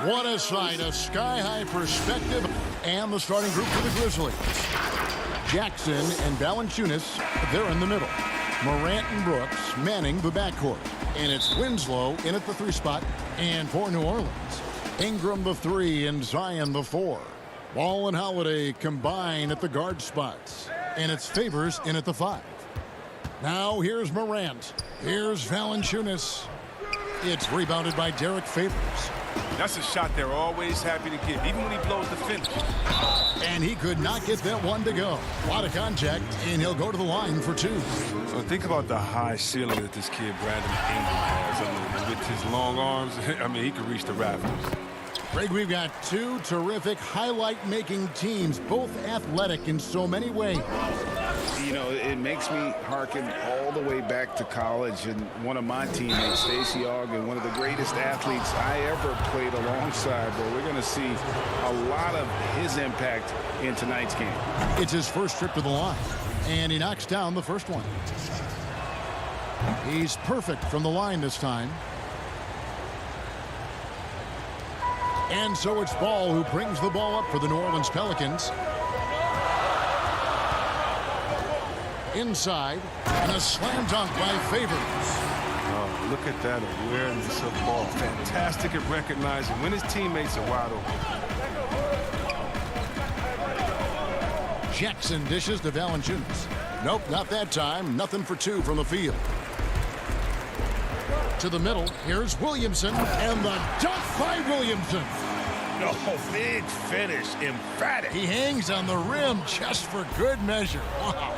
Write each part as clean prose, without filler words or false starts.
What a sight, a sky-high perspective, and the starting group for the Grizzlies. Jackson and Valanciunas, they're in the middle. Morant and Brooks manning the backcourt. And it's Winslow in at the 3 spot. And for New Orleans, Ingram the 3 and Zion the 4. Ball and Holiday combine at the guard spots. And it's Favors in at the 5. Now here's Morant. Here's Valanciunas. It's rebounded by Derek Favors. That's a shot they're always happy to give, even when he blows the finish. And he could not get that one to go. A lot of contact, and he'll go to the line for 2. So think about the high ceiling that this kid, Brandon Ingram, has. I mean, with his long arms, I mean, he could reach the rafters. Greg, we've got 2 terrific highlight-making teams, both athletic in so many ways. You know, it makes me hearken all the way back to college, and one of my teammates, Stacey Ogden, one of the greatest athletes I ever played alongside. But we're going to see a lot of his impact in tonight's game. It's his first trip to the line, and he knocks down the first one. He's perfect from the line this time. And so it's Ball who brings the ball up for the New Orleans Pelicans. Inside, and a slam dunk by Favors. Oh, look at that awareness of ball. Fantastic at recognizing when his teammates are wide open. Jackson dishes to Valanciunas. Nope, not that time. Nothing for 2 from the field. To the middle, here's Williamson, and the dunk by Williamson. No, big finish, emphatic. He hangs on the rim just for good measure. Wow.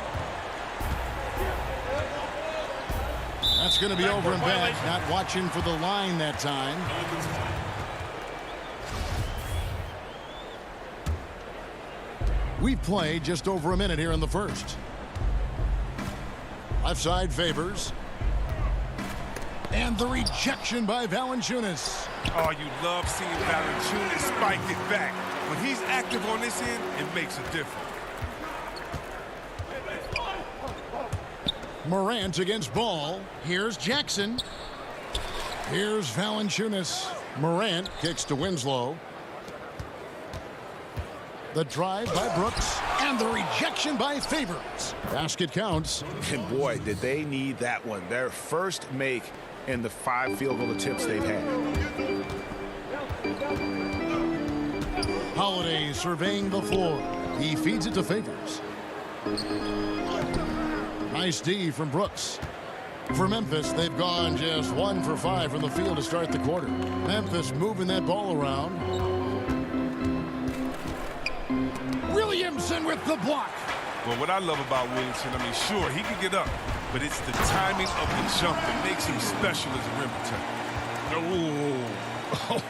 That's going to be over and back. Not watching for the line that time. We've played just over a minute here in the first. Left side Favors. And the rejection by Valanciunas. Oh, you love seeing Valanciunas spike it back. When he's active on this end, it makes a difference. Morant against Ball. Here's Jackson. Here's Valanciunas. Morant kicks to Winslow. The drive by Brooks. And the rejection by Favors. Basket counts. And boy, did they need that one. Their first make in the 5 field goal attempts they've had. Holiday surveying the floor. He feeds it to Favors. Nice D from Brooks. For Memphis, they've gone just 1 for 5 from the field to start the quarter. Memphis moving that ball around. Williamson with the block. Well, what I love about Williamson, I mean, sure, he can get up, but it's the timing of the jump that makes him special as a rim protector.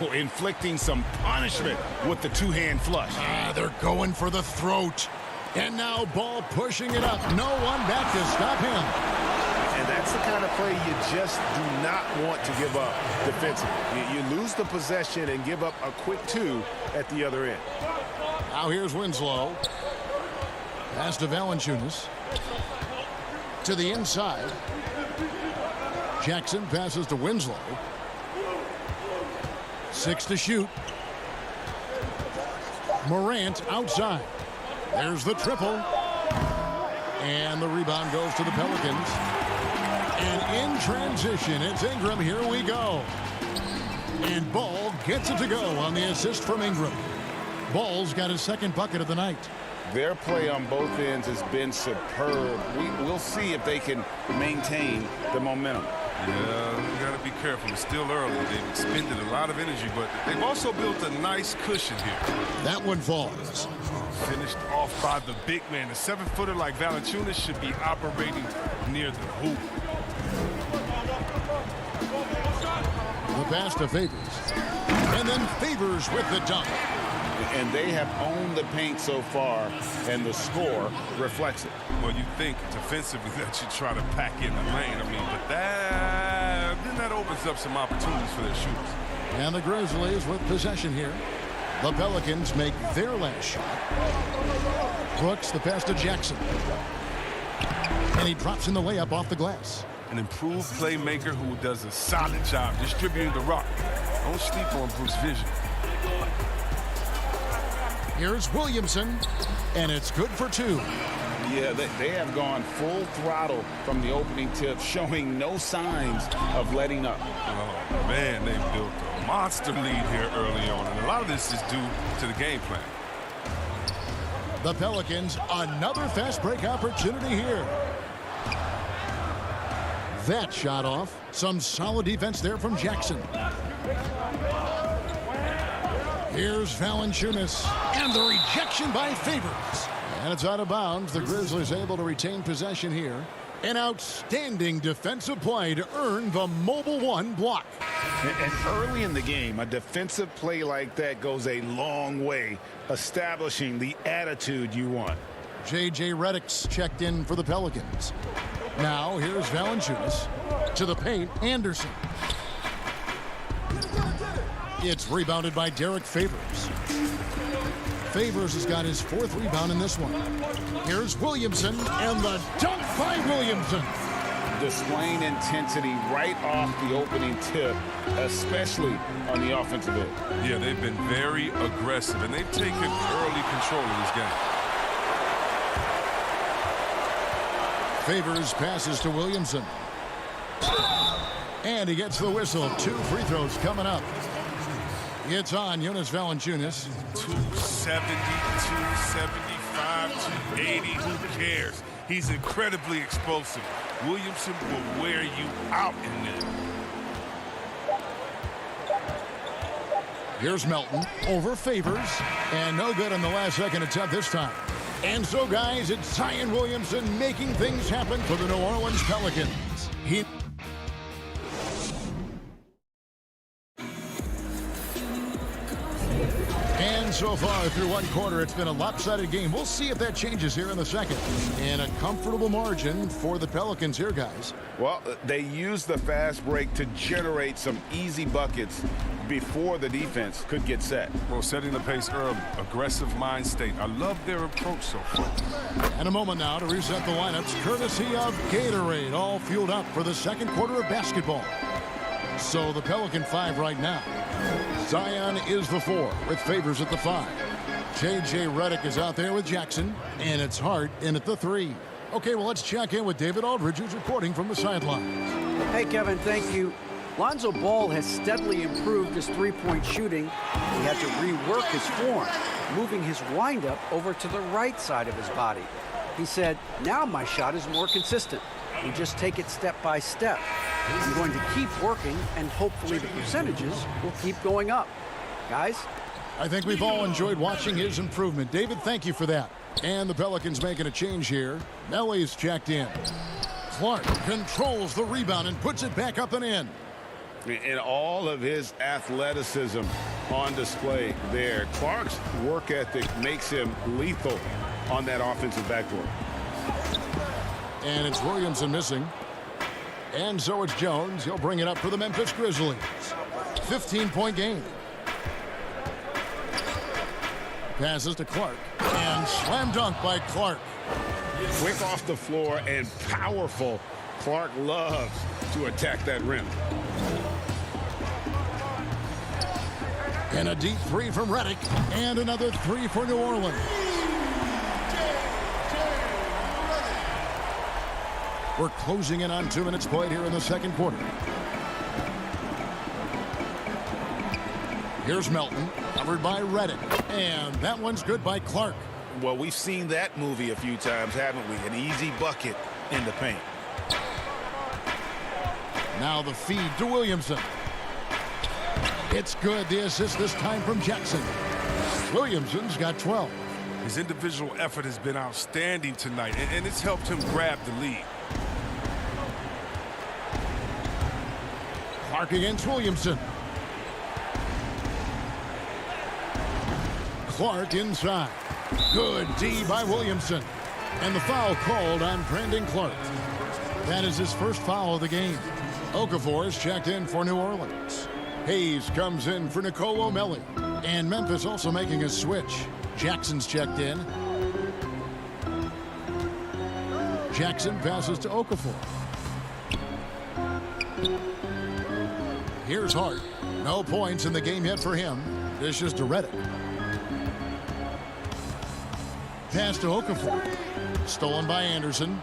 Oh, inflicting some punishment with the 2-hand flush. They're going for the throat. And now Ball pushing it up. No one back to stop him. And that's the kind of play you just do not want to give up defensively. You lose the possession and give up a quick 2 at the other end. Now here's Winslow. Pass to Valanciunas. To the inside. Jackson passes to Winslow. 6 to shoot. Morant outside. There's the triple. And the rebound goes to the Pelicans. And in transition, it's Ingram. Here we go. And Ball gets it to go on the assist from Ingram. Ball's got his second bucket of the night. Their play on both ends has been superb. We'll see if they can maintain the momentum. Yeah, you got to be careful. It's still early. They've expended a lot of energy, but they've also built a nice cushion here. That one falls. Finished off by the big man. A 7-footer like Valanciunas should be operating near the hoop. The pass to Favors. And then Favors with the dunk. And they have owned the paint so far, and the score reflects it. Well, you think defensively that you try to pack in the lane. I mean, but then that opens up some opportunities for their shooters. And the Grizzlies with possession here. The Pelicans make their last shot. Brooks, the pass to Jackson. And he drops in the layup off the glass. An improved playmaker who does a solid job distributing the rock. Don't sleep on Brooks' vision. Here's Williamson, and it's good for 2. Yeah, they have gone full throttle from the opening tip, showing no signs of letting up. Oh, man, they built a monster lead here early on, and a lot of this is due to the game plan. The Pelicans, another fast break opportunity here. That shot off. Some solid defense there from Jackson. Here's Valanciunas, and the rejection by Favors. And it's out of bounds. The Grizzlies able to retain possession here. An outstanding defensive play to earn the mobile 1 block. And early in the game, a defensive play like that goes a long way, establishing the attitude you want. J.J. Redick's checked in for the Pelicans. Now here's Valanciunas to the paint. Anderson. It's rebounded by Derek Favors. Favors has got his 4th rebound in this one. Here's Williamson, and the dunk by Williamson. Displaying intensity right off the opening tip, especially on the offensive end. Yeah, they've been very aggressive, and they've taken early control of this game. Favors passes to Williamson. And he gets the whistle. 2 free throws coming up. It's on Jonas Valanciunas. 270, 275, 280. Who cares? He's incredibly explosive. Williamson will wear you out in there. Here's Melton over Favors. And no good on the last second attempt this time. And so, guys, it's Zion Williamson making things happen for the New Orleans Pelicans. And so far through 1 quarter, it's been a lopsided game. We'll see if that changes here in the second. And a comfortable margin for the Pelicans here, guys. Well, they used the fast break to generate some easy buckets before the defense could get set. Well, setting the pace early, aggressive mind state. I love their approach so far. And a moment now to reset the lineups, courtesy of Gatorade, all fueled up for the second quarter of basketball. So the Pelican 5 right now. Zion is the 4 with Favors at the 5. J.J. Redick is out there with Jackson, and it's Hart in at the 3. Okay, well, let's check in with David Aldridge, who's reporting from the sidelines. Hey, Kevin, thank you. Lonzo Ball has steadily improved his three-point shooting. He had to rework his form, moving his windup over to the right side of his body. He said, now my shot is more consistent. We just take it step by step. I'm going to keep working, and hopefully the percentages will keep going up. Guys? I think we've all enjoyed watching his improvement. David, thank you for that. And the Pelicans making a change here. Melly's checked in. Clark controls the rebound and puts it back up and in. And all of his athleticism on display there. Clark's work ethic makes him lethal on that offensive backboard. And it's Williamson missing. And so it's Jones. He'll bring it up for the Memphis Grizzlies. 15-point game. Passes to Clark. And slam dunk by Clark. Quick off the floor and powerful. Clark loves to attack that rim. And a deep 3 from Redick. And another 3 for New Orleans. We're closing in on 2 minutes played here in the second quarter. Here's Melton, covered by Redick. And that one's good by Clark. Well, we've seen that movie a few times, haven't we? An easy bucket in the paint. Now the feed to Williamson. It's good. The assist this time from Jackson. Williamson's got 12. His individual effort has been outstanding tonight, and it's helped him grab the lead. Clark against Williamson. Clark inside. Good D by Williamson. And the foul called on Brandon Clark. That is his first foul of the game. Okafor is checked in for New Orleans. Hayes comes in for Nicolo Melli. And Memphis also making a switch. Jackson's checked in. Jackson passes to Okafor. Here's Hart. No points in the game yet for him. Dishes to Redick. Pass to Okafor. Stolen by Anderson.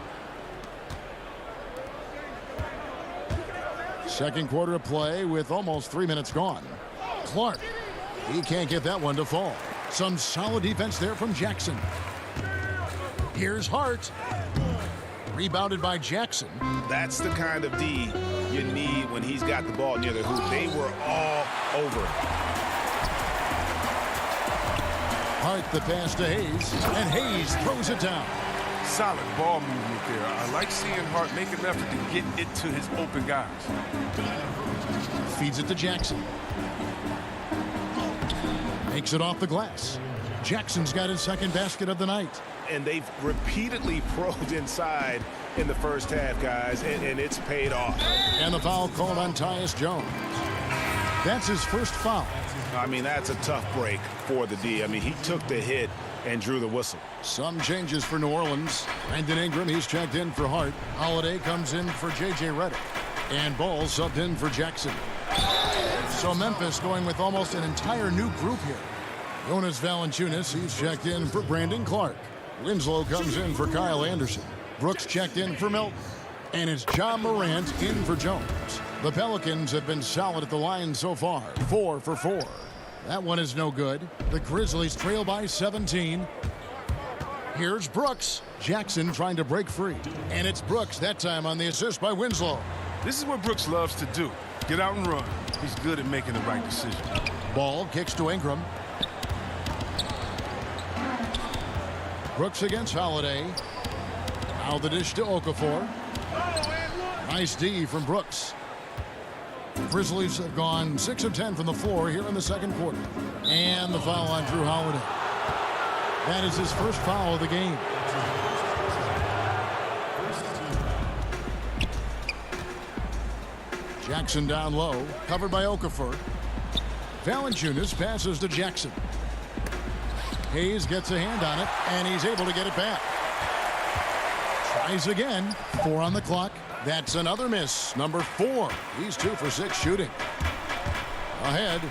Second quarter of play with almost 3 minutes gone. Clark. He can't get that one to fall. Some solid defense there from Jackson. Here's Hart. Rebounded by Jackson. That's the kind of D you need when he's got the ball near the hoop. They were all over it. Hart the pass to Hayes, and Hayes throws it down. Solid ball movement there. I like seeing Hart make an effort to get it to his open guys. Feeds it to Jackson. Makes it off the glass. Jackson's got his second basket of the night. And they've repeatedly probed inside in the first half, guys, and it's paid off. And the foul called on Tyus Jones. That's his first foul. I mean, that's a tough break for the D. I mean, he took the hit and drew the whistle. Some changes for New Orleans. Brandon Ingram, he's checked in for Hart. Holiday comes in for J.J. Redick. And Ball subbed in for Jackson. So Memphis going with almost an entire new group here. Jonas Valanciunas, he's checked in for Brandon Clark. Winslow comes in for Kyle Anderson. Brooks checked in for Milton. And it's John Morant in for Jones. The Pelicans have been solid at the line so far. 4 for 4. That one is no good. The Grizzlies trail by 17. Here's Brooks. Jackson trying to break free. And it's Brooks that time on the assist by Winslow. This is what Brooks loves to do. Get out and run. He's good at making the right decision. Ball kicks to Ingram. Brooks against Holiday. Now the dish to Okafor. Nice D from Brooks. Grizzlies have gone 6 of 10 from the floor here in the second quarter. And the foul on Drew Holiday. That is his first foul of the game. Jackson down low, covered by Okafor. Valanciunas passes to Jackson. Hayes gets a hand on it, and he's able to get it back. Tries again. 4 on the clock. That's another miss. Number 4. He's 2 for 6 shooting. Ahead.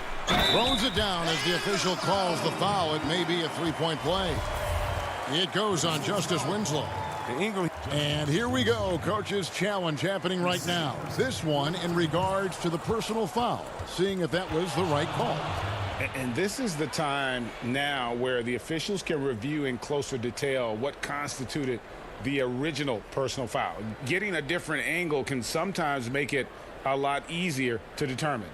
Throws it down as the official calls the foul. It may be a three-point play. It goes on Justice Winslow. And here we go. Coach's challenge happening right now. This one in regards to the personal foul. Seeing if that was the right call. And this is the time now where the officials can review in closer detail what constituted the original personal foul. Getting a different angle can sometimes make it a lot easier to determine.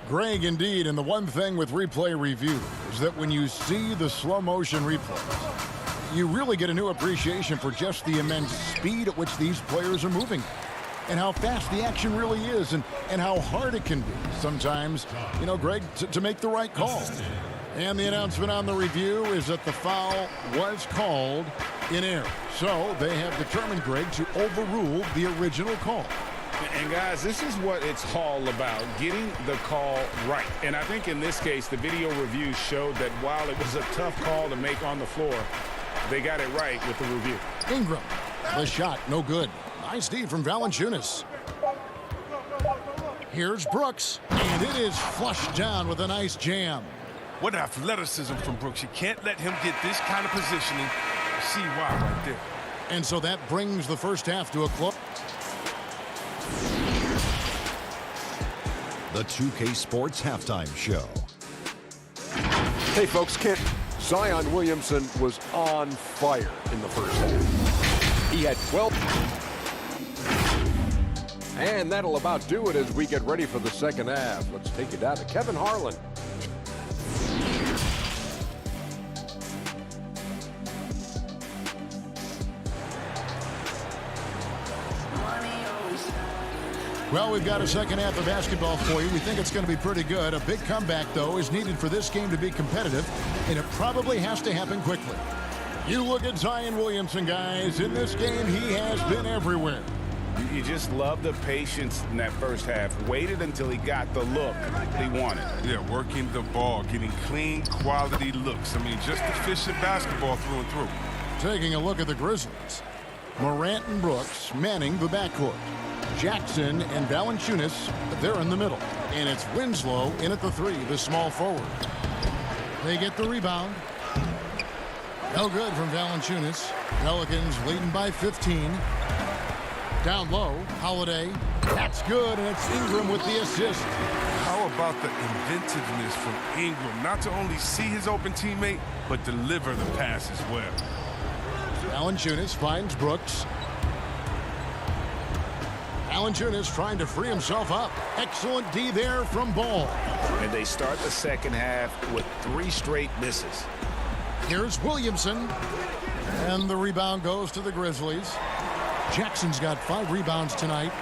Greg, indeed, and the one thing with replay review is that when you see the slow motion replays, you really get a new appreciation for just the immense speed at which these players are moving and how fast the action really is and how hard it can be sometimes, you know, Greg, to make the right call. And the announcement on the review is that the foul was called in error. So they have determined, Greg, to overrule the original call. And guys, this is what it's all about, getting the call right. And I think in this case, the video review showed that while it was a tough call to make on the floor, they got it right with the review. Ingram, the shot, no good. Nice D from Valanciunas. Here's Brooks, and it is flushed down with a nice jam. What athleticism from Brooks. You can't let him get this kind of positioning. You see why right there. And so that brings the first half to a close. The 2K Sports Halftime Show. Hey, folks, Kent, Zion Williamson was on fire in the first half. He had 12. And that'll about do it as we get ready for the second half. Let's take it down to Kevin Harlan. Well, we've got a second half of basketball for you. We think it's going to be pretty good. A big comeback, though, is needed for this game to be competitive, and it probably has to happen quickly. You look at Zion Williamson, guys. In this game, he has been everywhere. You just love the patience in that first half. Waited until he got the look he wanted. Yeah, working the ball, getting clean, quality looks. I mean, just efficient basketball through and through. Taking a look at the Grizzlies. Morant and Brooks manning the backcourt. Jackson and Valanciunas, they're in the middle. And it's Winslow in at the 3, the small forward. They get the rebound. No good from Valanciunas. Pelicans leading by 15. Down low, Holiday. That's good, and it's Ingram with the assist. How about the inventiveness from Ingram? Not to only see his open teammate, but deliver the pass as well. Valanciunas finds Brooks. Valanciunas trying to free himself up. Excellent D there from Ball. And they start the second half with 3 straight misses. Here's Williamson. And the rebound goes to the Grizzlies. Jackson's got 5 rebounds tonight.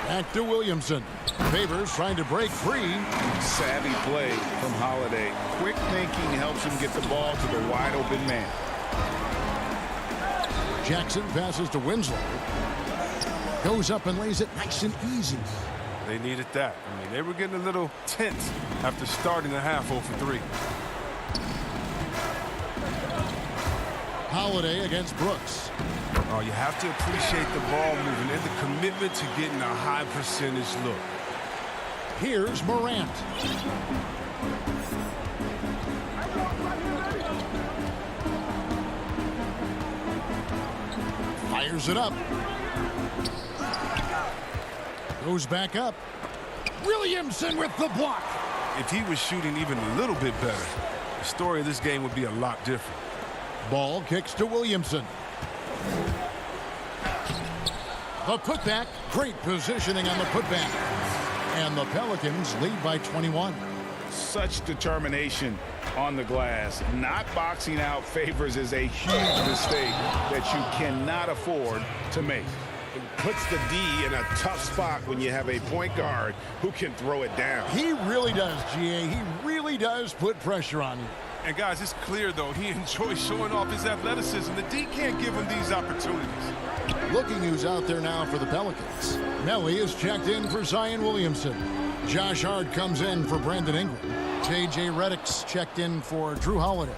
Back to Williamson. Favors trying to break free. Savvy play from Holiday. Quick thinking helps him get the ball to the wide open man. Jackson passes to Winslow. Goes up and lays it nice and easy. They needed that. I mean, they were getting a little tense after starting the half 0 for 3. Holiday against Brooks. Oh, you have to appreciate the ball moving and the commitment to getting a high percentage look. Here's Morant. Fires it up. Goes back up. Williamson with the block. If he was shooting even a little bit better, the story of this game would be a lot different. Ball kicks to Williamson. The putback. Great positioning on the putback. And the Pelicans lead by 21. Such determination on the glass. Not boxing out Favors is a huge mistake that you cannot afford to make. It puts the D in a tough spot when you have a point guard who can throw it down. He really does, GA. He really does put pressure on you. And guys, it's clear, though, he enjoys showing off his athleticism. The D can't give him these opportunities. Looking who's out there now for the Pelicans. Melly is checked in for Zion Williamson. Josh Hart comes in for Brandon Ingram. J.J. Redick's checked in for Drew Holiday.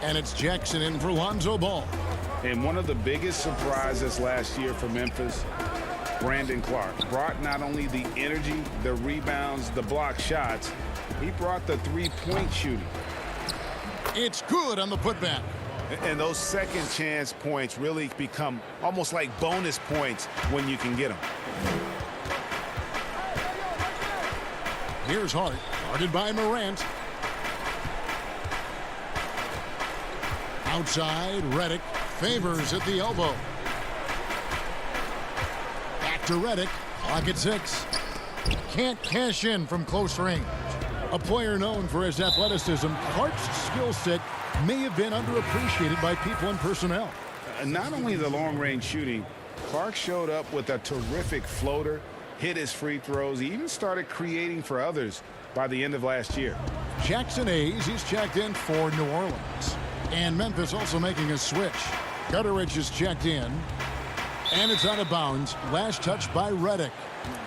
And it's Jackson in for Lonzo Ball. And one of the biggest surprises last year for Memphis, Brandon Clark, brought not only the energy, the rebounds, the block shots, he brought the three-point shooting. It's good on the putback. And those second chance points really become almost like bonus points when you can get them. Here's Hart, guarded by Morant. Outside, Redick. Favors at the elbow. Back to Redick. Clock at 6. Can't cash in from close range. A player known for his athleticism, Clark's skill set may have been underappreciated by people and personnel. Not only the long-range shooting, Clark showed up with a terrific floater, hit his free throws. He even started creating for others by the end of last year. Jackson Hayes, he's checked in for New Orleans. And Memphis also making a switch. Gutteridge is checked in. And it's out of bounds. Last touch by Redick.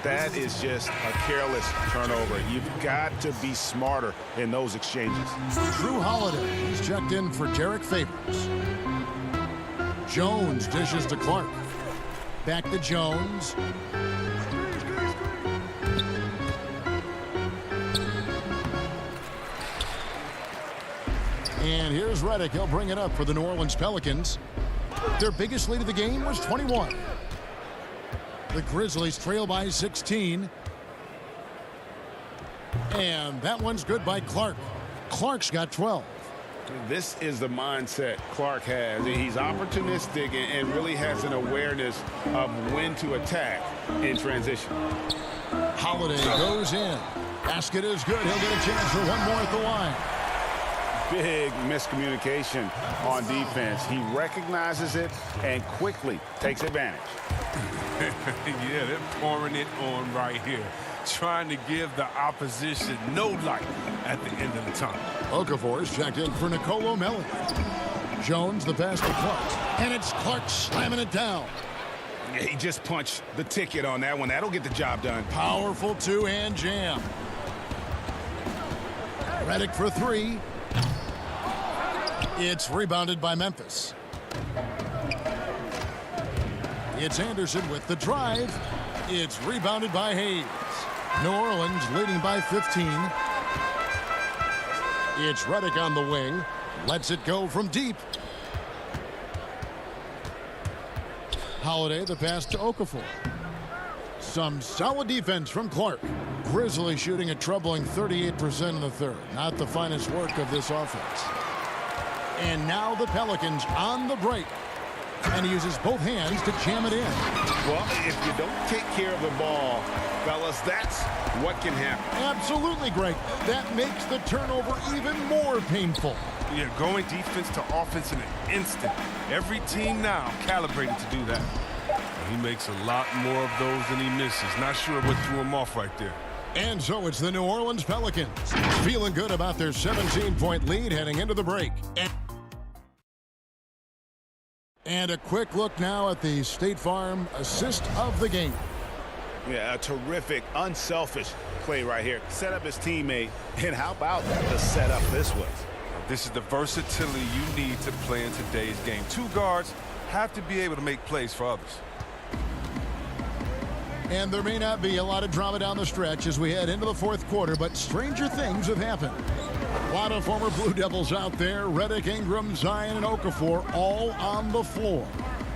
That is just a careless turnover. You've got to be smarter in those exchanges. Drew Holiday, he's checked in for Derek Favors. Jones dishes to Clark. Back to Jones. And here's Redick. He'll bring it up for the New Orleans Pelicans. Their biggest lead of the game was 21. The Grizzlies trail by 16. And that one's good by Clark. Clark's got 12. This is the mindset Clark has. He's opportunistic and really has an awareness of when to attack in transition. Holiday goes in. Basket is good. He'll get a chance for one more at the line. Big miscommunication on defense. He recognizes it and quickly takes advantage. Yeah, they're pouring it on right here, trying to give the opposition no light at the end of the tunnel. Okafor's checked in for Nicolo Melli. Jones the pass to Clark. And it's Clark slamming it down. He just punched the ticket on that one. That'll get the job done. Powerful two-hand jam. Redick for 3. It's rebounded by Memphis. It's Anderson with the drive. It's rebounded by Hayes. New Orleans leading by 15. It's Redick on the wing. Lets it go from deep. Holiday, the pass to Okafor. Some solid defense from Clark. Grizzlies shooting a troubling 38% in the third. Not the finest work of this offense. And now the Pelicans on the break. And he uses both hands to jam it in. Well, if you don't take care of the ball, fellas, that's what can happen. Absolutely, Greg. That makes the turnover even more painful. Yeah, going defense to offense in an instant. Every team now calibrated to do that. He makes a lot more of those than he misses. Not sure what threw him off right there. And so it's the New Orleans Pelicans feeling good about their 17-point lead heading into the break. And a quick look now at the State Farm assist of the game. Yeah, a terrific, unselfish play right here. Set up his teammate, and how about the setup this was? This is the versatility you need to play in today's game. Two guards have to be able to make plays for others. And there may not be a lot of drama down the stretch as we head into the fourth quarter, but stranger things have happened. A lot of former Blue Devils out there. Redick, Ingram, Zion, and Okafor all on the floor.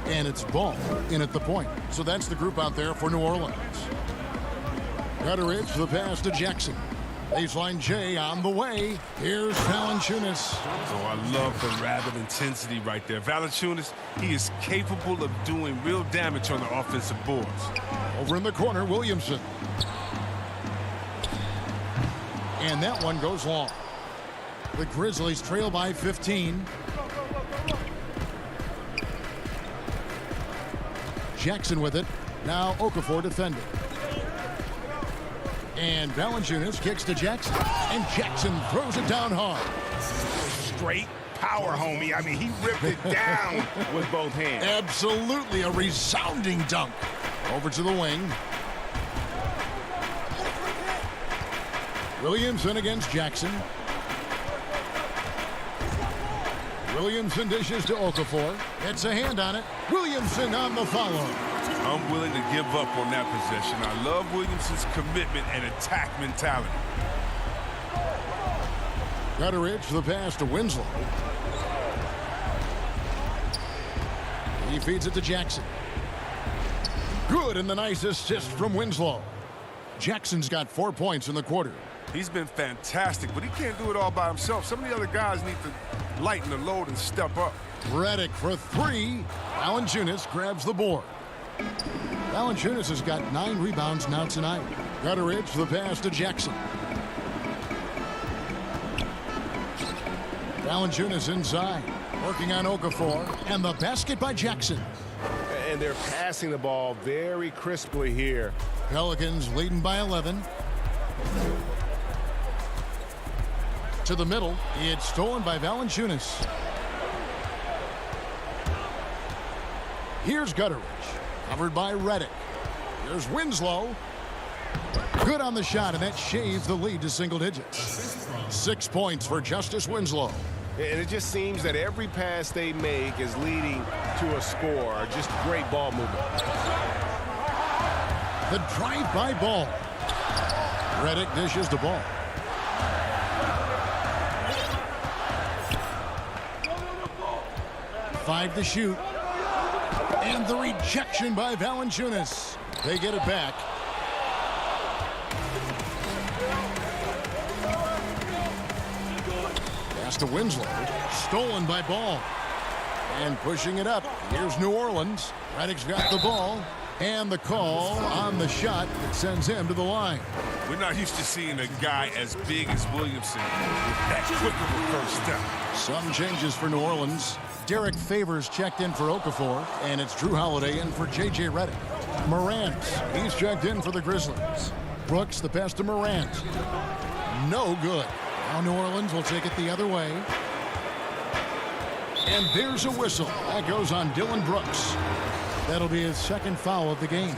And it's Ball in at the point. So that's the group out there for New Orleans. Gutteridge, the pass to Jackson. Baseline J on the way. Here's Valanciunas. Oh, I love the rapid intensity right there. Valanciunas, he is capable of doing real damage on the offensive boards. Over in the corner, Williamson. And that one goes long. The Grizzlies trail by 15. Jackson with it. Now Okafor defending. And Valanciunas kicks to Jackson. And Jackson throws it down hard. Straight power, homie. I mean, he ripped it down with both hands. Absolutely a resounding dunk. Over to the wing. Williamson against Jackson. Williamson dishes to Okafor. Gets a hand on it. Williamson on the follow. I'm willing to give up on that possession. I love Williamson's commitment and attack mentality. Gutteridge, the pass to Winslow. He feeds it to Jackson. Good, and the nice assist from Winslow. Jackson's got 4 points in the quarter. He's been fantastic, but he can't do it all by himself. Some of the other guys need to lighten the load and step up. Redick for three. Valanciunas grabs the board. Valanciunas has got 9 rebounds now tonight. Gutteridge, the pass to Jackson. Valanciunas inside, working on Okafor, and the basket by Jackson. And they're passing the ball very crisply here. Pelicans leading by 11. To the middle, it's stolen by Valanciunas. Here's Gutteridge, covered by Redick. Here's Winslow. Good on the shot, and that shaves the lead to single digits. 6 points for Justice Winslow. And it just seems that every pass they make is leading to a score. Just great ball movement. The drive-by ball. Redick dishes the ball. Five to shoot. And the rejection by Valanciunas. They get it back. Pass to Winslow. Stolen by Ball. And pushing it up. Here's New Orleans. Redick's got the ball. And the call on the shot that sends him to the line. We're not used to seeing a guy as big as Williamson with that quick of a first step. Some changes for New Orleans. Derek Favors checked in for Okafor, and it's Drew Holiday in for J.J. Redick. Morant, he's checked in for the Grizzlies. Brooks, the pass to Morant. No good. Now New Orleans will take it the other way. And there's a whistle. That goes on Dylan Brooks. That'll be his second foul of the game.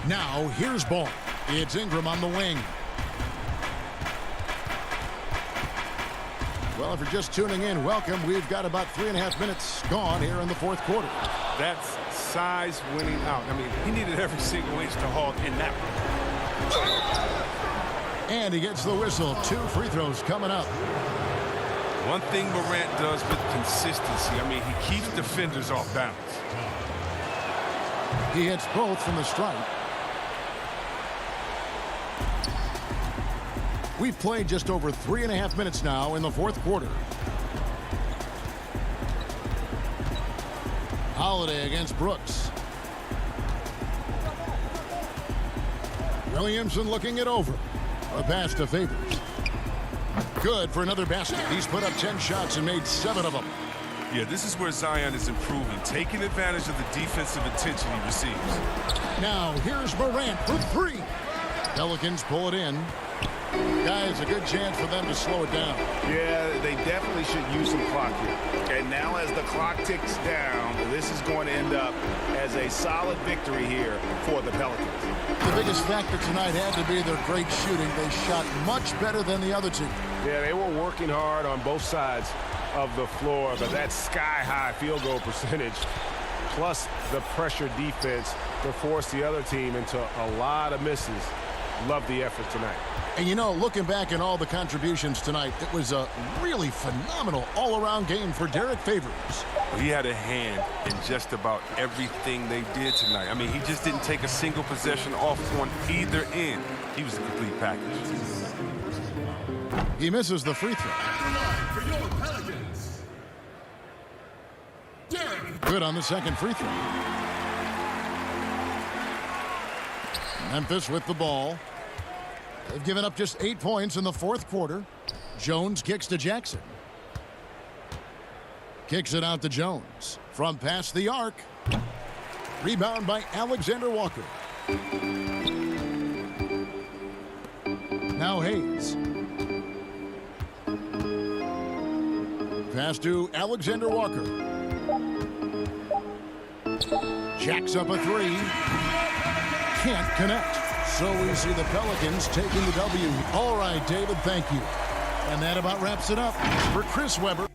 Now, here's Ball. It's Ingram on the wing. Well, if you're just tuning in, welcome. We've got about 3.5 minutes gone here in the fourth quarter. That's size winning out. I mean, he needed every single inch to halt in that one. And he gets the whistle. 2 free throws coming up. One thing Morant does with consistency, I mean, he keeps defenders off balance. He hits both from the stripe. We've played just over 3.5 minutes now in the fourth quarter. Holiday against Brooks. Williamson looking it over. A pass to Favors. Good for another basket. He's put up 10 shots and made 7 of them. Yeah, this is where Zion is improving, taking advantage of the defensive attention he receives. Now, here's Morant for 3. Pelicans pull it in. Guys, a good chance for them to slow it down. Yeah, they definitely should use some clock here. And now as the clock ticks down, this is going to end up as a solid victory here for the Pelicans. The biggest factor tonight had to be their great shooting. They shot much better than the other team. Yeah, they were working hard on both sides of the floor, but that sky-high field goal percentage plus the pressure defense to force the other team into a lot of misses. Love the effort tonight. And you know, looking back at all the contributions tonight, it was a really phenomenal all-around game for Derek Favors. He had a hand in just about everything they did tonight. I mean, he just didn't take a single possession off on either end. He was a complete package. He misses the free throw. Good on the second free throw. Memphis with the ball. They've given up just 8 points in the fourth quarter. Jones kicks to Jackson. Kicks it out to Jones. From past the arc. Rebound by Alexander Walker. Now Hayes. Pass to Alexander Walker. Jacks up a 3. Can't connect. So we see the Pelicans taking the W. All right, David, thank you. And that about wraps it up for Chris Webber.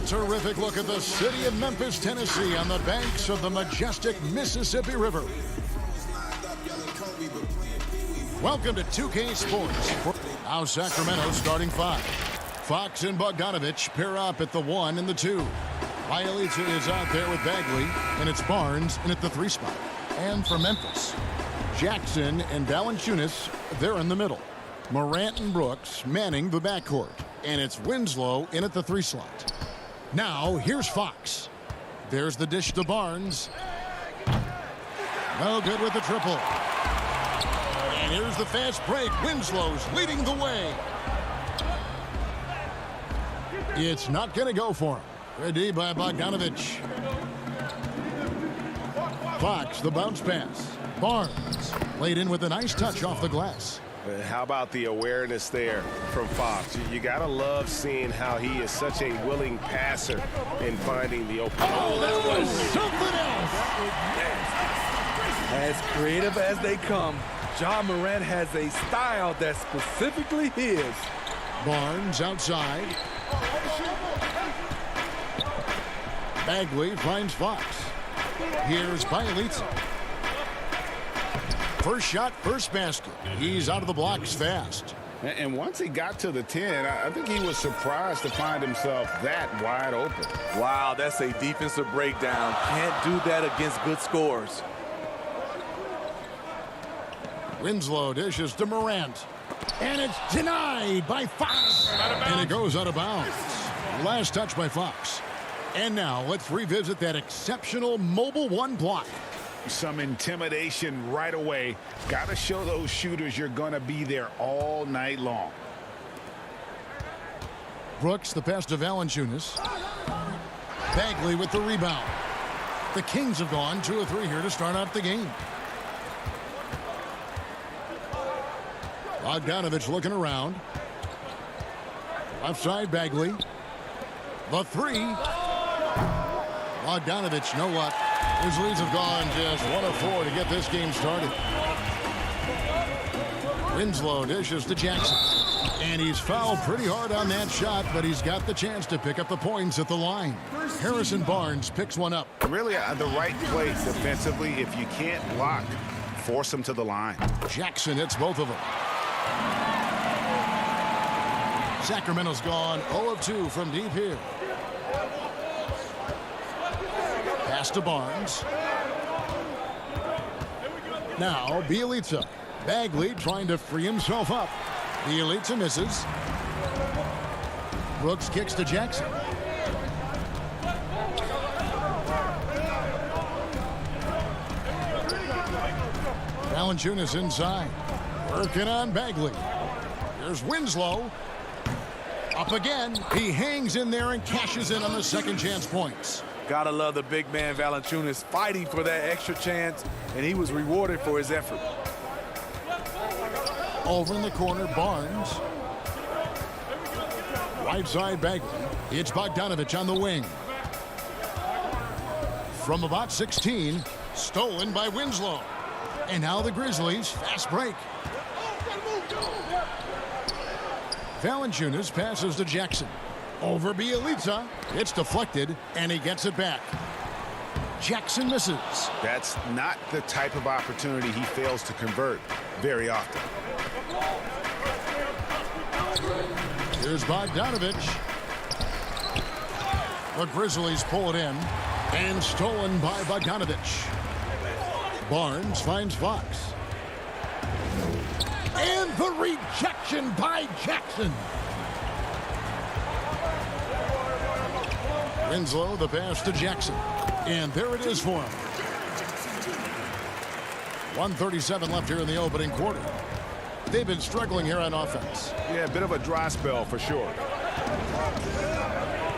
A terrific look at the city of Memphis, Tennessee on the banks of the majestic Mississippi River. Welcome to 2K Sports. Now Sacramento starting 5. Fox and Bogdanovich pair up at the 1 and the 2. Bielitsa is out there with Bagley, and it's Barnes in at the 3 spot. And for Memphis, Jackson and Valanciunas, they're in the middle. Morant and Brooks manning the backcourt. And it's Winslow in at the 3 slot. Now, here's Fox. There's the dish to Barnes. No good with the triple. And here's the fast break. Winslow's leading the way. It's not going to go for him. Ready by Bogdanovich. Fox, the bounce pass. Barnes laid in with a nice touch off the glass. How about the awareness there from Fox? You got to love seeing how he is such a willing passer in finding the open. Oh, that was something else. As creative as they come, Ja Morant has a style that's specifically his. Barnes outside. Bagley finds Fox. Here's Bielitsa. First shot, first basket. He's out of the blocks fast. And once he got to the 10, I think he was surprised to find himself that wide open. Wow, that's a defensive breakdown. Can't do that against good scores. Winslow dishes to Morant. And it's denied by Fox. And it goes out of bounds. Last touch by Fox. And now let's revisit that exceptional mobile 1 block. Some intimidation right away. Got to show those shooters you're going to be there all night long. Brooks, the pass to Valanciunas. Bagley with the rebound. The Kings have gone 2 of 3 here to start out the game. Bogdanovich looking around. Left side, Bagley. The 3. Bogdanovich, no luck. His leads have gone just 1 of 4 to get this game started. Winslow dishes to Jackson. And he's fouled pretty hard on that shot, but he's got the chance to pick up the points at the line. Harrison Barnes picks one up. Really the right play defensively. If you can't block, force him to the line. Jackson hits both of them. Sacramento's gone 0 of 2 from deep here. Pass to Barnes. Now Bielitsa. Bagley trying to free himself up. Bielitsa misses. Brooks kicks to Jackson. Valanciunas inside. Working on Bagley. Here's Winslow. Up again. He hangs in there and cashes in on the second chance points. Gotta love the big man Valanciunas fighting for that extra chance, and he was rewarded for his effort. Over in the corner, Barnes. Right side, Bagley. It's Bogdanovich on the wing. From about 16, stolen by Winslow. And now the Grizzlies, fast break. Valanciunas passes to Jackson. Over Bielitsa. It's deflected, and he gets it back. Jackson misses. That's not the type of opportunity he fails to convert very often. Here's Bogdanovich. The Grizzlies pull it in, and stolen by Bogdanovich. Barnes finds Fox. And the rejection by Jackson. Winslow, the pass to Jackson. And there it is for him. 1:37 left here in the opening quarter. They've been struggling here on offense. Yeah, a bit of a dry spell for sure.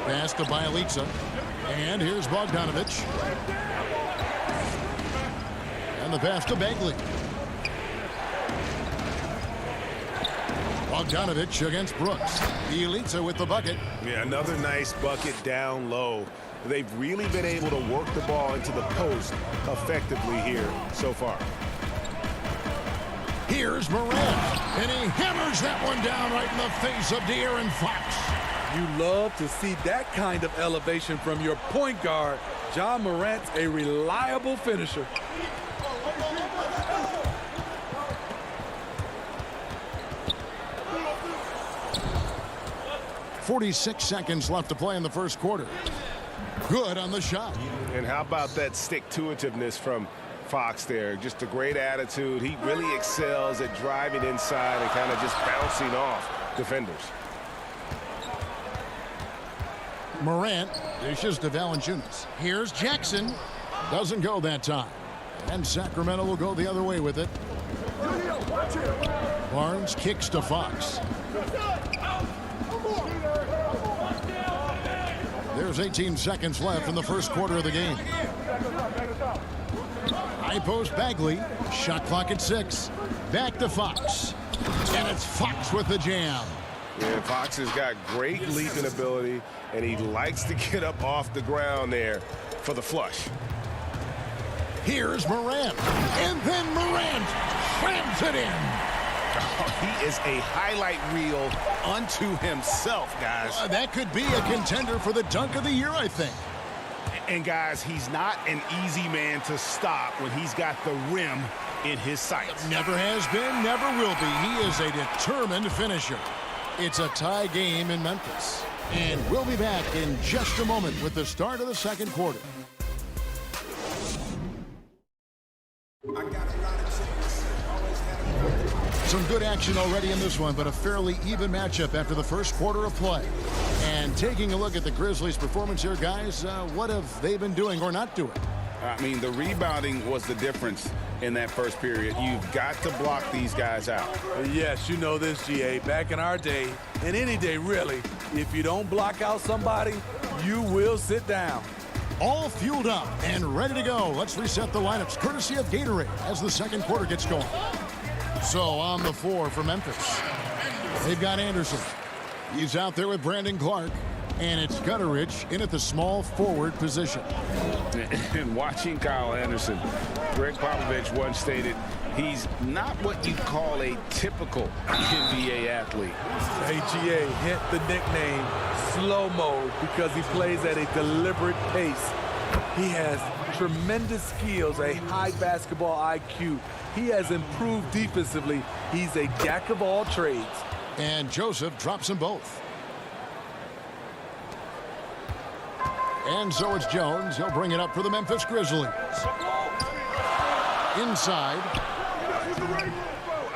Pass to Bielitsa. And here's Bogdanovich. And the pass to Bagley. Bogdanovich against Brooks. Bielitsa with the bucket. Yeah, another nice bucket down low. They've really been able to work the ball into the post effectively here so far. Here's Morant, and he hammers that one down right in the face of De'Aaron Fox. You love to see that kind of elevation from your point guard. Ja Morant's a reliable finisher. .46 seconds left to play in the first quarter. Good on the shot. And how about that stick-to-itiveness from Fox there? Just a great attitude. He really excels at driving inside and kind of just bouncing off defenders. Morant dishes to Valanciunas. Here's Jackson. Doesn't go that time. And Sacramento will go the other way with it. Barnes kicks to Fox. There's 18 seconds left in the first quarter of the game. High post Bagley. Shot clock at 6. Back to Fox. And it's Fox with the jam. Yeah, Fox has got great leaping ability, and he likes to get up off the ground there for the flush. Here's Morant. And then Morant slams it in. Oh, he is a highlight reel unto himself, guys. That could be a contender for the dunk of the year, I think. And, guys, he's not an easy man to stop when he's got the rim in his sights. Never has been, never will be. He is a determined finisher. It's a tie game in Memphis. And we'll be back in just a moment with the start of the second quarter. Some good action already in this one, but a fairly even matchup after the first quarter of play. And taking a look at the Grizzlies' performance here, guys, what have they been doing or not doing? I mean, the rebounding was the difference in that first period. You've got to block these guys out. Yes, you know this, GA. Back in our day, and any day really, if you don't block out somebody, you will sit down. All fueled up and ready to go. Let's reset the lineups courtesy of Gatorade as the second quarter gets going. So on the floor for Memphis, they've got Anderson. He's out there with Brandon Clark, and it's Gutteridge in at the small forward position. And watching Kyle Anderson, Greg Popovich once stated he's not what you'd call a typical NBA athlete. Hey, GA, hint the nickname Slow-Mo because he plays at a deliberate pace. He has tremendous skills, a high basketball IQ. He has improved defensively. He's a jack of all trades. And Joseph drops them both. And so it's Jones. He'll bring it up for the Memphis Grizzlies. Inside.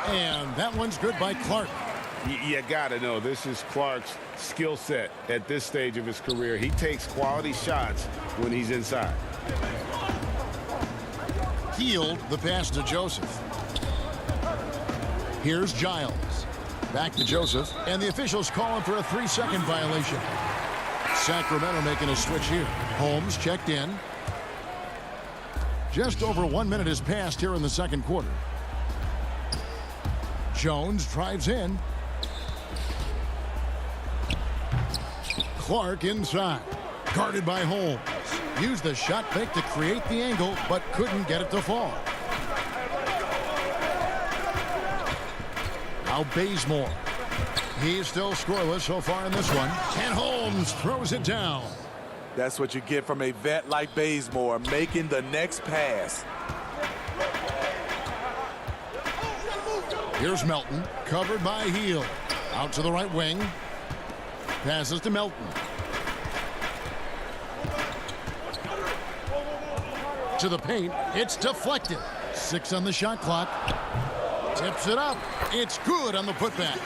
And that one's good by Clark. You got to know this is Clark's skill set at this stage of his career. He takes quality shots when he's inside. Healed the pass to Joseph. Here's Giles. Back to Joseph. And the officials calling for a 3-second violation. Sacramento making a switch here. Holmes checked in. Just over 1 minute has passed here in the second quarter. Jones drives in. Clark inside. Guarded by Holmes. Used the shot fake to create the angle, but couldn't get it to fall. Now Bazemore. He's still scoreless so far in this one. And Holmes throws it down. That's what you get from a vet like Bazemore, making the next pass. Here's Melton, covered by Hield. Out to the right wing. Passes to Melton. To the paint. It's deflected. 6 on the shot clock. Tips it up. It's good on the putback.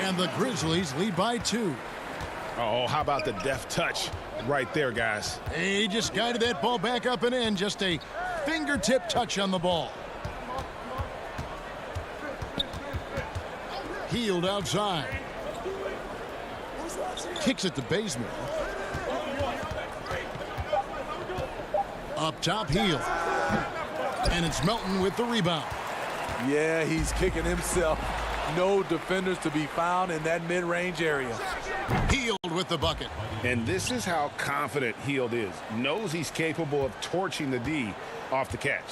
And the Grizzlies lead by 2. Oh, how about the deft touch right there, guys? He just guided that ball back up and in. Just a fingertip touch on the ball. Hield outside. Kicks it to Bazemore. Up top, Hield. And it's Melton with the rebound. Yeah, he's kicking himself. No defenders to be found in that mid-range area. Hield with the bucket. And this is how confident Hield is. Knows he's capable of torching the D off the catch.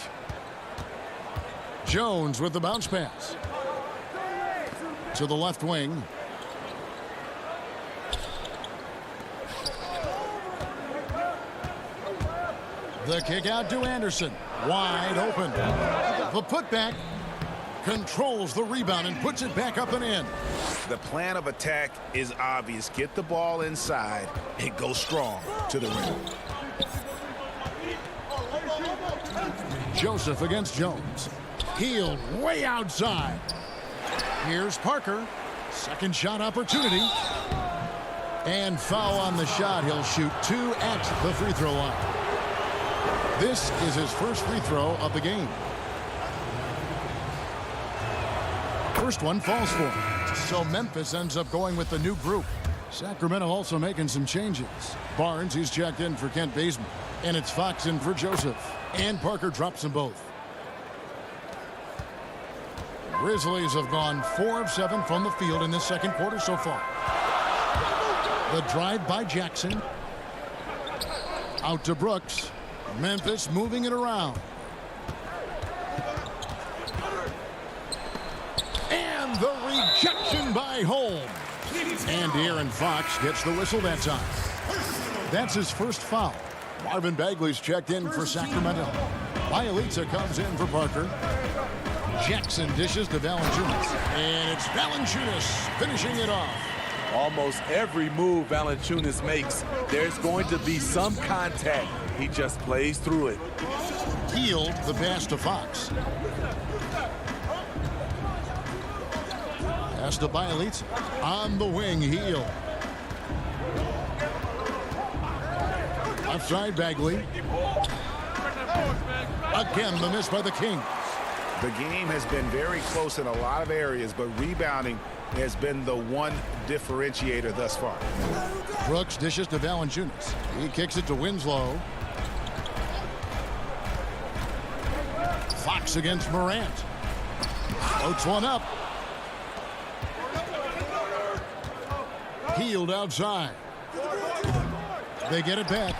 Jones with the bounce pass. To the left wing. The kick out to Anderson. Wide open. The putback controls the rebound and puts it back up and in. The plan of attack is obvious. Get the ball inside and go strong to the rim. Joseph against Jones. Hield way outside. Here's Parker. Second shot opportunity. And foul on the shot. He'll shoot 2 at the free throw line. This is his first free throw of the game. First one falls for him. So Memphis ends up going with the new group. Sacramento also making some changes. Barnes, he's checked in for Kent Bazemore. And it's Fox in for Joseph. And Parker drops them both. Grizzlies have gone 4 of 7 from the field in this second quarter so far. The drive by Jackson. Out to Brooks. Memphis moving it around. And the rejection by Holmes. And Aaron Fox gets the whistle that time. That's his first foul. Marvin Bagley's checked in for Sacramento. Bielitsa comes in for Parker. Jackson dishes to Valanciunas. And it's Valanciunas finishing it off. Almost every move Valanciunas makes, there's going to be some contact. He just plays through it. Hield the pass to Fox. Pass to Bielitsa. On the wing, Hield. Left side, Bagley. Again, the miss by the Kings. The game has been very close in a lot of areas, but rebounding has been the one differentiator thus far. Brooks dishes to Valanciunas. He kicks it to Winslow. Fox against Morant. Floats one up. Hield outside. They get it back.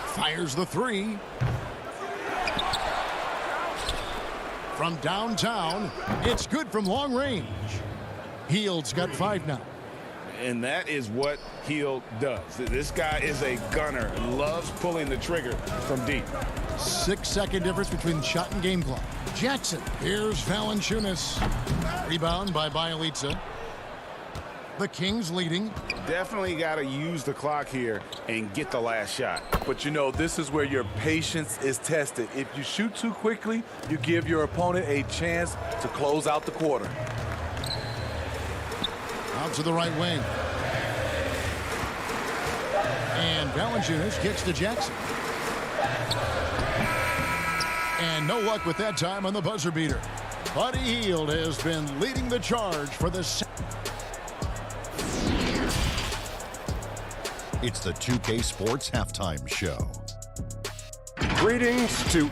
Fires the 3. From downtown, it's good from long range. Hield's got 5 now. And that is what Hield does. This guy is a gunner, loves pulling the trigger from deep. 6-second difference between shot and game clock. Jackson, here's Valanciunas. Rebound by Bielitsa. The Kings leading. Definitely got to use the clock here and get the last shot. But you know, this is where your patience is tested. If you shoot too quickly, you give your opponent a chance to close out the quarter. Out to the right wing. And Valanciunas kicks to Jackson. And no luck with that time on the buzzer beater. Buddy Hield has been leading the charge for the It's the 2K Sports Halftime Show. Greetings to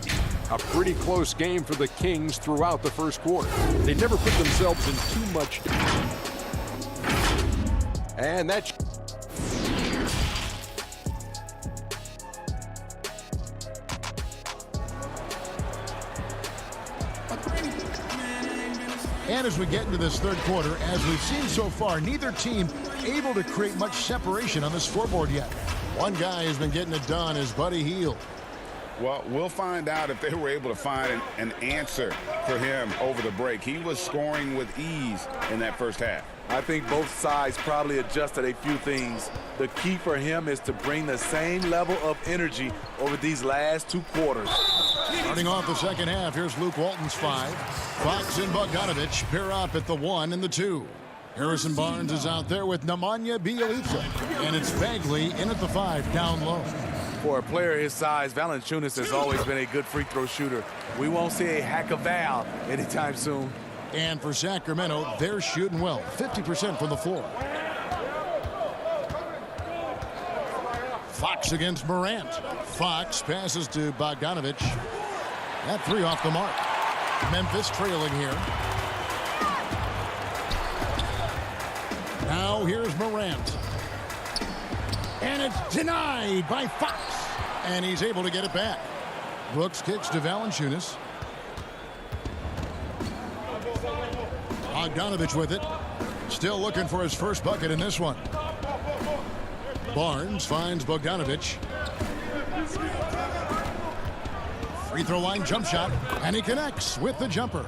a pretty close game for the Kings throughout the first quarter. They never put themselves in too much. And that's... And as we get into this third quarter, as we've seen so far, neither team able to create much separation on the scoreboard yet. One guy has been getting it done is Buddy Hield. Well, we'll find out if they were able to find an answer for him over the break. He was scoring with ease in that first half. I think both sides probably adjusted a few things. The key for him is to bring the same level of energy over these last 2 quarters. Starting off the second half, here's Luke Walton's 5. Fox and Bogdanovich pair up at the 1 and the 2. Harrison Barnes is out there with Nemanja Bjelica. And it's Bagley in at the 5, down low. For a player his size, Valanciunas has always been a good free throw shooter. We won't see a hack of Val anytime soon. And for Sacramento, they're shooting well, 50% from the floor. Fox against Morant. Fox passes to Bogdanovich. That 3 off the mark. Memphis trailing here. Now here's Morant. And it's denied by Fox. And he's able to get it back. Brooks kicks to Valanciunas. Bogdanovich with it. Still looking for his first bucket in this one. Barnes finds Bogdanovich. Free throw line jump shot, and he connects with the jumper.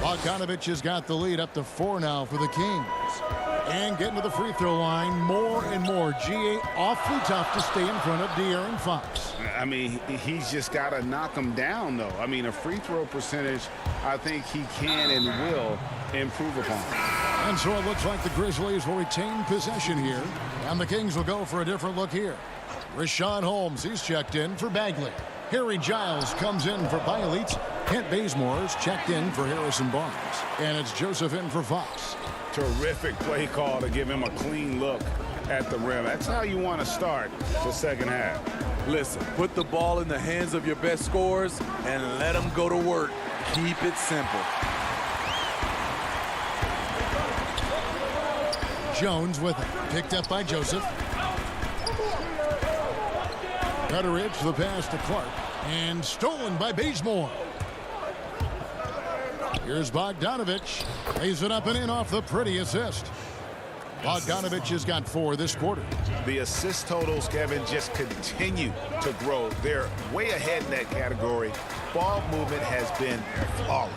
Bogdanovich has got the lead up to 4 now for the Kings. And getting to the free throw line more and more. GA awfully tough to stay in front of De'Aaron Fox. I mean, he's just got to knock him down, though. I mean, a free throw percentage, I think he can and will improve upon. And so it looks like the Grizzlies will retain possession here. And the Kings will go for a different look here. Rashawn Holmes, he's checked in for Bagley. Harry Giles comes in for Bielitsa. Kent Bazemore's checked in for Harrison Barnes. And it's Joseph in for Fox. Terrific play call to give him a clean look at the rim. That's how you want to start the second half. Listen, put the ball in the hands of your best scorers and let them go to work. Keep it simple. Jones with it. Picked up by Joseph. Cutteridge, the pass to Clark. And stolen by Bazemore. Here's Bogdanovich. Lays it up and in off the pretty assist. Bogdanovich has got 4 this quarter. The assist totals, Kevin, just continue to grow. They're way ahead in that category. Ball movement has been flawless.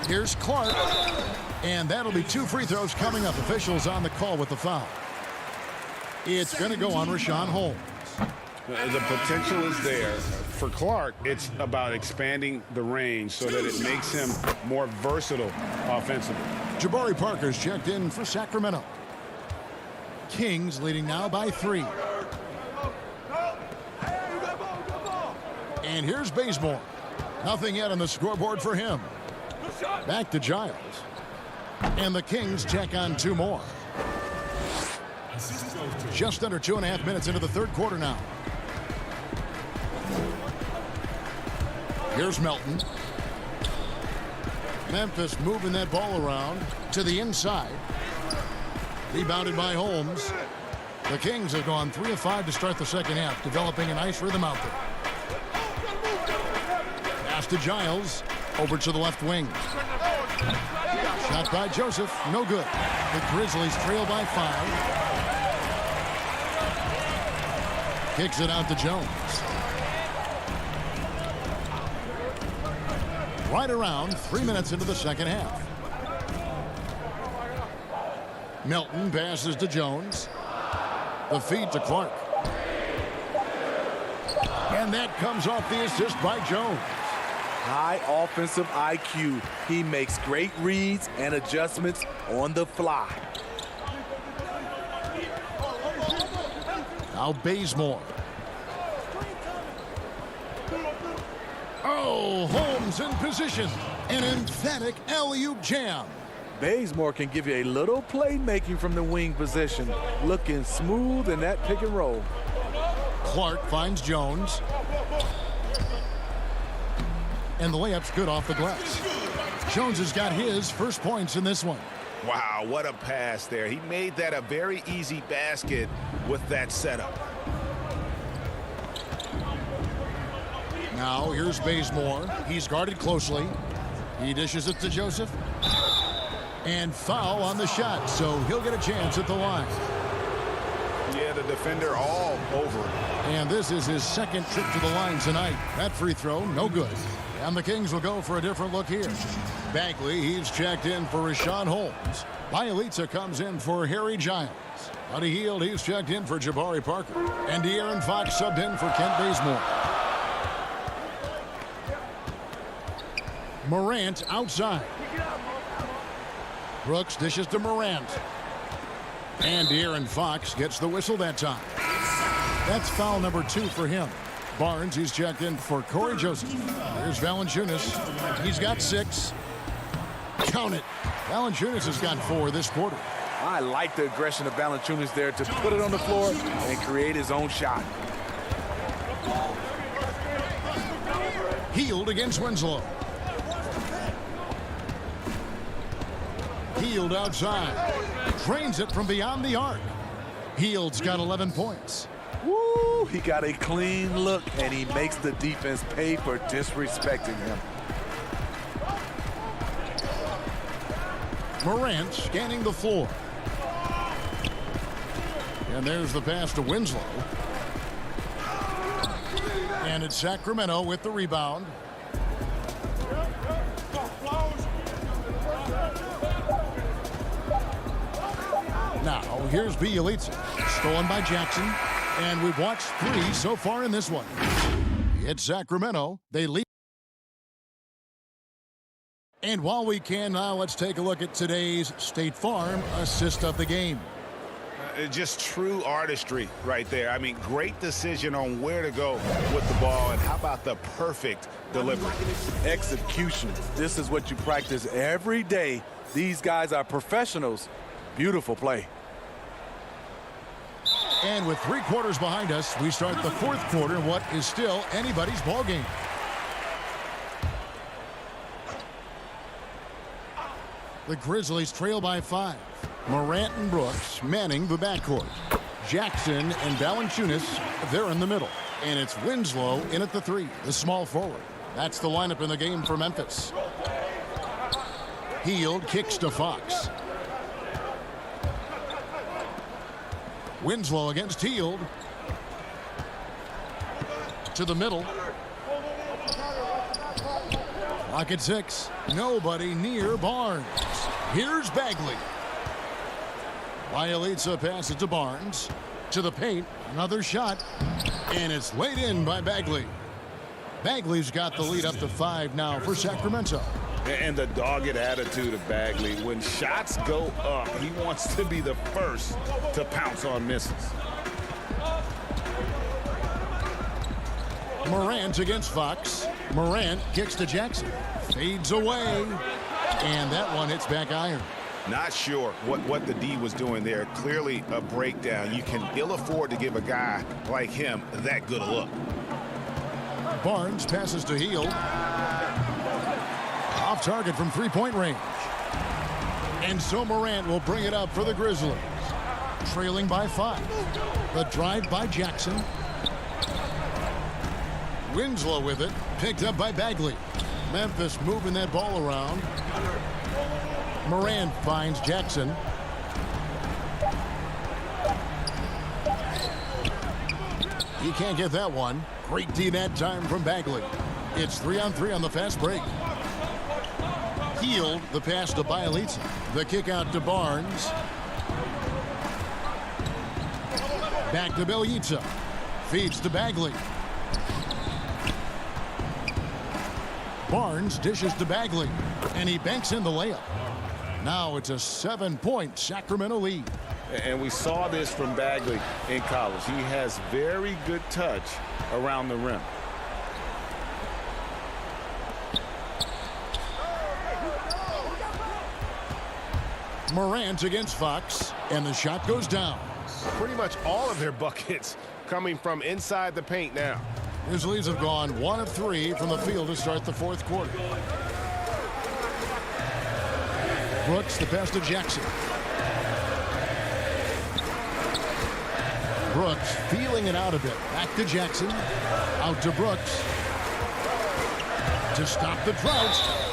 Here's Clark. And that'll be 2 free throws coming up. Officials on the call with the foul. It's going to go on Rashawn Holmes. The potential is there. For Clark, it's about expanding the range so that it makes him more versatile offensively. Jabari Parker's checked in for Sacramento. Kings leading now by 3. And here's Bazemore. Nothing yet on the scoreboard for him. Back to Giles. And the Kings check on 2 more. Just under 2.5 minutes into the third quarter now. Here's Melton. Memphis moving that ball around to the inside. Rebounded by Holmes. The Kings have gone 3 of 5 to start the second half, developing a nice rhythm out there. Pass to Giles. Over to the left wing. Shot by Joseph. No good. The Grizzlies trail by 5. Kicks it out to Jones. Right around 3 minutes into the second half. Melton passes to Jones. The feed to Clark. And that comes off the assist by Jones. High offensive IQ. He makes great reads and adjustments on the fly. Now Bazemore. Oh, Holmes in position. An emphatic alley-oop jam. Bazemore can give you a little playmaking from the wing position. Looking smooth in that pick and roll. Clark finds Jones. And the layup's good off the glass. Jones has got his first points in this one. Wow, what a pass there. He made that a very easy basket with that setup. Now here's Bazemore. He's guarded closely. He dishes it to Joseph. And foul on the shot, so he'll get a chance at the line. Yeah, the defender all over it. And this is his second trip to the line tonight. That free throw, no good. And the Kings will go for a different look here. Bagley, he's checked in for Rashawn Holmes. Bielitsa comes in for Harry Giles. Buddy Hield, he's checked in for Jabari Parker. And De'Aaron Fox subbed in for Kent Bazemore. Morant outside. Brooks dishes to Morant. And De'Aaron Fox gets the whistle that time. That's foul number 2 for him. Barnes, he's checked in for Corey Joseph. Here's Valanciunas. He's got 6. Count it. Valanciunas has got 4 this quarter. I like the aggression of Valanciunas there to put it on the floor and create his own shot. Hield against Winslow. Hield outside. Drains it from beyond the arc. Hield's got 11 points. Woo! He got a clean look, and he makes the defense pay for disrespecting him. Morant scanning the floor. And there's the pass to Winslow. And it's Sacramento with the rebound. Now, here's Bielitsa. Stolen by Jackson. And we've watched 3 so far in this one. It's Sacramento. They lead. And while we can now, let's take a look at today's State Farm assist of the game. Just true artistry right there. I mean, great decision on where to go with the ball, and how about the perfect delivery? Execution. This is what you practice every day. These guys are professionals. Beautiful play. And with 3 quarters behind us, we start the 4th quarter, what is still anybody's ball game. The Grizzlies trail by 5. Morant and Brooks manning the backcourt. Jackson and Valanciunas, they're in the middle. And it's Winslow in at the 3, the small forward. That's the lineup in the game for Memphis. Hield kicks to Fox. Winslow against Hield. To the middle. Clock at 6. Nobody near Barnes. Here's Bagley. Bielitsa passes to Barnes. To the paint. Another shot. And it's laid in by Bagley. Bagley's got the lead up to 5 now for Sacramento. And the dogged attitude of Bagley. When shots go up, he wants to be the first to pounce on misses. Morant against Fox. Morant kicks to Jackson. Fades away. And that one hits back iron. Not sure what the D was doing there. Clearly a breakdown. You can ill afford to give a guy like him that good a look. Barnes passes to Hield. Off target from 3-point range. And so Morant will bring it up for the Grizzlies. Trailing by 5. The drive by Jackson. Winslow with it. Picked up by Bagley. Memphis moving that ball around. Morant finds Jackson. He can't get that one. Great D that time from Bagley. It's 3-on-3 on the fast break. Hield the pass to Bielitsa. The kick out to Barnes. Back to Bielitsa. Feeds to Bagley. Barnes dishes to Bagley. And he banks in the layup. Now it's a 7-point Sacramento lead. And we saw this from Bagley in college. He has very good touch around the rim. Morant against Fox, and the shot goes down. Pretty much all of their buckets coming from inside the paint now. Grizzlies have gone 1 of 3 from the field to start the 4th quarter. Brooks the pass to Jackson. Brooks feeling it out a bit. Back to Jackson. Out to Brooks. To stop the drought.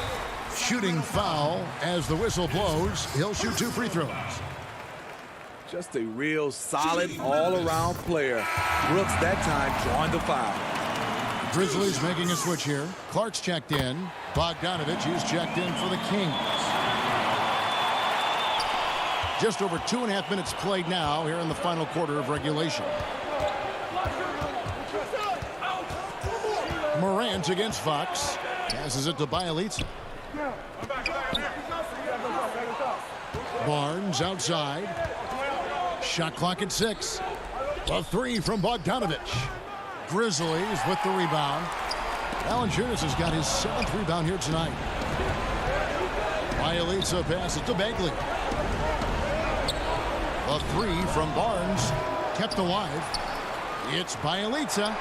Shooting foul as the whistle blows. He'll shoot 2 free throws. Just a real solid all-around player. Brooks that time drawing the foul. Grizzlies making a switch here. Clark's checked in. Bogdanovich is checked in for the Kings. Just over 2.5 minutes played now here in the final quarter of regulation. Morant against Fox. Passes it to Bielitsa. Barnes outside. Shot clock at 6. A 3 from Bogdanovich. Grizzlies with the rebound. Valanciunas has got his 7th rebound here tonight. Bielitsa passes to Bagley. A 3 from Barnes. Kept alive. It's Bielitsa.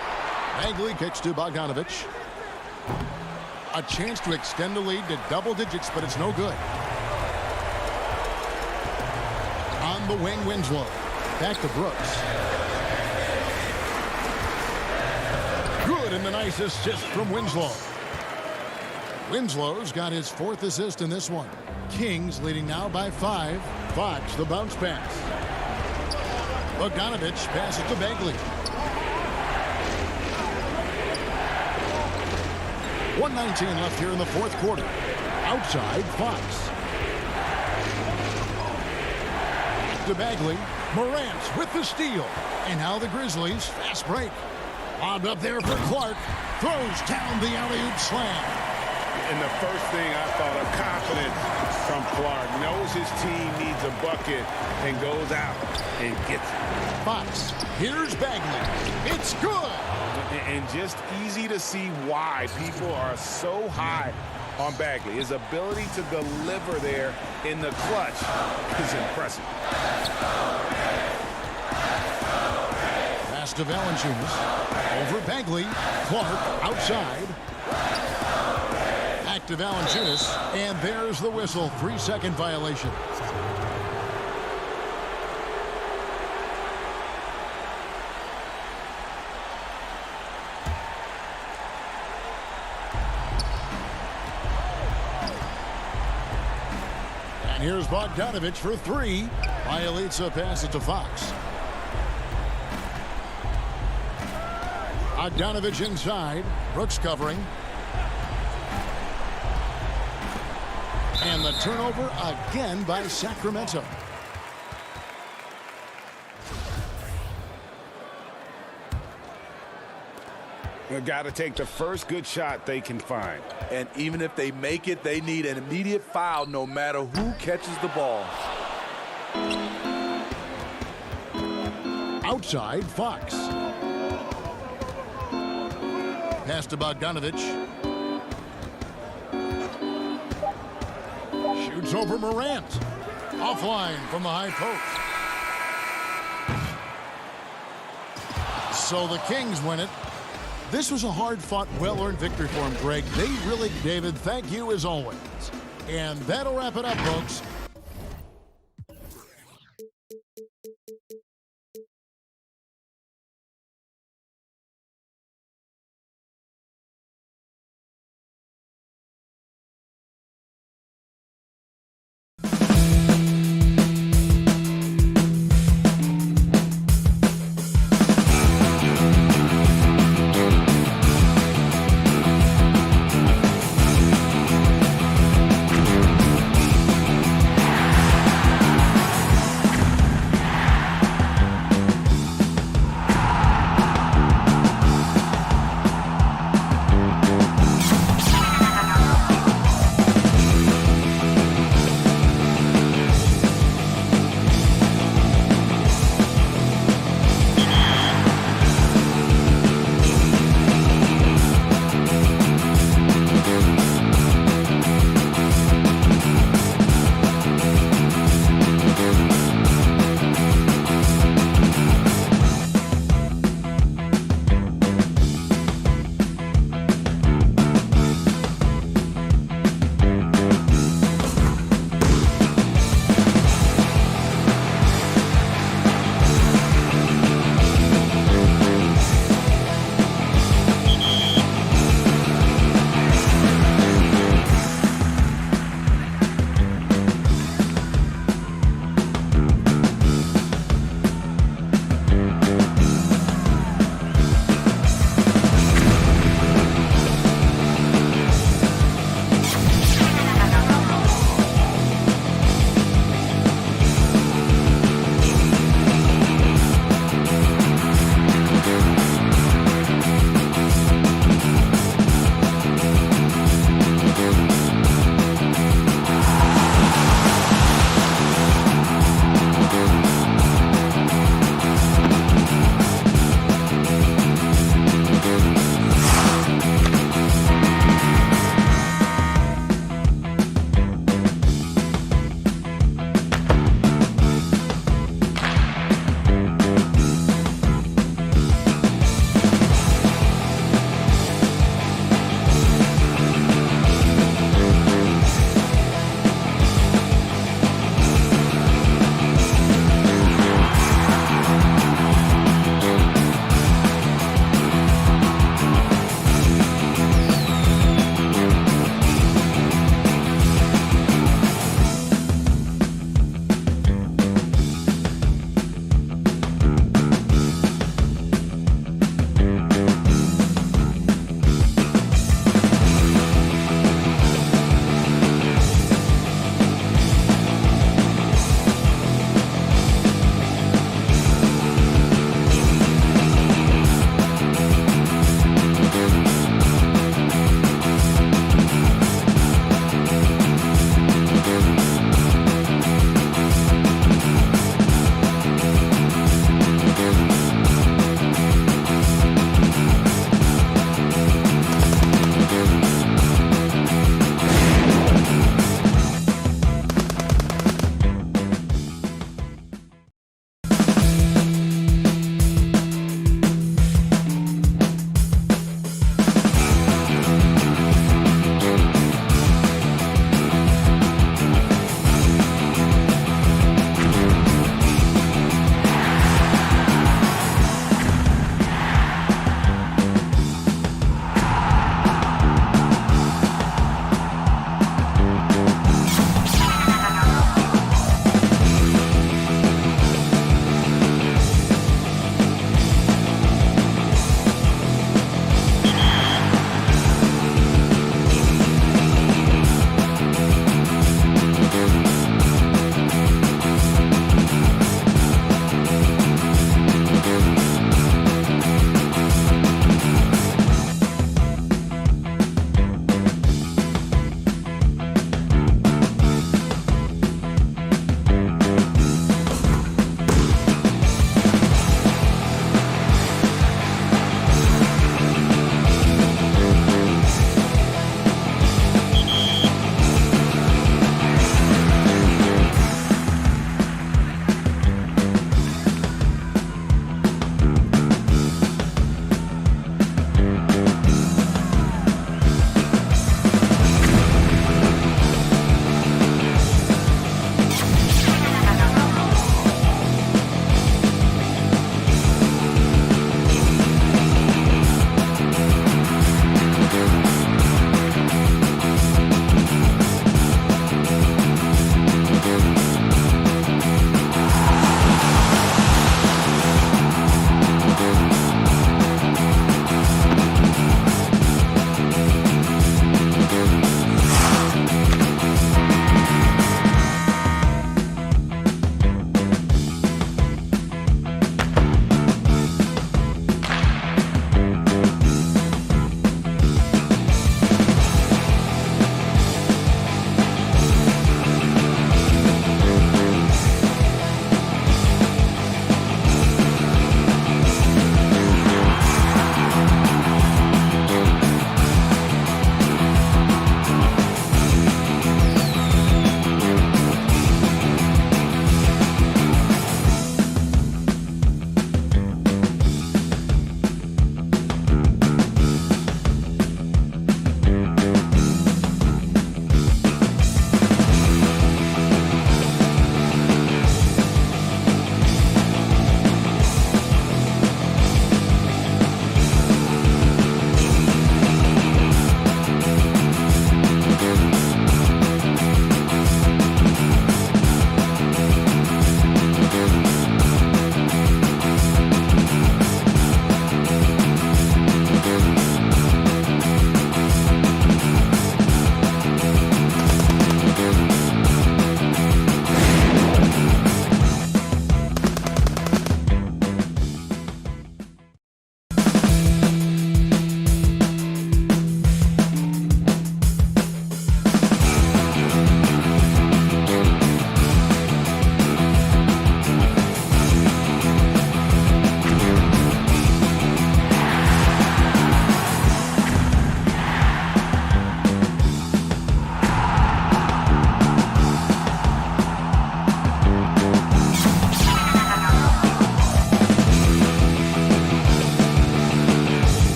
Bagley kicks to Bogdanovich. A chance to extend the lead to double digits, but it's no good. On the wing, Winslow. Back to Brooks. Good, and the nice assist from Winslow. Winslow's got his 4th assist in this one. Kings leading now by 5. Fox, the bounce pass. Bogdanovich passes to Bagley. 1:19 left here in the fourth quarter. Outside, Fox. To Bagley. Morant with the steal. And now the Grizzlies, fast break. Lobbed up there for Clark. Throws down the alley-oop slam. And the first thing I thought of, confidence from Clark. Knows his team needs a bucket and goes out and gets it. Fox. Here's Bagley. It's good. And just easy to see why people are so high on Bagley. His ability to deliver there in the clutch is impressive. Pass to Valanciunas. Over Bagley. Clark outside. Back to Valanciunas. And there's the whistle. 3-second violation. And here's Bogdanovich for three. Bielitsa passes to Fox. Bogdanovich inside. Brooks covering. And the turnover again by Sacramento. They've got to take the first good shot they can find. And even if they make it, they need an immediate foul no matter who catches the ball. Outside, Fox. Pass to Bogdanovich. Shoots over Morant. Offline from the high post. So the Kings win it. This was a hard-fought, well-earned victory for him, Greg. They really, David, thank you as always. And that'll wrap it up, folks.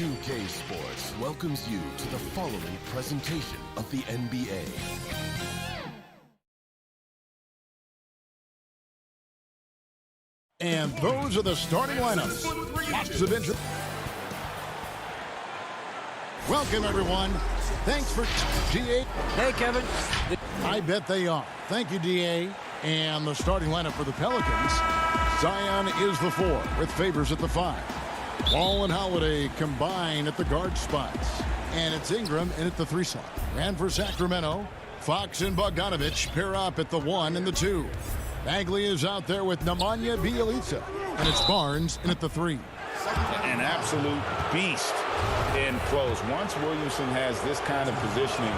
2K Sports welcomes you to the following presentation of the NBA. And those are the starting lineups. Lots of interest. Welcome, everyone. Thanks for DA. Hey, Kevin. I bet they are. Thank you, DA. And the starting lineup for the Pelicans. Zion is the 4 with Favors at the 5. Wall and Holiday combine at the guard spots. And it's Ingram in at the 3 slot. And for Sacramento, Fox and Bogdanovich pair up at the 1 and the 2. Bagley is out there with Nemanja Bjelica. And it's Barnes in at the 3. An absolute beast in close. Once Williamson has this kind of positioning,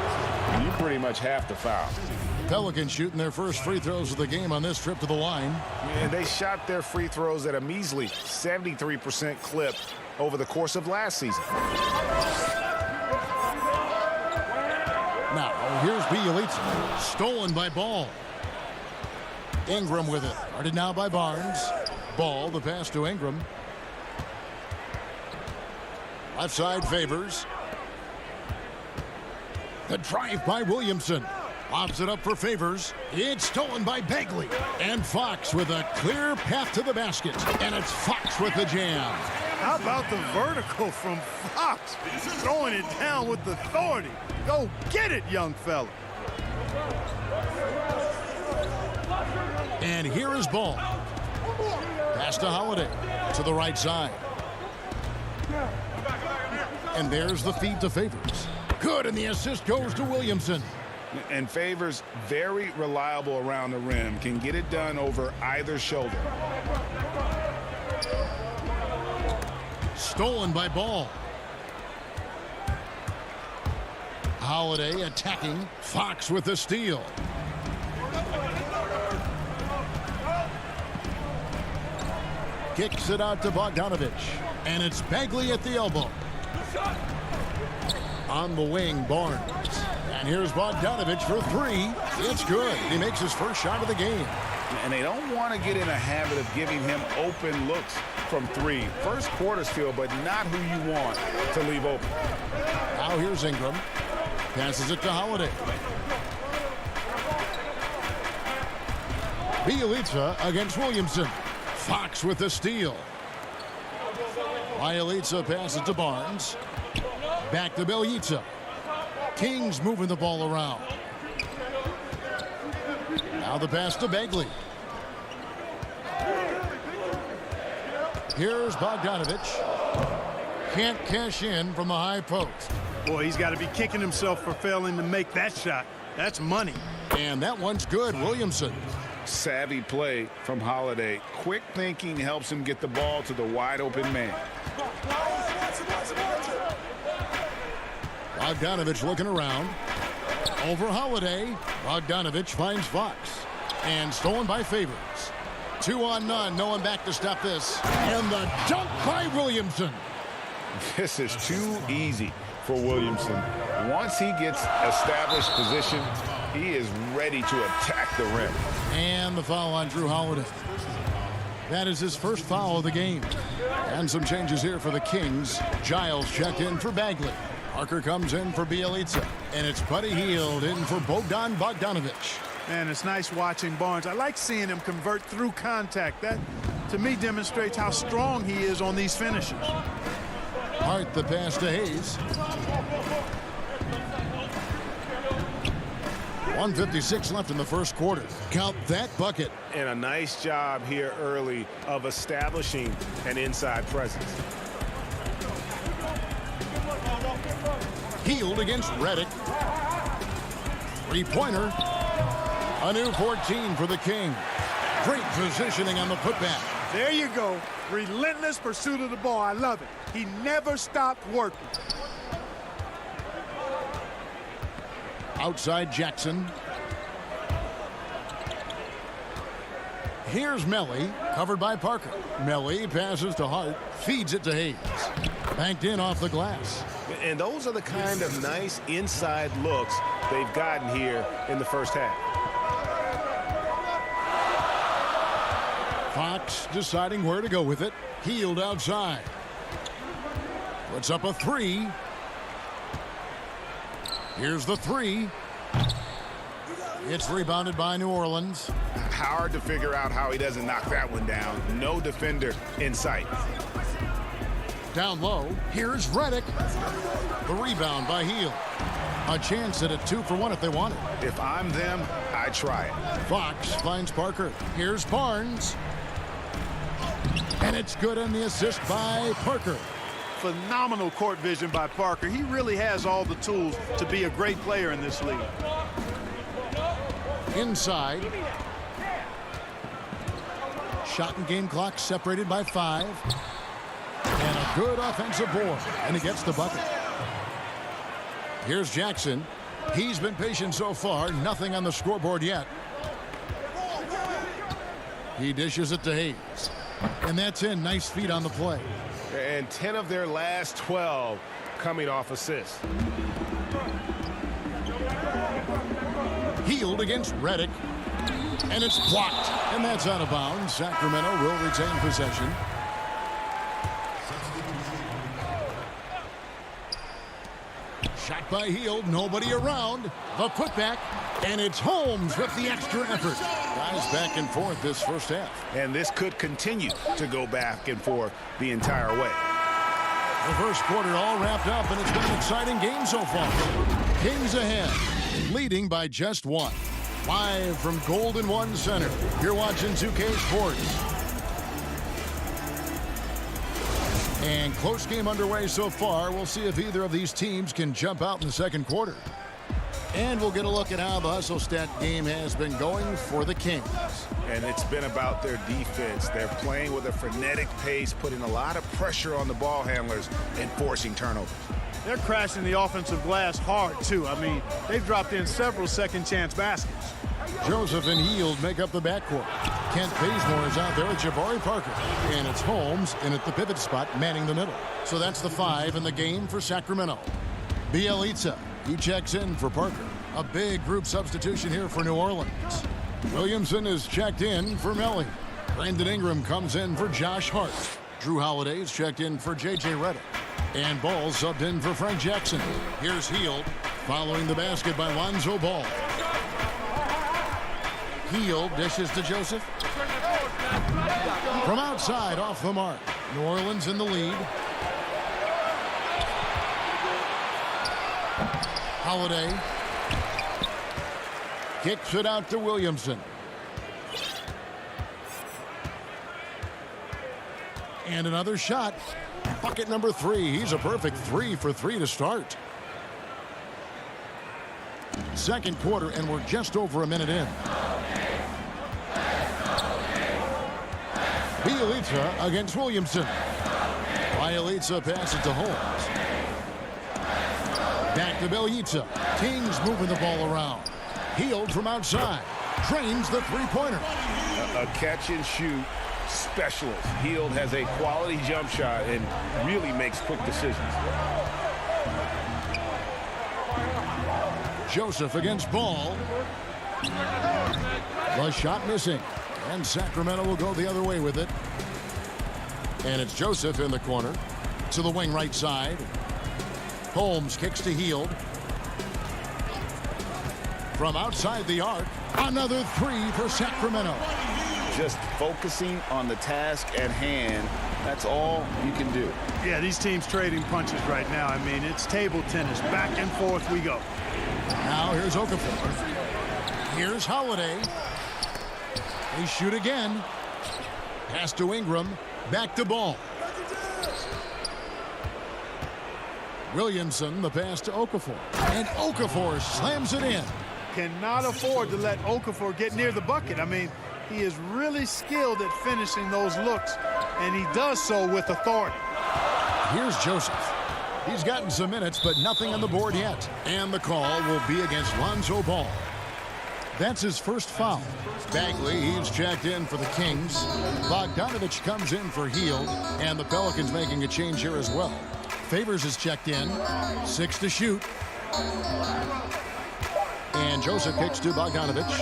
you pretty much have to foul. Pelicans shooting their first free throws of the game on this trip to the line. And they shot their free throws at a measly 73% clip over the course of last season. Now, here's Bjelica. Stolen by Ball. Ingram with it. Guarded now by Barnes. Ball, the pass to Ingram. Left side Favors. The drive by Williamson. Lobs it up for Favors. It's stolen by Bagley. And Fox with a clear path to the basket. And it's Fox with the jam. How about the vertical from Fox? Throwing it down with authority. Go get it, young fella. And here is Ball. Pass to Holiday. To the right side. And there's the feed to Favors. Good, and the assist goes to Williamson. And Favors, very reliable around the rim. Can get it done over either shoulder. Stolen by Ball. Holiday attacking. Fox with the steal. Kicks it out to Bogdanovich. And it's Bagley at the elbow. On the wing, Barnes. And here's Bogdanovich for 3. It's good. He makes his first shot of the game. And they don't want to get in a habit of giving him open looks from 3. First quarter still, but not who you want to leave open. Now here's Ingram. Passes it to Holiday. Bjelica against Williamson. Fox with the steal. Bjelica passes to Barnes. Back to Bjelica. Kings moving the ball around. Now the pass to Bagley. Here's Bogdanovich. Can't cash in from the high post. Boy, he's got to be kicking himself for failing to make that shot. That's money. And that one's good, Williamson. Savvy play from Holiday. Quick thinking helps him get the ball to the wide open man. Bogdanovich looking around. Over Holiday. Bogdanovich finds Fox. And stolen by Favors. 2 on none. No one back to stop this. And the dunk by Williamson. This is too easy for Williamson. Once he gets established position, he is ready to attack the rim. And the foul on Drew Holiday. That is his first foul of the game. And some changes here for the Kings. Giles checked in for Bagley. Parker comes in for Bjelica. And it's Buddy Hield in for Bogdanovich. Man, it's nice watching Barnes. I like seeing him convert through contact. That, to me, demonstrates how strong he is on these finishes. Hart the pass to Hayes. 1:56 left in the first quarter. Count that bucket. And a nice job here early of establishing an inside presence. Hield against Redick. Three-pointer. A new 14 for the King. Great positioning on the putback. There you go. Relentless pursuit of the ball. I love it. He never stopped working. Outside Jackson. Here's Melly, covered by Parker. Melly passes to Hart, feeds it to Hayes. Banked in off the glass. And those are the kind of nice inside looks they've gotten here in the first half. Fox deciding where to go with it. Hield outside. Puts up a three. Here's the three. It's rebounded by New Orleans. Hard to figure out how he doesn't knock that one down. No defender in sight. Down low, here's Redick. The rebound by Hield. A chance at a 2-for-1 if they want it. If I'm them, I try it. Fox finds Parker. Here's Barnes. And it's good in the assist by Parker. Phenomenal court vision by Parker. He really has all the tools to be a great player in this league. Inside. Shot and game clock separated by 5. And a good offensive board. And he gets the bucket. Here's Jackson. He's been patient so far. Nothing on the scoreboard yet. He dishes it to Hayes. And that's in. Nice feet on the play. And 10 of their last 12 coming off assists. Hield against Redick. And it's blocked. And that's out of bounds. Sacramento will retain possession. Shot by Hield. Nobody around. The putback. And it's Holmes with the extra effort. Guys back and forth this first half. And this could continue to go back and forth the entire way. The first quarter all wrapped up, and it's been an exciting game so far. Kings ahead, leading by just 1. Live from Golden One Center, you're watching 2K Sports. And close game underway so far. We'll see if either of these teams can jump out in the second quarter. And we'll get a look at how the hustle stat game has been going for the Kings. And it's been about their defense. They're playing with a frenetic pace, putting a lot of pressure on the ball handlers and forcing turnovers. They're crashing the offensive glass hard, too. I mean, they've dropped in several second-chance baskets. Joseph and Hield make up the backcourt. Kent Bazemore is out there with Jabari Parker. And it's Holmes in at the pivot spot, manning the middle. So that's the 5 in the game for Sacramento. Bielitsa, he checks in for Parker. A big group substitution here for New Orleans. Williamson is checked in for Melly. Brandon Ingram comes in for Josh Hart. Drew Holiday is checked in for J.J. Redick. And Ball subbed in for Frank Jackson. Here's Hield following the basket by Lonzo Ball. Hield dishes to Joseph. From outside, off the mark. New Orleans in the lead. Holiday kicks it out to Williamson. And another shot. Bucket number 3. He's a perfect 3 for 3 to start. Second quarter, and we're just over a minute in. Bielitsa against Williamson. Bielitsa passes to Holmes. Back to Bielitsa. Kings moving the ball around. Hield from outside. Drains the three-pointer. A catch-and-shoot specialist. Hield has a quality jump shot and really makes quick decisions. Joseph against Ball. The shot missing. And Sacramento will go the other way with it. And it's Joseph in the corner. To the wing right side. Holmes kicks to Hield. From outside the arc. Another 3 for Sacramento. Just focusing on the task at hand. That's all you can do. Yeah, these teams trading punches right now. I mean, it's table tennis. Back and forth we go. Now here's Okafor. Here's Holiday. They shoot again. Pass to Ingram. Back to Ball. Williamson, the pass to Okafor. And Okafor slams it in. Cannot afford to let Okafor get near the bucket. I mean, he is really skilled at finishing those looks, and he does so with authority. Here's Joseph. He's gotten some minutes, but nothing on the board yet. And the call will be against Lonzo Ball. That's his first foul. Bagley, he's checked in for the Kings. Bogdanovich comes in for Hield, and the Pelicans making a change here as well. Favors is checked in. 6 to shoot. And Joseph kicks to Bogdanovich.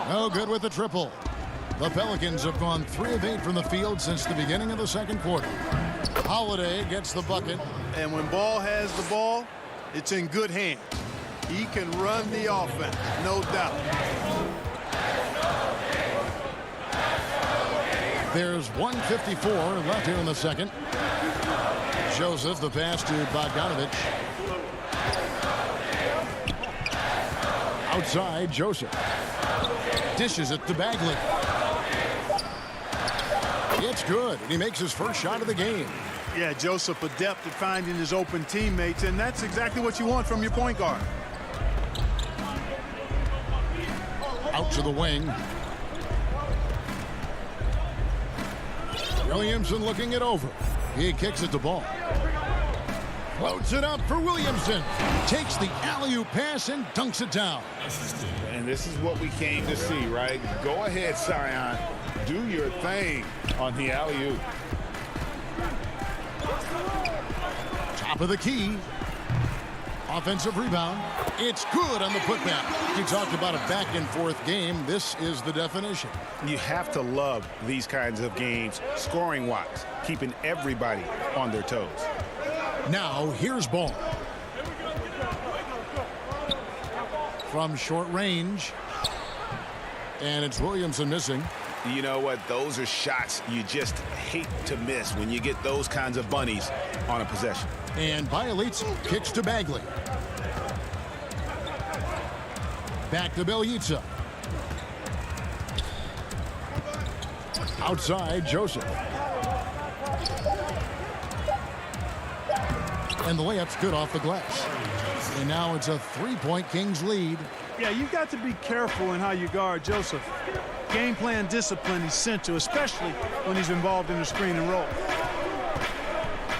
No good with the triple. The Pelicans have gone 3 of 8 from the field since the beginning of the second quarter. Holiday gets the bucket. And when Ball has the ball, it's in good hands. He can run the offense, no doubt. There's 1:54 left here in the second. Joseph, the pass to Bogdanovich. Outside, Joseph. Dishes it to Bagley. It's good, and he makes his first shot of the game. Yeah, Joseph adept at finding his open teammates, and that's exactly what you want from your point guard. Out to the wing. Williamson looking it over. He kicks it to Ball. Floats it up for Williamson. Takes the alley-oop pass and dunks it down. And this is what we came to see, right? Go ahead, Zion. Do your thing on the alley-oop. Top of the key. Offensive rebound. It's good on the putback. You talked about a back-and-forth game. This is the definition. You have to love these kinds of games, scoring-wise, keeping everybody on their toes. Now, here's Ball. From short range. And it's Williamson missing. You know what? Those are shots you just hate to miss when you get those kinds of bunnies on a possession. And Bielitsa kicks to Bagley. Back to Bielitsa. Outside, Joseph. And the layup's good off the glass. And now it's a three-point Kings lead. Yeah, you've got to be careful in how you guard Joseph. Game plan discipline essential, especially when he's involved in a screen and roll.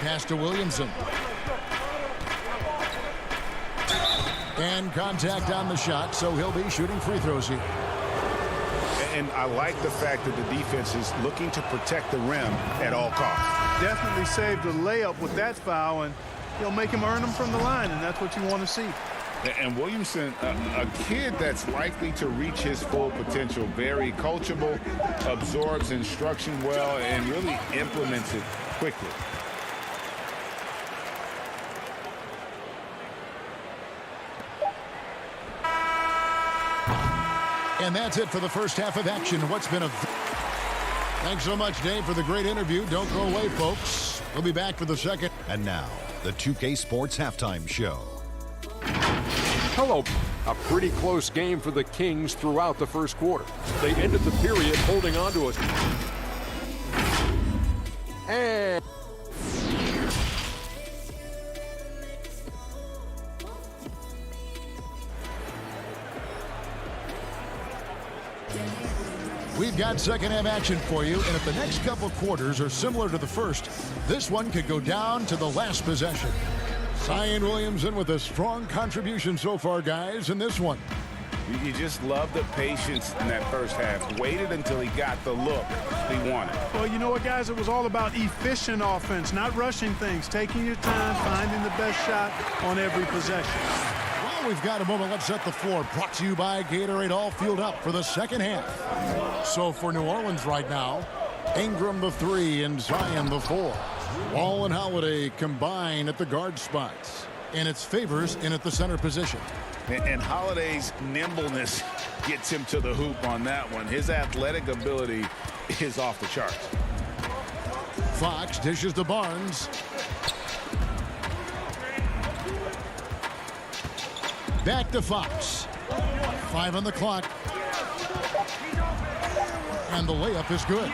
Pass to Williamson. And contact on the shot, so he'll be shooting free throws here. And I like the fact that the defense is looking to protect the rim at all costs. Definitely saved a layup with that foul, and he'll make him earn them from the line, and that's what you want to see. And Williamson, a kid that's likely to reach his full potential, very coachable, absorbs instruction well, and really implements it quickly. And that's it for the first half of action. What's been a... Thanks so much, Dave, for the great interview. Don't go away, folks. We'll be back for the second. And now, the 2K Sports Halftime Show. Hello. A pretty close game for the Kings throughout the first quarter. They ended the period holding on to us. And we've got second half action for you, and if the next couple quarters are similar to the first, this one could go down to the last possession. Zion Williamson with a strong contribution so far, guys, in this one. You just love the patience in that first half. Waited until he got the look he wanted. Well, you know what, guys? It was all about efficient offense, not rushing things, taking your time, finding the best shot on every possession. Well, we've got a moment. Let's set the floor. Brought to you by Gatorade, all fueled up for the second half. So for New Orleans right now, Ingram the 3 and Zion the 4. Wall and Holiday combine at the guard spots. And it's Favors in at the center position. And Holiday's nimbleness gets him to the hoop on that one. His athletic ability is off the charts. Fox dishes to Barnes. Back to Fox. 5 on the clock. And the layup is good.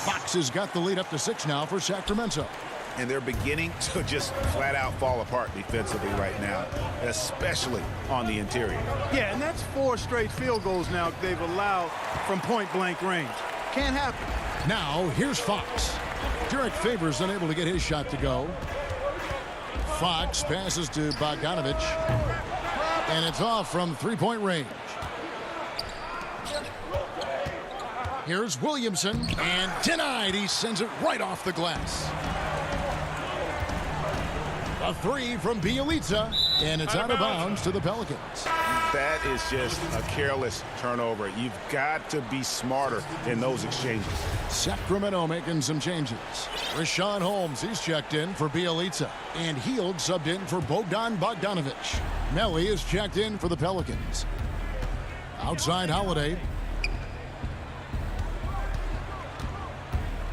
Fox has got the lead up to 6 now for Sacramento. And they're beginning to just flat out fall apart defensively right now, especially on the interior. Yeah, and that's 4 straight field goals now they've allowed from point-blank range. Can't happen. Now, here's Fox. Derek Favors unable to get his shot to go. Fox passes to Bogdanovich. And it's off from 3-point range. Here's Williamson, and denied. He sends it right off the glass. A 3 from Bielitsa. And it's out of bounds to the Pelicans. That is just a careless turnover. You've got to be smarter in those exchanges. Sacramento making some changes. Richaun Holmes, he's checked in for Bielitsa. And Hield subbed in for Bogdan Bogdanovic. Melli is checked in for the Pelicans. Outside Holiday.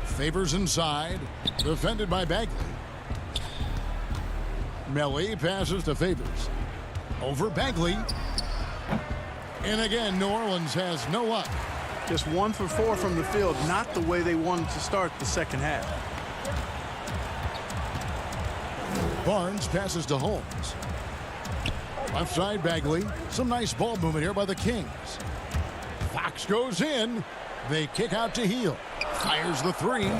Favors inside. Defended by Bagley. Melli passes to Favors. Over Bagley. And again, New Orleans has no luck. Just 1 for 4 from the field, not the way they wanted to start the second half. Barnes passes to Holmes. Left side Bagley. Some nice ball movement here by the Kings. Fox goes in. They kick out to Hield. Fires the three.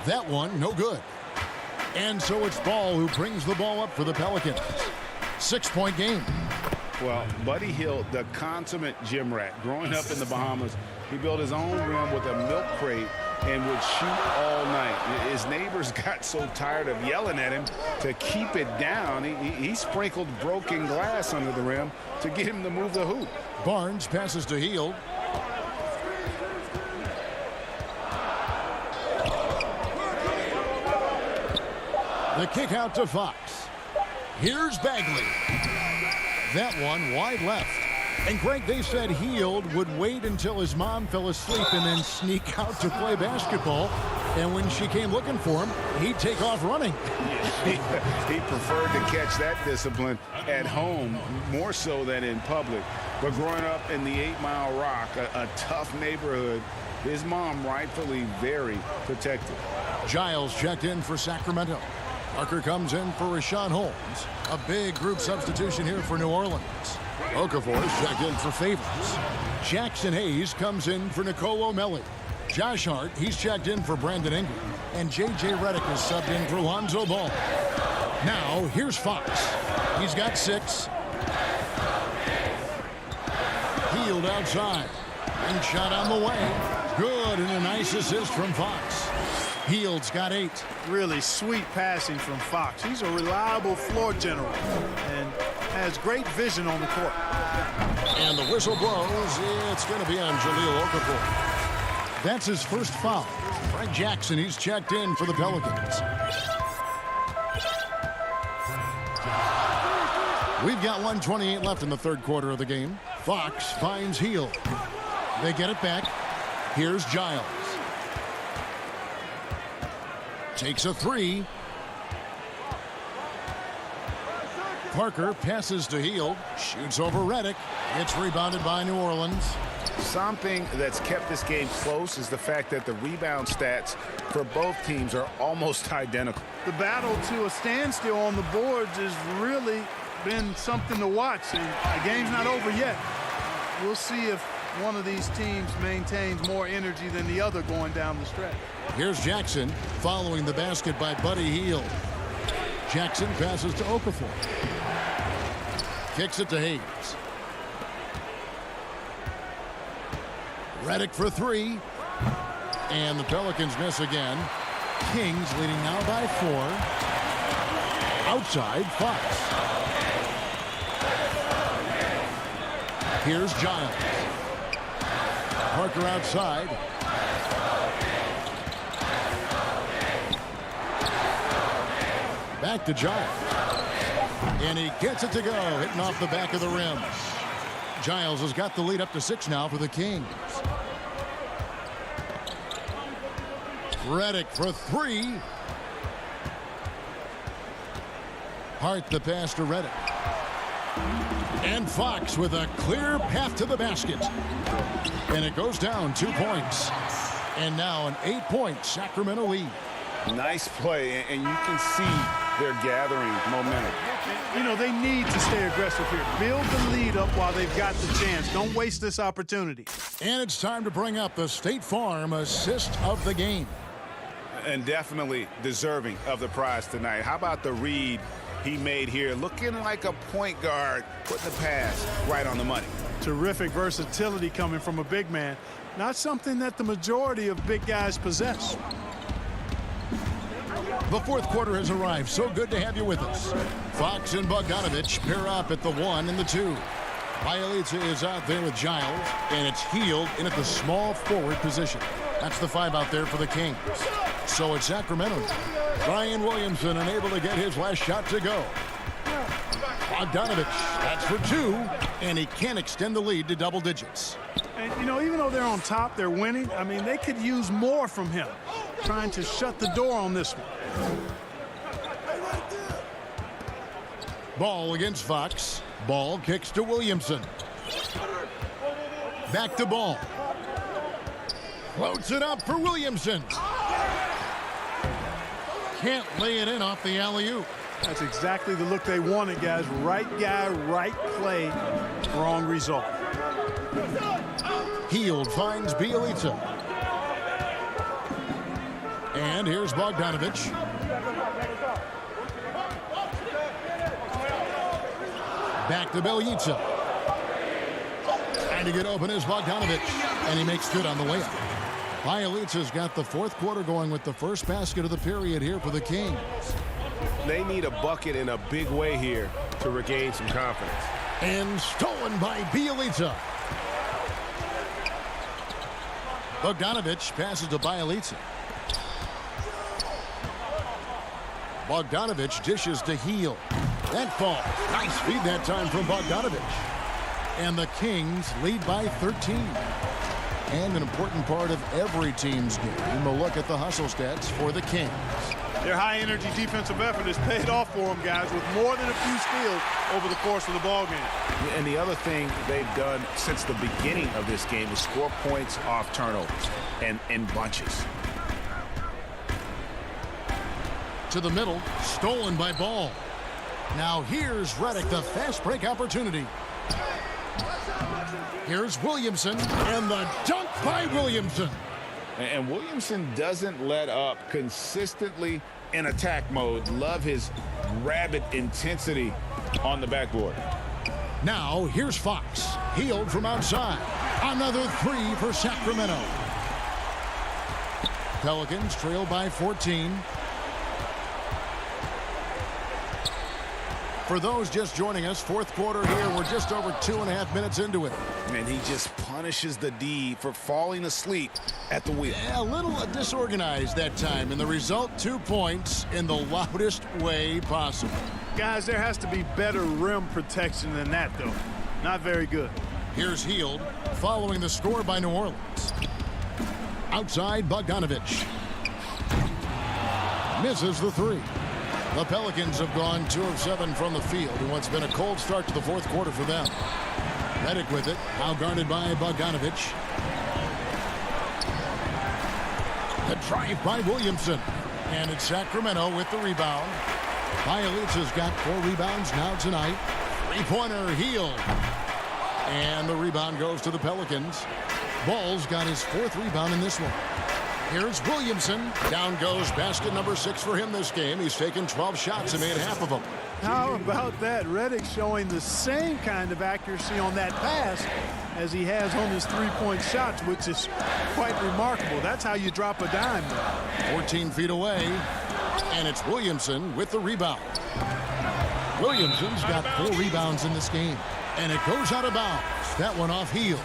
That one, no good. And so it's Ball who brings the ball up for the Pelicans. 6-point game. Well, Buddy Hield, the consummate gym rat. Growing up in the Bahamas, he built his own rim with a milk crate and would shoot all night. His neighbors got so tired of yelling at him to keep it down. He sprinkled broken glass under the rim to get him to move the hoop. Barnes passes to Hield. The kick out to Fox. Here's Bagley. That one wide left. And Greg, they said Hield would wait until his mom fell asleep and then sneak out to play basketball. And when she came looking for him, he'd take off running. He preferred to catch that discipline at home more so than in public. But growing up in the 8 Mile Rock, a tough neighborhood, his mom rightfully very protective. Giles checked in for Sacramento. Parker comes in for Richaun Holmes. A big group substitution here for New Orleans. Okafor is checked in for Favors. Jackson Hayes comes in for Nicolo Melli. Josh Hart, he's checked in for Brandon Ingram. And J.J. Redick is subbed in for Lonzo Ball. Now, here's Fox. He's got 6. Hield outside. And shot on the way. Good, and a nice assist from Fox. Hield's got 8. Really sweet passing from Fox. He's a reliable floor general and has great vision on the court. And the whistle blows. It's going to be on Jahlil Okafor. That's his first foul. Fred Jackson, he's checked in for the Pelicans. We've got 1:28 left in the third quarter of the game. Fox finds Hield. They get it back. Here's Giles. Takes a 3. Parker passes to Hield. Shoots over Redick. It's rebounded by New Orleans. Something that's kept this game close is the fact that the rebound stats for both teams are almost identical. The battle to a standstill on the boards has really been something to watch, and the game's not over yet. We'll see if one of these teams maintains more energy than the other going down the stretch. Here's Jackson following the basket by Buddy Hield. Jackson passes to Okafor. Kicks it to Hayes. Redick for 3. And the Pelicans miss again. Kings leading now by 4. Outside, Fox. Here's Giles. Parker outside. Back to Giles. And he gets it to go, hitting off the back of the rim. Giles has got the lead up to 6 now for the Kings. Redick for 3. Hart the pass to Redick. And Fox with a clear path to the basket. And it goes down 2 points. And now an 8-point Sacramento lead. Nice play, and you can see they're gathering momentum. You know, they need to stay aggressive here. Build the lead up while they've got the chance. Don't waste this opportunity. And it's time to bring up the State Farm assist of the game. And definitely deserving of the prize tonight. How about the read he made here? Looking like a point guard, putting the pass right on the money. Terrific versatility coming from a big man. Not something that the majority of big guys possess. The fourth quarter has arrived. So good to have you with us. Fox and Bogdanovich pair up at the 1 and the 2. Bielitsa is out there with Giles, and it's Hield in at the small forward position. That's the 5 out there for the Kings. So it's Sacramento. Brian Williamson unable to get his last shot to go. Bogdanovich, that's for 2, and he can't extend the lead to double digits. And, you know, even though they're on top, they're winning. I mean, they could use more from him, trying to shut the door on this one. Ball against Fox. Ball kicks to Williamson. Back to Ball. Floats it up for Williamson. Can't lay it in off the alley-oop. That's exactly the look they wanted, guys. Right guy, right play, wrong result. Hield finds Bielitsa. And here's Bogdanovich. Back to Bielitsa. Trying to get open is Bogdanovich. And he makes good on the way up. Bielitsa's got the fourth quarter going with the first basket of the period here for the Kings. They need a bucket in a big way here to regain some confidence. And stolen by Bielitsa. Bogdanovich passes to Bielitsa. Bogdanovich dishes to Hield. That falls. Nice feed that time from Bogdanovich. And the Kings lead by 13. And an important part of every team's game, a look at the hustle stats for the Kings. Their high-energy defensive effort has paid off for them, guys, with more than a few steals over the course of the ball game. And the other thing they've done since the beginning of this game is score points off turnovers and in bunches. To the middle, stolen by Ball. Now here's Redick, the fast break opportunity. Here's Williamson, and the dunk by Williamson. And Williamson doesn't let up, consistently in attack mode. Love his rabid intensity on the backboard. Now here's Fox. Hield from outside. Another 3 for Sacramento. Pelicans trail by 14. For those just joining us, fourth quarter here. We're just over 2.5 minutes into it. And he just punishes the D for falling asleep at the wheel. Yeah, a little disorganized that time. And the result, 2 points in the loudest way possible. Guys, there has to be better rim protection than that, though. Not very good. Here's Hield following the score by New Orleans. Outside, Bogdanovich. Misses the 3. The Pelicans have gone 2 of 7 from the field in what's been a cold start to the fourth quarter for them. Redick with it, now guarded by Bogdanovich. The drive by Williamson. And it's Sacramento with the rebound. Bielitsa's got 4 rebounds now tonight. Three-pointer, Hield. And the rebound goes to the Pelicans. Ball's got his 4th rebound in this one. Here's Williamson. Down goes basket number 6 for him this game. He's taken 12 shots and made half of them. How about that? Redick showing the same kind of accuracy on that pass as he has on his three-point shots, which is quite remarkable. That's how you drop a dime now. 14 feet away, and it's Williamson with the rebound. Williamson's got 4 rebounds in this game, and it goes out of bounds. That one off Hield.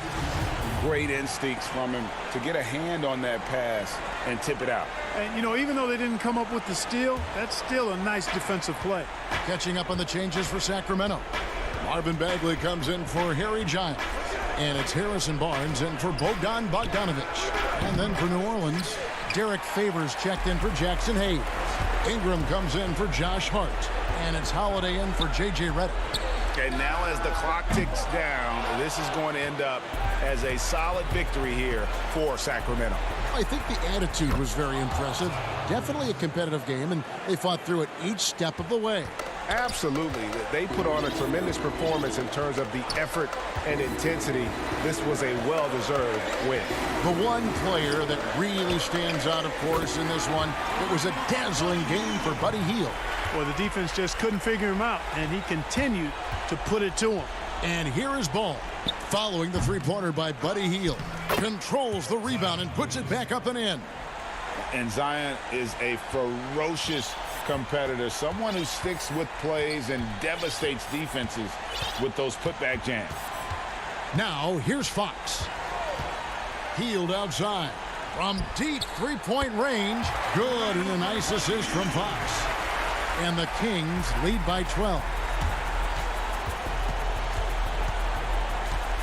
Great instincts from him to get a hand on that pass and tip it out. And, you know, even though they didn't come up with the steal, that's still a nice defensive play. Catching up on the changes for Sacramento. Marvin Bagley comes in for Harry Giles. And it's Harrison Barnes in for Bogdan Bogdanovich. And then for New Orleans, Derek Favors checked in for Jackson Hayes. Ingram comes in for Josh Hart. And it's Holiday in for J.J. Redick. And now as the clock ticks down, this is going to end up as a solid victory here for Sacramento. I think the attitude was very impressive. Definitely a competitive game, and they fought through it each step of the way. Absolutely. They put on a tremendous performance in terms of the effort and intensity. This was a well-deserved win. The one player that really stands out, of course, in this one, it was a dazzling game for Buddy Hield. Well, the defense just couldn't figure him out, and he continued to put it to him. And here is Ball, following the three-pointer by Buddy Hield. Controls the rebound and puts it back up and in. And Zion is a ferocious competitor, someone who sticks with plays and devastates defenses with those putback jams. Now, here's Fox. Healed outside. From deep three-point range. Good, and a nice assist from Fox. And the Kings lead by 12.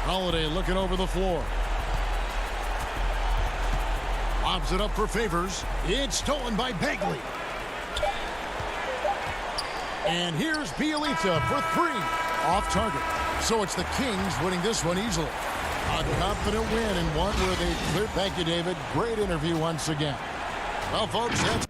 Holiday looking over the floor. Lobs it up for Favors. It's stolen by Bagley. And here's Bielitsa for three. Off target. So it's the Kings winning this one easily. A confident win and one where they cleared. Thank you, David. Great interview once again. Well, folks, that's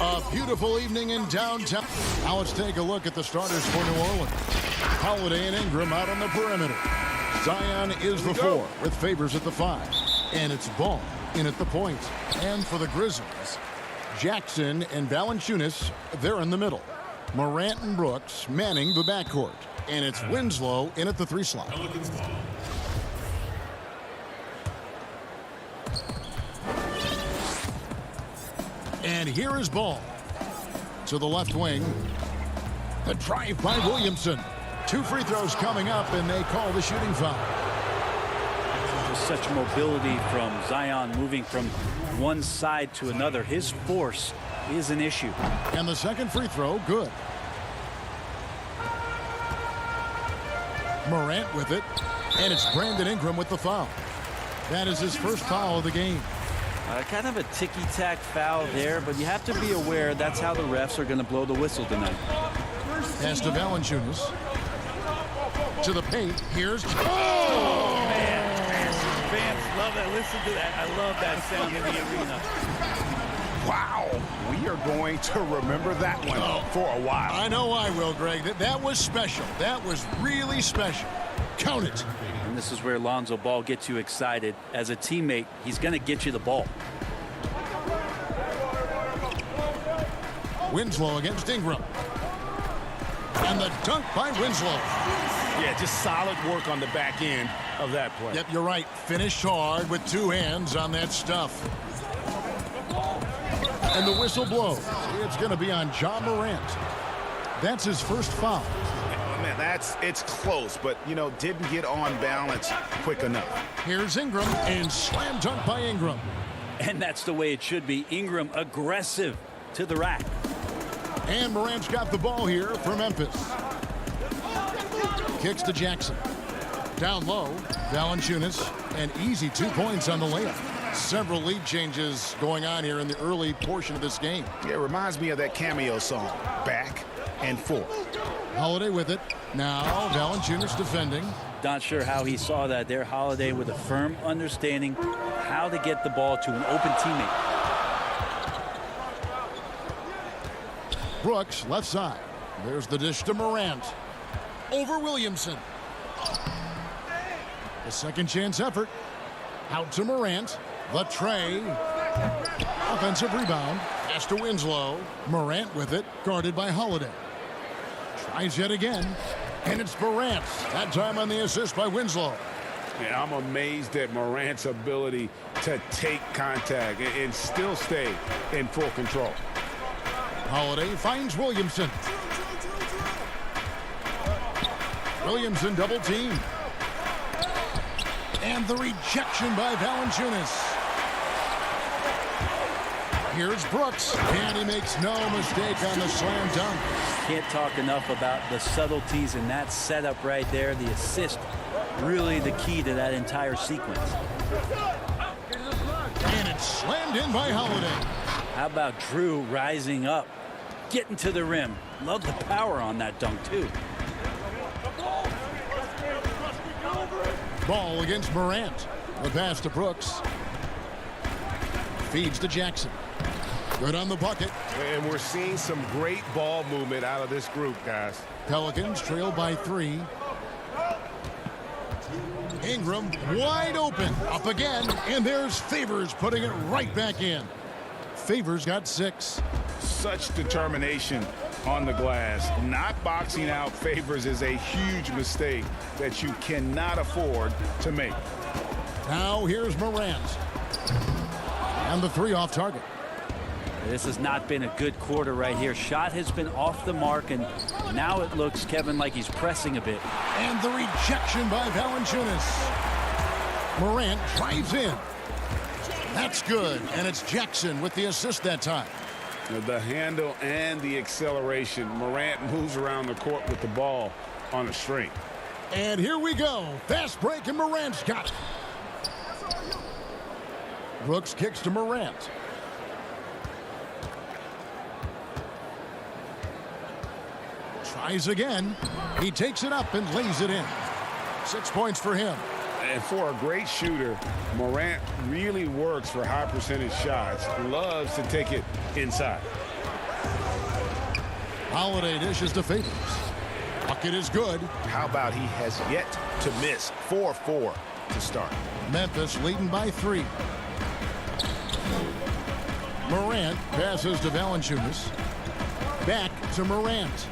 A beautiful evening in downtown. Now let's take a look at the starters for New Orleans. Holiday and Ingram out on the perimeter. Zion is the 4 with Favors at the 5. And it's Ball in at the point. And for the Grizzlies, Jackson and Valanciunas, they're in the middle. Morant and Brooks manning the backcourt. And it's Winslow in at the 3 slot. And here is Ball to the left wing. The drive by Williamson. 2 free throws coming up, and they call the shooting foul. There's such mobility from Zion moving from one side to another. His force is an issue. And the second free throw, good. Morant with it, and it's Brandon Ingram with the foul. That is his first foul of the game. Kind of a ticky-tack foul there, but you have to be aware that's how the refs are going to blow the whistle tonight. Pass to Valanciunas. To the paint. Here's... Oh, man. Fans love that. Listen to that. I love that sound in the arena. Wow. We are going to remember that one for a while. I know I will, Greg. That was special. That was really special. Count it. And this is where Lonzo Ball gets you excited. As a teammate, he's going to get you the ball. Winslow against Ingram. And the dunk by Winslow. Yeah, just solid work on the back end of that play. Yep, you're right. Finished hard with 2 hands on that stuff. And the whistle blows. It's going to be on John Morant. That's his first foul. Man, it's close, but, didn't get on balance quick enough. Here's Ingram, and slam dunk by Ingram. And that's the way it should be. Ingram aggressive to the rack. And Morant's got the ball here for Memphis. Kicks to Jackson. Down low, Valanciunas, and easy 2 points on the layup. Several lead changes going on here in the early portion of this game. Yeah, it reminds me of that Cameo song, Back and Forth. Holiday with it. Now Valanciunas defending. Not sure how he saw that there. Holiday with a firm understanding how to get the ball to an open teammate. Brooks, left side. There's the dish to Morant. Over Williamson. The second chance effort. Out to Morant. The tray. Offensive rebound. Pass to Winslow. Morant with it. Guarded by Holiday. Tries yet again. And it's Morant. That time on the assist by Winslow. Yeah, I'm amazed at Morant's ability to take contact and still stay in full control. Holiday finds Williamson. Williamson double team. And the rejection by Valanciunas. Here's Brooks, and he makes no mistake on the slam dunk. Can't talk enough about the subtleties in that setup right there. The assist, really the key to that entire sequence. And it's slammed in by Holiday. How about Drew rising up, getting to the rim? Love the power on that dunk, too. Ball against Morant. The pass to Brooks. Feeds to Jackson. Good on the bucket. And we're seeing some great ball movement out of this group, guys. Pelicans trail by 3. Ingram wide open. Up again. And there's Favors putting it right back in. Favors got 6. Such determination on the glass. Not boxing out Favors is a huge mistake that you cannot afford to make. Now here's Morant. And the 3 off target. This has not been a good quarter right here. Shot has been off the mark, and now it looks, Kevin, like he's pressing a bit. And the rejection by Valanciunas. Morant drives in. That's good, and it's Jackson with the assist that time. The handle and the acceleration. Morant moves around the court with the ball on a string. And here we go. Fast break, and Morant's got it. Brooks kicks to Morant. Tries again. He takes it up and lays it in. 6 points for him. And for a great shooter, Morant really works for high percentage shots. Loves to take it inside. Holiday dishes to Favors. Bucket is good. How about he has yet to miss? 4-4 to start. Memphis leading by 3. Morant passes to Valanciunas. Back to Morant.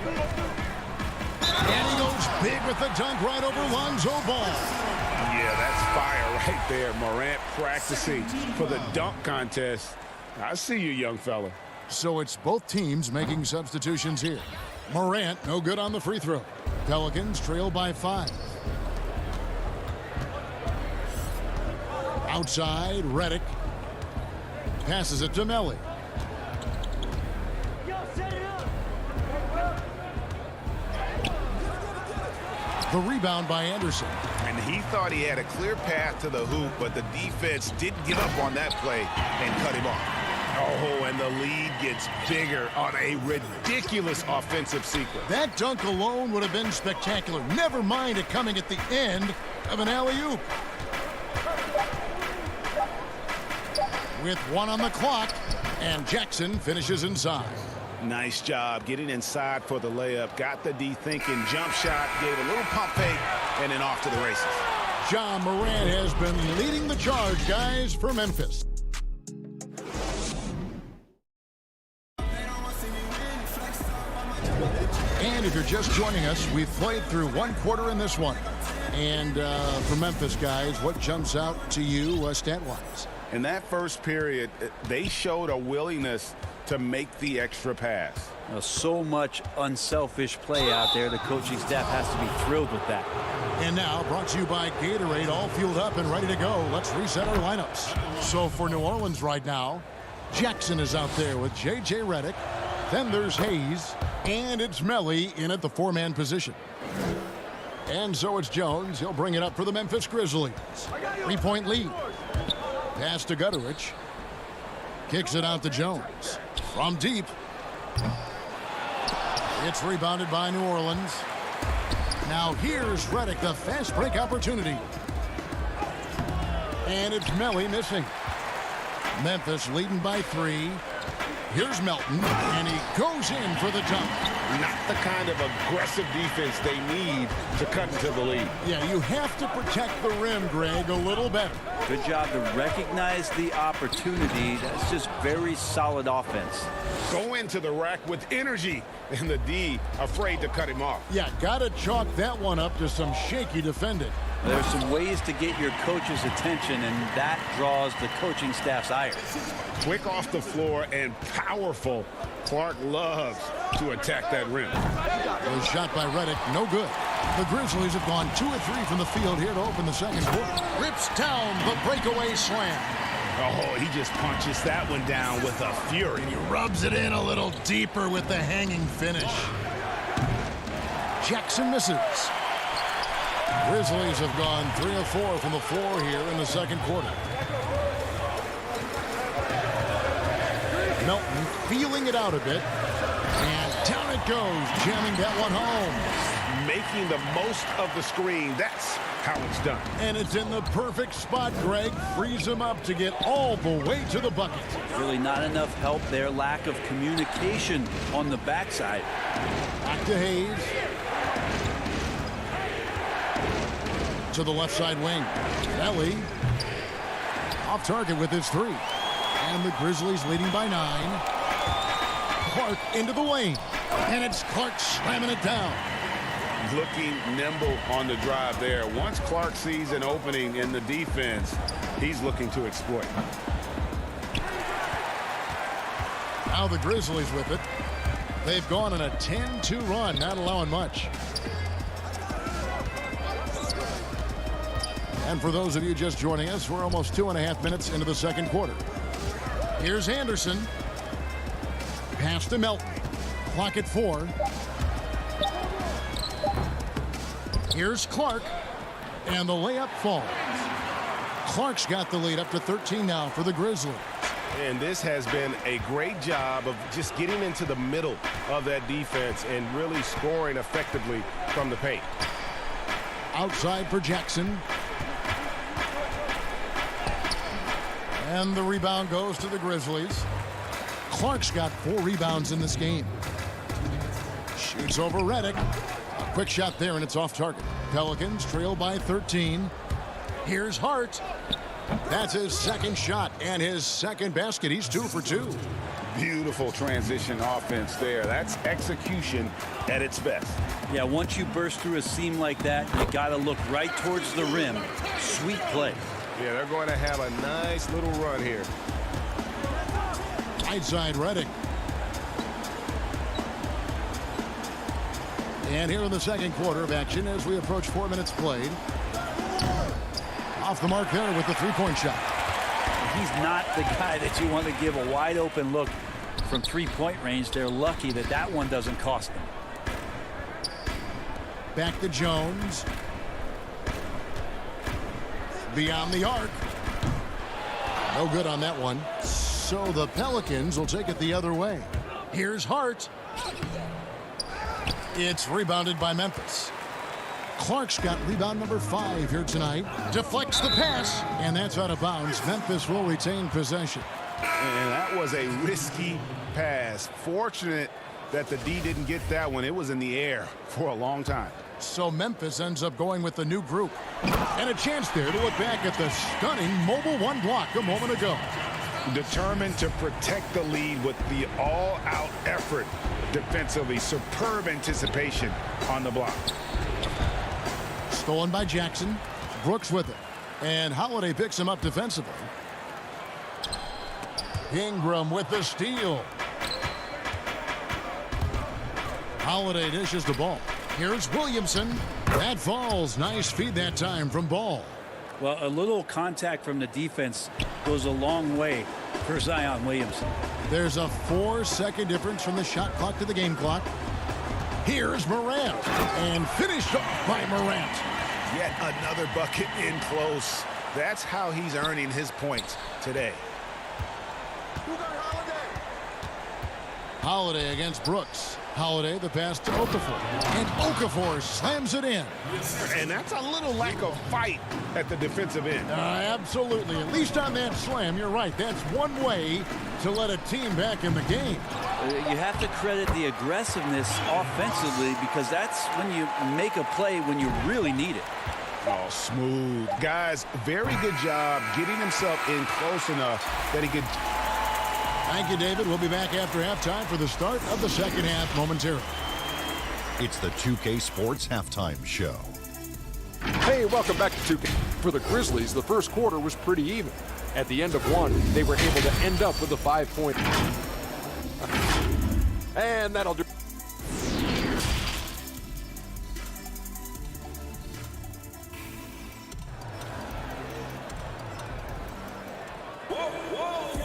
And he goes big with the dunk right over Lonzo Ball. Yeah, that's fire right there. Morant practicing for the dunk contest. I see you, young fella. So it's both teams making substitutions here. Morant, no good on the free throw. Pelicans trail by 5. Outside, Redick. Passes it to Melly. The rebound by Anderson. And he thought he had a clear path to the hoop, but the defense didn't give up on that play and cut him off. Oh, and the lead gets bigger on a ridiculous offensive sequence. That dunk alone would have been spectacular. Never mind it coming at the end of an alley-oop. With 1 on the clock, and Jackson finishes inside. Nice job getting inside for the layup. Got the D thinking. Jump shot, gave a little pump fake, and then off to the races. Ja Morant has been leading the charge, guys, for Memphis. And if you're just joining us, we've played through 1 quarter in this one. And for Memphis, guys, what jumps out to you stat-wise? In that first period, they showed a willingness to make the extra pass. So much unselfish play out there. The coaching staff has to be thrilled with that. And now, brought to you by Gatorade, all fueled up and ready to go. Let's reset our lineups. So for New Orleans right now, Jackson is out there with J.J. Redick. Then there's Hayes, and it's Melly in at the 4-man position. And so it's Jones. He'll bring it up for the Memphis Grizzlies. 3-point lead. Pass to Gutterich. Kicks it out to Jones. From deep. It's rebounded by New Orleans. Now here's Redick, the fast break opportunity. And it's Melly missing. Memphis leading by 3. Here's Melton, and he goes in for the dunk. Not the kind of aggressive defense they need to cut into the lead. Yeah, you have to protect the rim, Greg, a little better. Good job to recognize the opportunity. That's just very solid offense. Go into the rack with energy, and the D afraid to cut him off. Yeah, got to chalk that one up to some shaky defending. There's some ways to get your coach's attention, and that draws the coaching staff's ire. Quick off the floor and powerful. Clark loves to attack that rim. A shot by Redick, no good. The Grizzlies have gone 2 of 3 from the field here to open the second quarter. Rips down the breakaway slam. Oh, he just punches that one down with a fury. He rubs it in a little deeper with the hanging finish. Jackson misses. Grizzlies have gone 3 of 4 from the floor here in the second quarter. Melton feeling it out a bit. And down it goes, jamming that one home. Making the most of the screen. That's how it's done. And it's in the perfect spot, Greg. Frees him up to get all the way to the bucket. Really not enough help there. Lack of communication on the backside. Back to Hayes. To the left side wing. Melly off target with his 3. And the Grizzlies leading by 9. Clark into the lane. And it's Clark slamming it down. Looking nimble on the drive there. Once Clark sees an opening in the defense, he's looking to exploit. Now the Grizzlies with it. They've gone on a 10-2 run, not allowing much. And for those of you just joining us, we're almost 2.5 minutes into the second quarter. Here's Anderson. Pass to Melton. Clock at 4. Here's Clark. And the layup falls. Clark's got the lead up to 13 now for the Grizzlies. And this has been a great job of just getting into the middle of that defense and really scoring effectively from the paint. Outside for Jackson. And the rebound goes to the Grizzlies. Clark's got 4 rebounds in this game. Shoots over Redick. A quick shot there, and it's off target. Pelicans trail by 13. Here's Hart. That's his second shot and his second basket. He's 2 for 2. Beautiful transition offense there. That's execution at its best. Yeah, once you burst through a seam like that, you got to look right towards the rim. Sweet play. Yeah, they're going to have a nice little run here. Right side, Redick. And here in the second quarter of action as we approach 4 minutes played. Off the mark there with the three-point shot. He's not the guy that you want to give a wide open look from three-point range. They're lucky that that one doesn't cost them. Back to Jones. Beyond the arc. No good on that one. So the Pelicans will take it the other way. Here's Hart. It's rebounded by Memphis. Clark's got rebound number 5 here tonight. Deflects the pass, and that's out of bounds. Memphis will retain possession. And that was a risky pass. Fortunate that the D didn't get that one. It was in the air for a long time. So Memphis ends up going with the new group. And a chance there to look back at the stunning mobile 1 block a moment ago. Determined to protect the lead with the all-out effort defensively. Superb anticipation on the block. Stolen by Jackson. Brooks with it. And Holiday picks him up defensively. Ingram with the steal. Holiday dishes the ball. Here's Williamson. That falls. Nice feed that time from Ball. Well, a little contact from the defense goes a long way for Zion Williamson. There's a 4-second difference from the shot clock to the game clock. Here's Morant. And finished off by Morant. Yet another bucket in close. That's how he's earning his points today. Holiday against Brooks. Holiday the pass to Okafor. And Okafor slams it in. And that's a little lack of fight at the defensive end. Absolutely. At least on that slam, you're right. That's one way to let a team back in the game. You have to credit the aggressiveness offensively because that's when you make a play when you really need it. Oh, smooth. Guys, very good job getting himself in close enough that he could... Thank you, David. We'll be back after halftime for the start of the second half momentarily. It's the 2K Sports Halftime Show. Hey, welcome back to 2K. For the Grizzlies, the first quarter was pretty even. At the end of one, they were able to end up with a 5-point. And that'll do.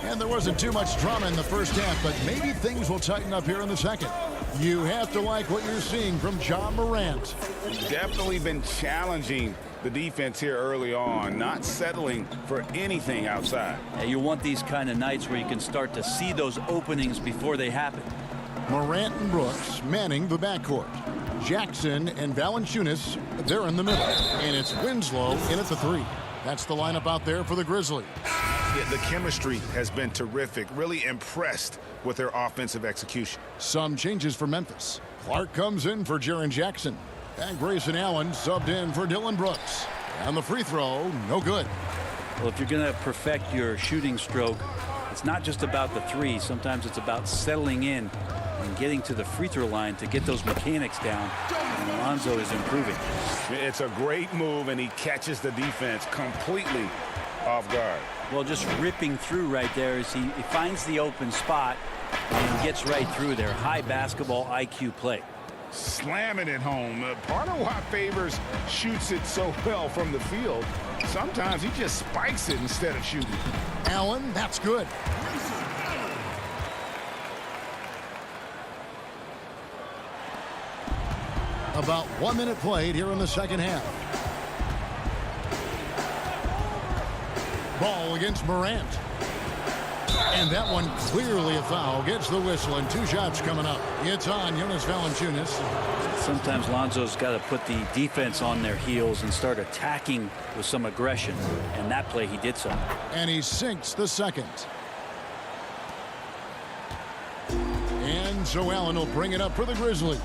And there wasn't too much drama in the first half, but maybe things will tighten up here in the second. You have to like what you're seeing from Ja Morant. Definitely been challenging the defense here early on, not settling for anything outside. Yeah, you want these kind of nights where you can start to see those openings before they happen. Morant and Brooks manning the backcourt. Jackson and Valanciunas, they're in the middle. And it's Winslow in at the 3. That's the lineup out there for the Grizzlies. Yeah, the chemistry has been terrific. Really impressed with their offensive execution. Some changes for Memphis. Clark comes in for Jaren Jackson. And Grayson Allen subbed in for Dylan Brooks. And the free throw, no good. Well, if you're going to perfect your shooting stroke, it's not just about the 3. Sometimes it's about settling in and getting to the free throw line to get those mechanics down. And Alonzo is improving. It's a great move, and he catches the defense completely off guard. Well, just ripping through right there as he finds the open spot and gets right through there. High basketball IQ play. Slamming it home. Part of why Favors shoots it so well from the field. Sometimes he just spikes it instead of shooting. Allen, that's good. About 1 minute played here in the second half. Ball against Morant. And that one clearly a foul. Gets the whistle and 2 shots coming up. It's on Jonas Valanciunas. Sometimes Lonzo's got to put the defense on their heels and start attacking with some aggression. And that play he did so. And he sinks the second. so Allen will bring it up for the Grizzlies.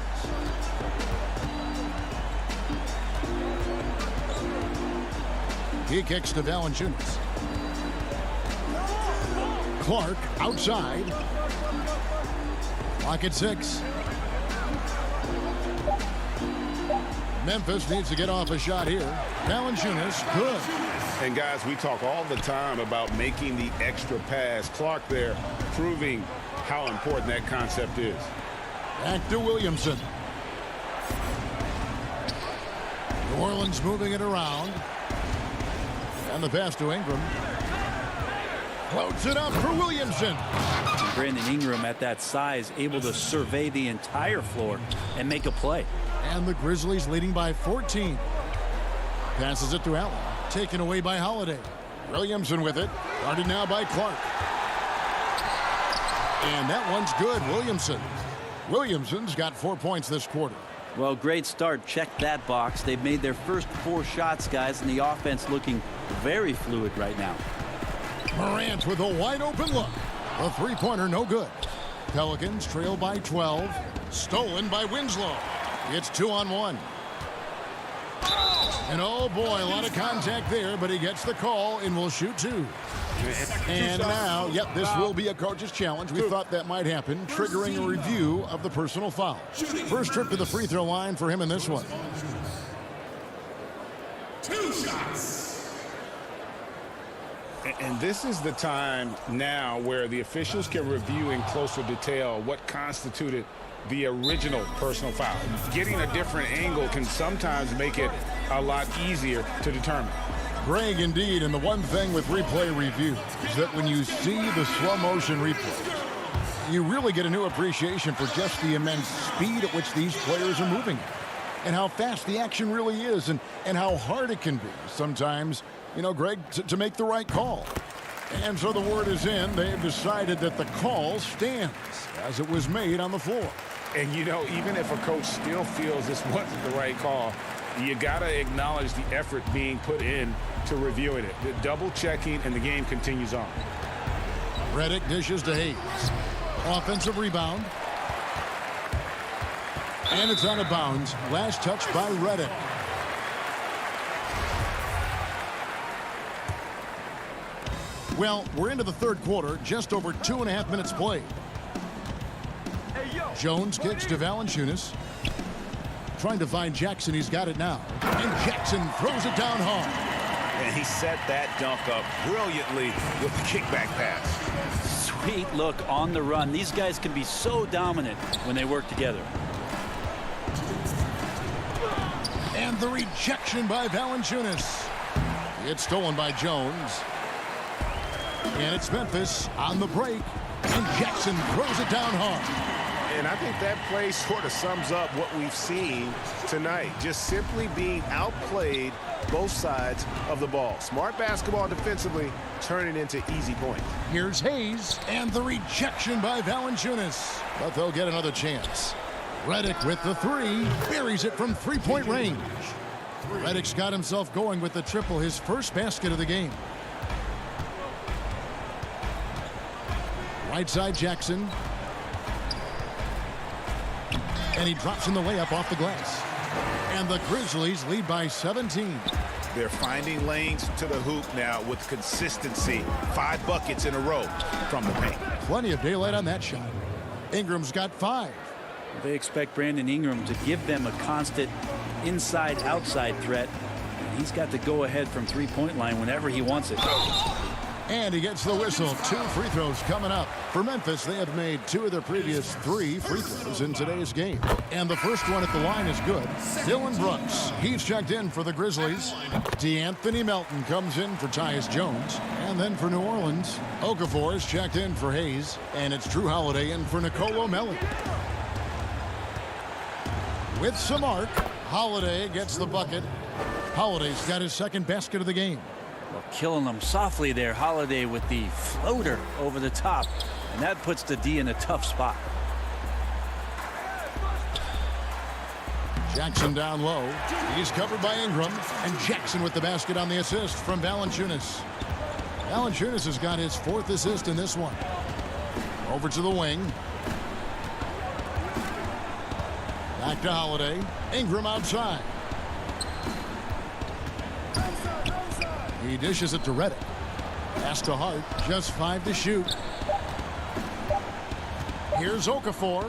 He kicks to Valanciunas. Clark outside. Clock at 6. Memphis needs to get off a shot here. Valanciunas, good. And guys, we talk all the time about making the extra pass. Clark there proving how important that concept is. Back to Williamson. New Orleans moving it around. And the pass to Ingram. Floats it up for Williamson. Brandon Ingram at that size, able to survey the entire floor and make a play. And the Grizzlies leading by 14. Passes it to Allen. Taken away by Holiday. Williamson with it. Guarded now by Clark. And that one's good. Williamson's got 4 points this quarter. Well, great start. Check that box. They've made their first 4 shots, guys, and the offense looking very fluid right now. Morant with a wide open look. A three-pointer, no good. Pelicans trail by 12. Stolen by Winslow. It's 2-on-1. And oh boy, a lot of contact there, but he gets the call and will shoot 2. And now, yep, this will be a coach's challenge. We thought that might happen, triggering a review of the personal foul. First trip to the free throw line for him in this one. 2 shots. And this is the time now where the officials can review in closer detail what constituted the original personal foul. Getting a different angle can sometimes make it a lot easier to determine. Greg, indeed, and the one thing with replay review is that when you see the slow motion replay, you really get a new appreciation for just the immense speed at which these players are moving and how fast the action really is and how hard it can be sometimes, you know, Greg, to make the right call. And so the word is in. They've decided that the call stands as it was made on the floor. And, you know, even if a coach still feels this wasn't the right call, you got to acknowledge the effort being put in to reviewing it. The double checking, and the game continues on. Redick dishes to Hayes. Offensive rebound. And it's out of bounds. Last touch by Redick. Well, we're into the third quarter, just over 2.5 minutes played. Jones kicks to Valanciunas. Trying to find Jackson. He's got it now. And Jackson throws it down hard. And he set that dunk up brilliantly with the kickback pass. Sweet look on the run. These guys can be so dominant when they work together. And the rejection by Valanciunas. It's stolen by Jones. And it's Memphis on the break. And Jackson throws it down hard. And I think that play sort of sums up what we've seen tonight. Just simply being outplayed both sides of the ball. Smart basketball defensively, turning into easy points. Here's Hayes, and the rejection by Valanciunas. But they'll get another chance. Redick with the 3, buries it from three-point range. Redick's got himself going with the triple, his first basket of the game. Right side Jackson. And he drops in the layup off the glass. And the Grizzlies lead by 17. They're finding lanes to the hoop now with consistency. 5 buckets in a row from the paint. Plenty of daylight on that shot. Ingram's got 5. They expect Brandon Ingram to give them a constant inside-outside threat. He's got to go ahead from three-point line whenever he wants it. And he gets the whistle. 2 free throws coming up. For Memphis, they have made 2 of their previous 3 free throws in today's game. And the first one at the line is good. Dylan Brooks, he's checked in for the Grizzlies. DeAnthony Melton comes in for Tyus Jones. And then for New Orleans, Okafor is checked in for Hayes. And it's Drew Holiday in for Nicolo Melli. With some arc, Holiday gets the bucket. Holiday's got his second basket of the game. Well, killing them softly there. Holiday with the floater over the top. And that puts the D in a tough spot. Jackson down low. He's covered by Ingram. And Jackson with the basket on the assist from Valanciunas. Valanciunas has got his 4th assist in this one. Over to the wing. Back to Holiday. Ingram outside. He dishes it to Redick. Pass to Hart. Just 5 to shoot. Here's Okafor.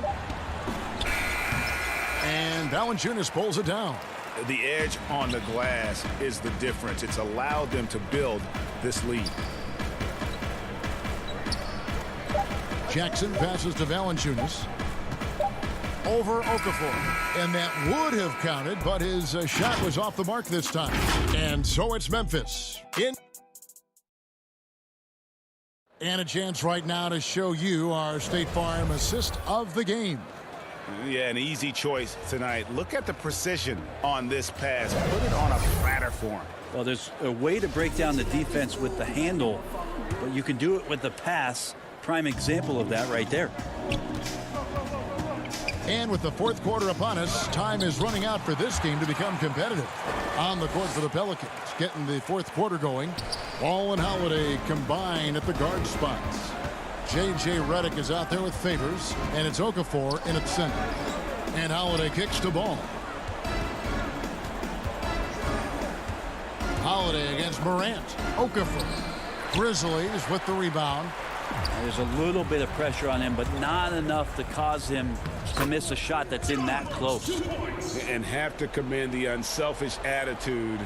And Valanciunas pulls it down. The edge on the glass is the difference. It's allowed them to build this lead. Jackson passes to Valanciunas. Over Okafor. And that would have counted, but his shot was off the mark this time. And so it's Memphis. And a chance right now to show you our State Farm assist of the game. Yeah, an easy choice tonight. Look at the precision on this pass. Put it on a platter for him. Well, there's a way to break down the defense with the handle, but you can do it with the pass. Prime example of that right there. And with the fourth quarter upon us, time is running out for this game to become competitive. On the court for the Pelicans, getting the fourth quarter going. Ball and Holiday combine at the guard spots. J.J. Redick is out there with Favors, and it's Okafor in at center. And Holiday kicks to Ball. Holiday against Morant. Okafor. Grizzlies with the rebound. There's a little bit of pressure on him, but not enough to cause him to miss a shot that's in that close. And have to commend the unselfish attitude.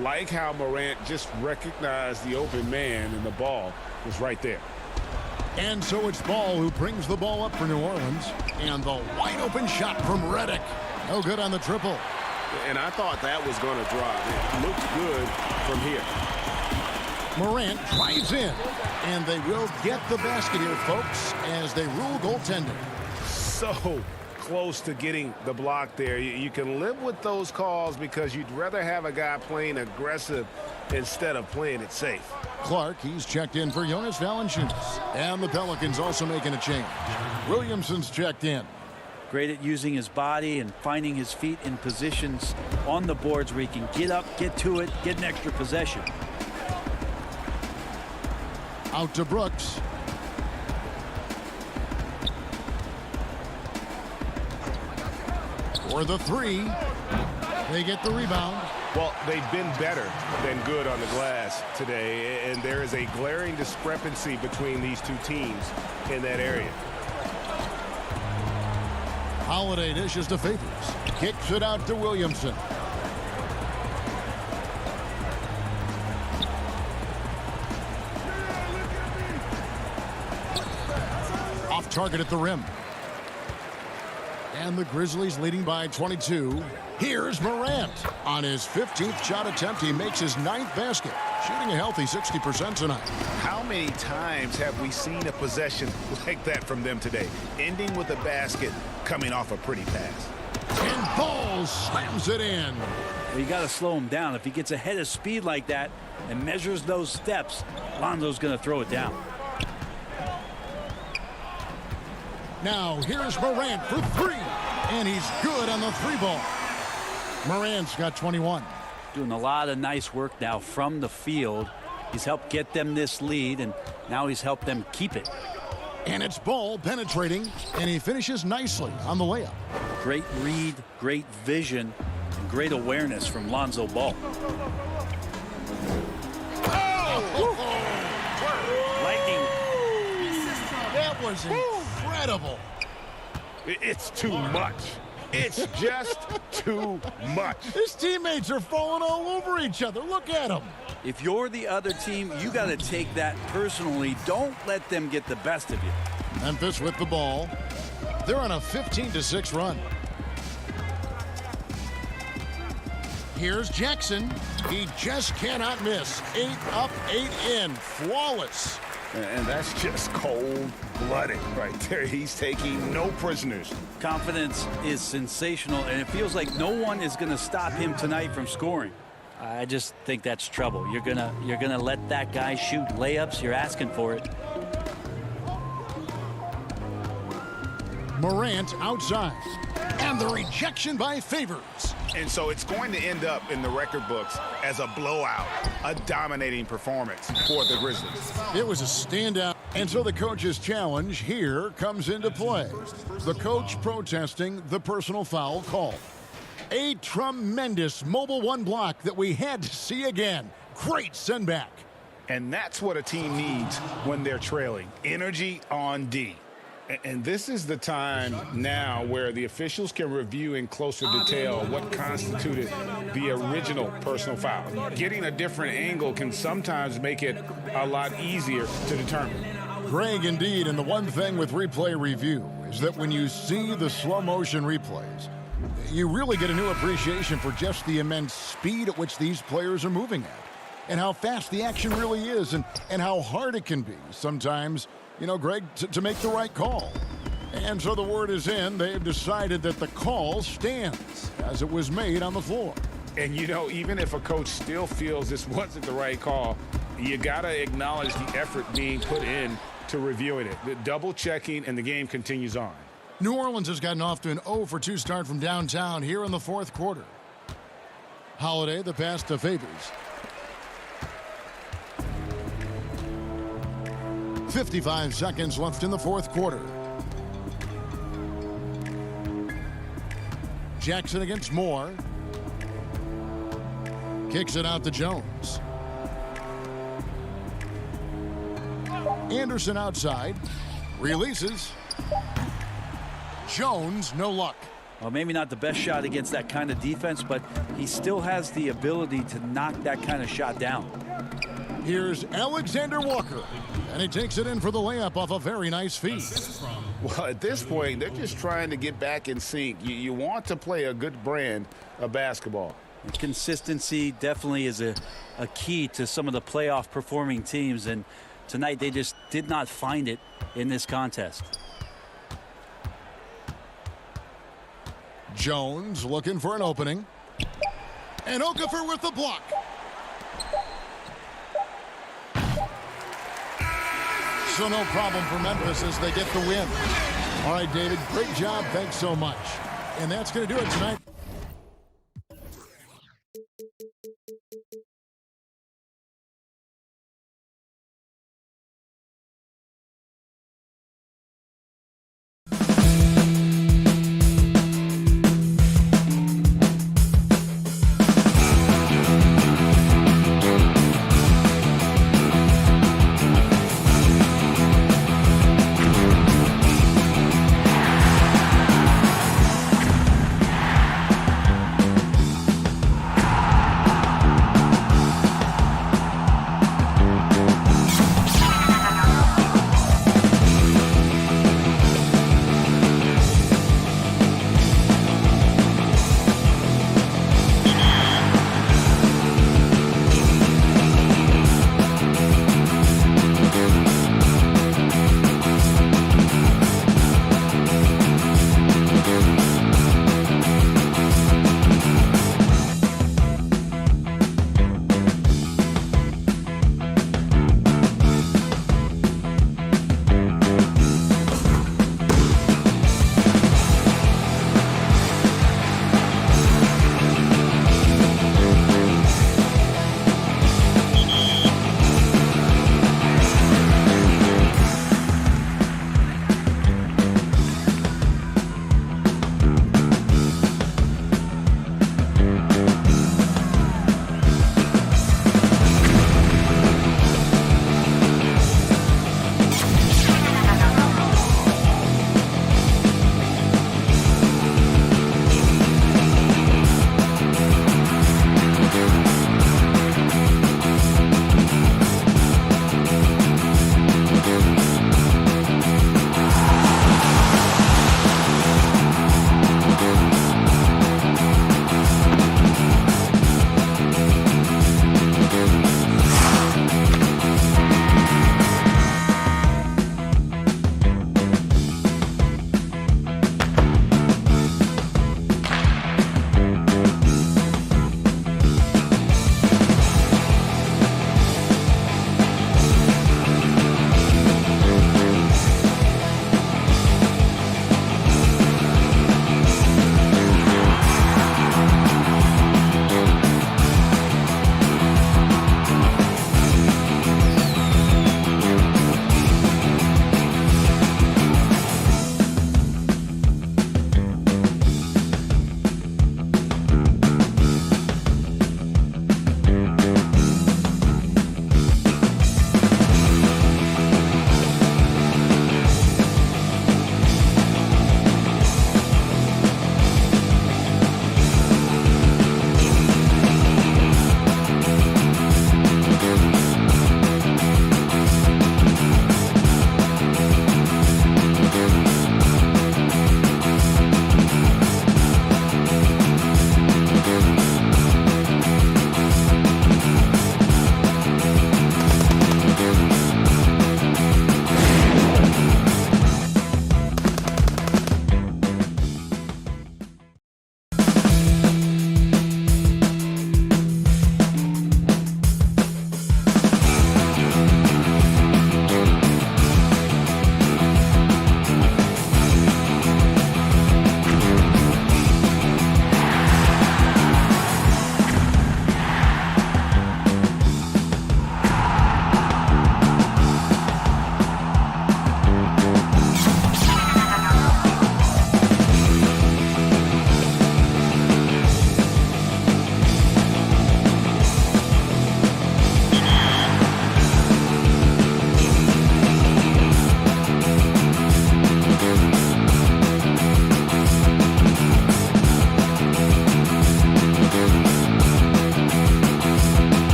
Like how Morant just recognized the open man, and the ball was right there. And so it's Ball who brings the ball up for New Orleans. And the wide open shot from Redick. No good on the triple. And I thought that was going to drop. It looked good from here. Morant drives in. And they will get the basket here, folks, as they rule goaltending. So close to getting the block there. You can live with those calls because you'd rather have a guy playing aggressive instead of playing it safe. Clark, he's checked in for Jonas Valanciunas. And the Pelicans also making a change. Williamson's checked in. Great at using his body and finding his feet in positions on the boards where he can get up, get to it, get an extra possession. Out to Brooks. For the three. They get the rebound. Well, they've been better than good on the glass today, and there is a glaring discrepancy between these two teams in that area. Holiday dishes to Favors. Kicks it out to Williamson. Off target at the rim. And the Grizzlies leading by 22. Here's Morant. On his 15th shot attempt, he makes his 9th basket. Shooting a healthy 60% tonight. How many times have we seen a possession like that from them today? Ending with a basket, coming off a pretty pass. And Ball slams it in. Well, you got to slow him down. If he gets ahead of speed like that and measures those steps, Lonzo's going to throw it down. Now here's Morant for three. And he's good on the three ball. Morant's got 21. Doing a lot of nice work now from the field. He's helped get them this lead, and now he's helped them keep it. And it's Ball penetrating, and he finishes nicely on the layup. Great read, great vision, and great awareness from Lonzo Ball. Lightning. That was incredible. It's too much. It's just too much. His teammates are falling all over each other. Look at them. If you're the other team, you got to take that personally. Don't let them get the best of you. Memphis with the ball. They're on a 15-6 run. Here's Jackson. He just cannot miss. 8 up, 8 in. Flawless. And that's just cold-blooded right there. He's taking no prisoners. Confidence is sensational, and it feels like no one is going to stop him tonight from scoring. I just think that's trouble. You're gonna let that guy shoot layups. You're asking for it. Morant outside. And the rejection by Favors. And so it's going to end up in the record books as a blowout, a dominating performance for the Grizzlies. It was a standout. And so the coach's challenge here comes into play. The coach protesting the personal foul call. A tremendous mobile one block that we had to see again. Great send back. And that's what a team needs when they're trailing. Energy on D. And this is the time now where the officials can review in closer detail what constituted the original personal foul. Getting a different angle can sometimes make it a lot easier to determine. Greg, indeed, and the one thing with replay review is that when you see the slow motion replays, you really get a new appreciation for just the immense speed at which these players are moving at, and how fast the action really is, and how hard it can be sometimes, you know, Greg, to make the right call. And so the word is in. They've decided that the call stands as it was made on the floor. And, you know, even if a coach still feels this wasn't the right call, you got to acknowledge the effort being put in to reviewing it. The double checking, and the game continues on. New Orleans has gotten off to an 0-for-2 start from downtown here in the fourth quarter. Holiday, the pass to Favors. 55 seconds left in the fourth quarter. Jackson against Moore. Kicks it out to Jones. Anderson outside. Releases. Jones, no luck. Well, maybe not the best shot against that kind of defense, but he still has the ability to knock that kind of shot down. Here's Alexander Walker, and he takes it in for the layup off a very nice feed. Well, at this point, they're just trying to get back in sync. You want to play a good brand of basketball. Consistency definitely is a key to some of the playoff performing teams, and tonight they just did not find it in this contest. Jones looking for an opening. And Okafor with the block. So no problem for Memphis as they get the win. All right, David, great job. Thanks so much. And that's going to do it tonight.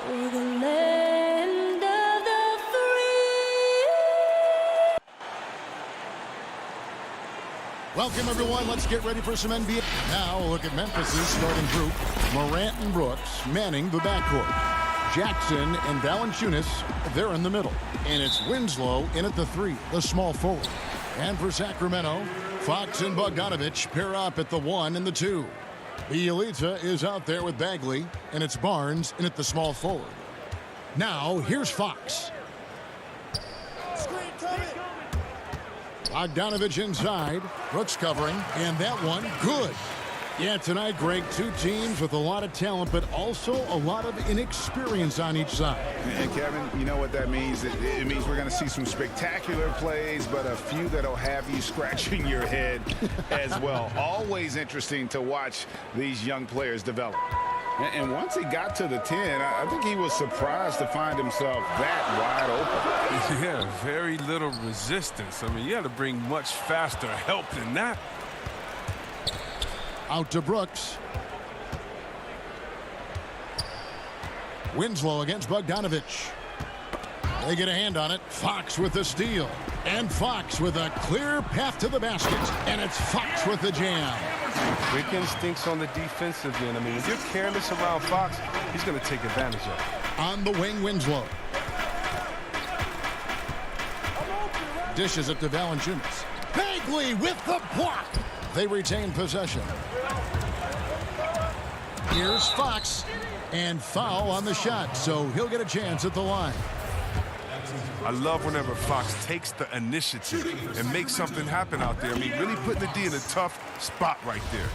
for the land of the free. Welcome, everyone. Let's get ready for some NBA. Now, a look at Memphis's starting group. Morant and Brooks manning the backcourt. Jackson and Valanciunas, they're in the middle. And it's Winslow in at the 3, the small forward. And for Sacramento, Fox and Bogdanovich pair up at the 1 and the 2. Bielitsa is out there with Bagley, and it's Barnes in at the small forward. Now, here's Fox. Bogdanovich inside, Brooks covering, and that one good. Yeah, tonight, Greg, two teams with a lot of talent, but also a lot of inexperience on each side. And Kevin, you know what that means? It means we're going to see some spectacular plays, but a few that'll have you scratching your head as well. Always interesting to watch these young players develop. And once he got to the 10, I think he was surprised to find himself that wide open. Yeah, very little resistance. I mean, you got to bring much faster help than that. Out to Brooks. Winslow against Bogdanovich. They get a hand on it. Fox with the steal. And Fox with a clear path to the basket. And it's Fox with the jam. Quick instincts on the defensive end. I mean, if you're careless around Fox, he's going to take advantage of it. On the wing, Winslow. Dishes it to Valanciunas. Bagley with the block. They retain possession. Here's Fox. And foul on the shot, so he'll get a chance at the line. I love whenever Fox takes the initiative and makes something happen out there. I mean, really putting the D in a tough spot right there.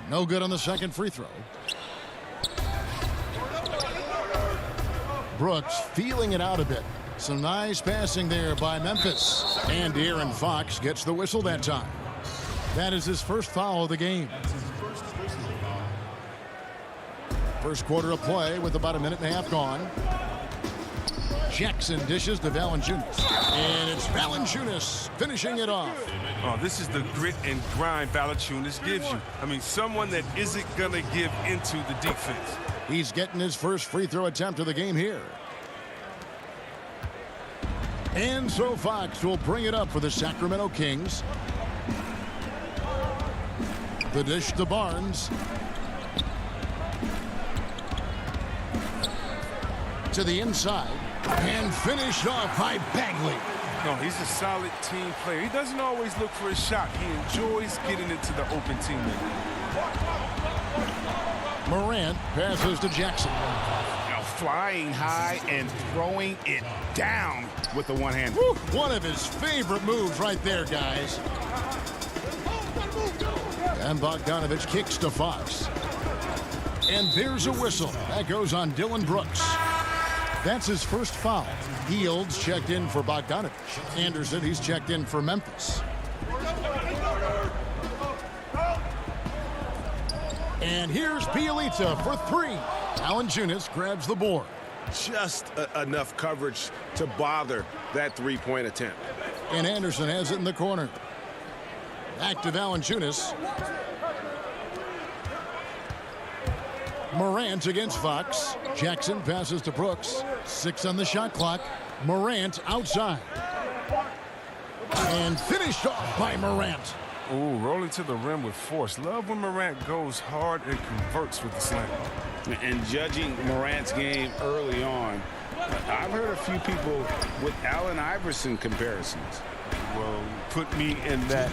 No good on the second free throw. Brooks feeling it out a bit. Some nice passing there by Memphis. And De'Aaron Fox gets the whistle that time. That is his first foul of the game. First quarter of play with about a minute and a half gone. Jackson dishes to Valanciunas. And it's Valanciunas finishing it off. Oh, this is the grit and grind Valanciunas gives you. I mean, someone that isn't going to give into the defense. He's getting his first free throw attempt of the game here. And so Fox will bring it up for the Sacramento Kings. The dish to Barnes. To the inside. And finished off by Bagley. No, he's a solid team player. He doesn't always look for a shot. He enjoys getting it to the open teammate. Morant passes to Jackson. Now flying high and throwing it down with the one hand. One of his favorite moves right there, guys. And Bogdanovich kicks to Fox. And there's a whistle. That goes on Dylan Brooks. That's his first foul. Fields checked in for Bogdanovich. Anderson, he's checked in for Memphis. And here's Bielitsa for 3. Valanciunas grabs the board. Just enough coverage to bother that three-point attempt. And Anderson has it in the corner. Back to Valanciunas. Morant against Fox. Jackson passes to Brooks. 6 on the shot clock. Morant outside. And finished off by Morant. Ooh, rolling to the rim with force. Love when Morant goes hard and converts with the slam. And judging Morant's game early on, I've heard a few people with Allen Iverson comparisons. Well, put me in that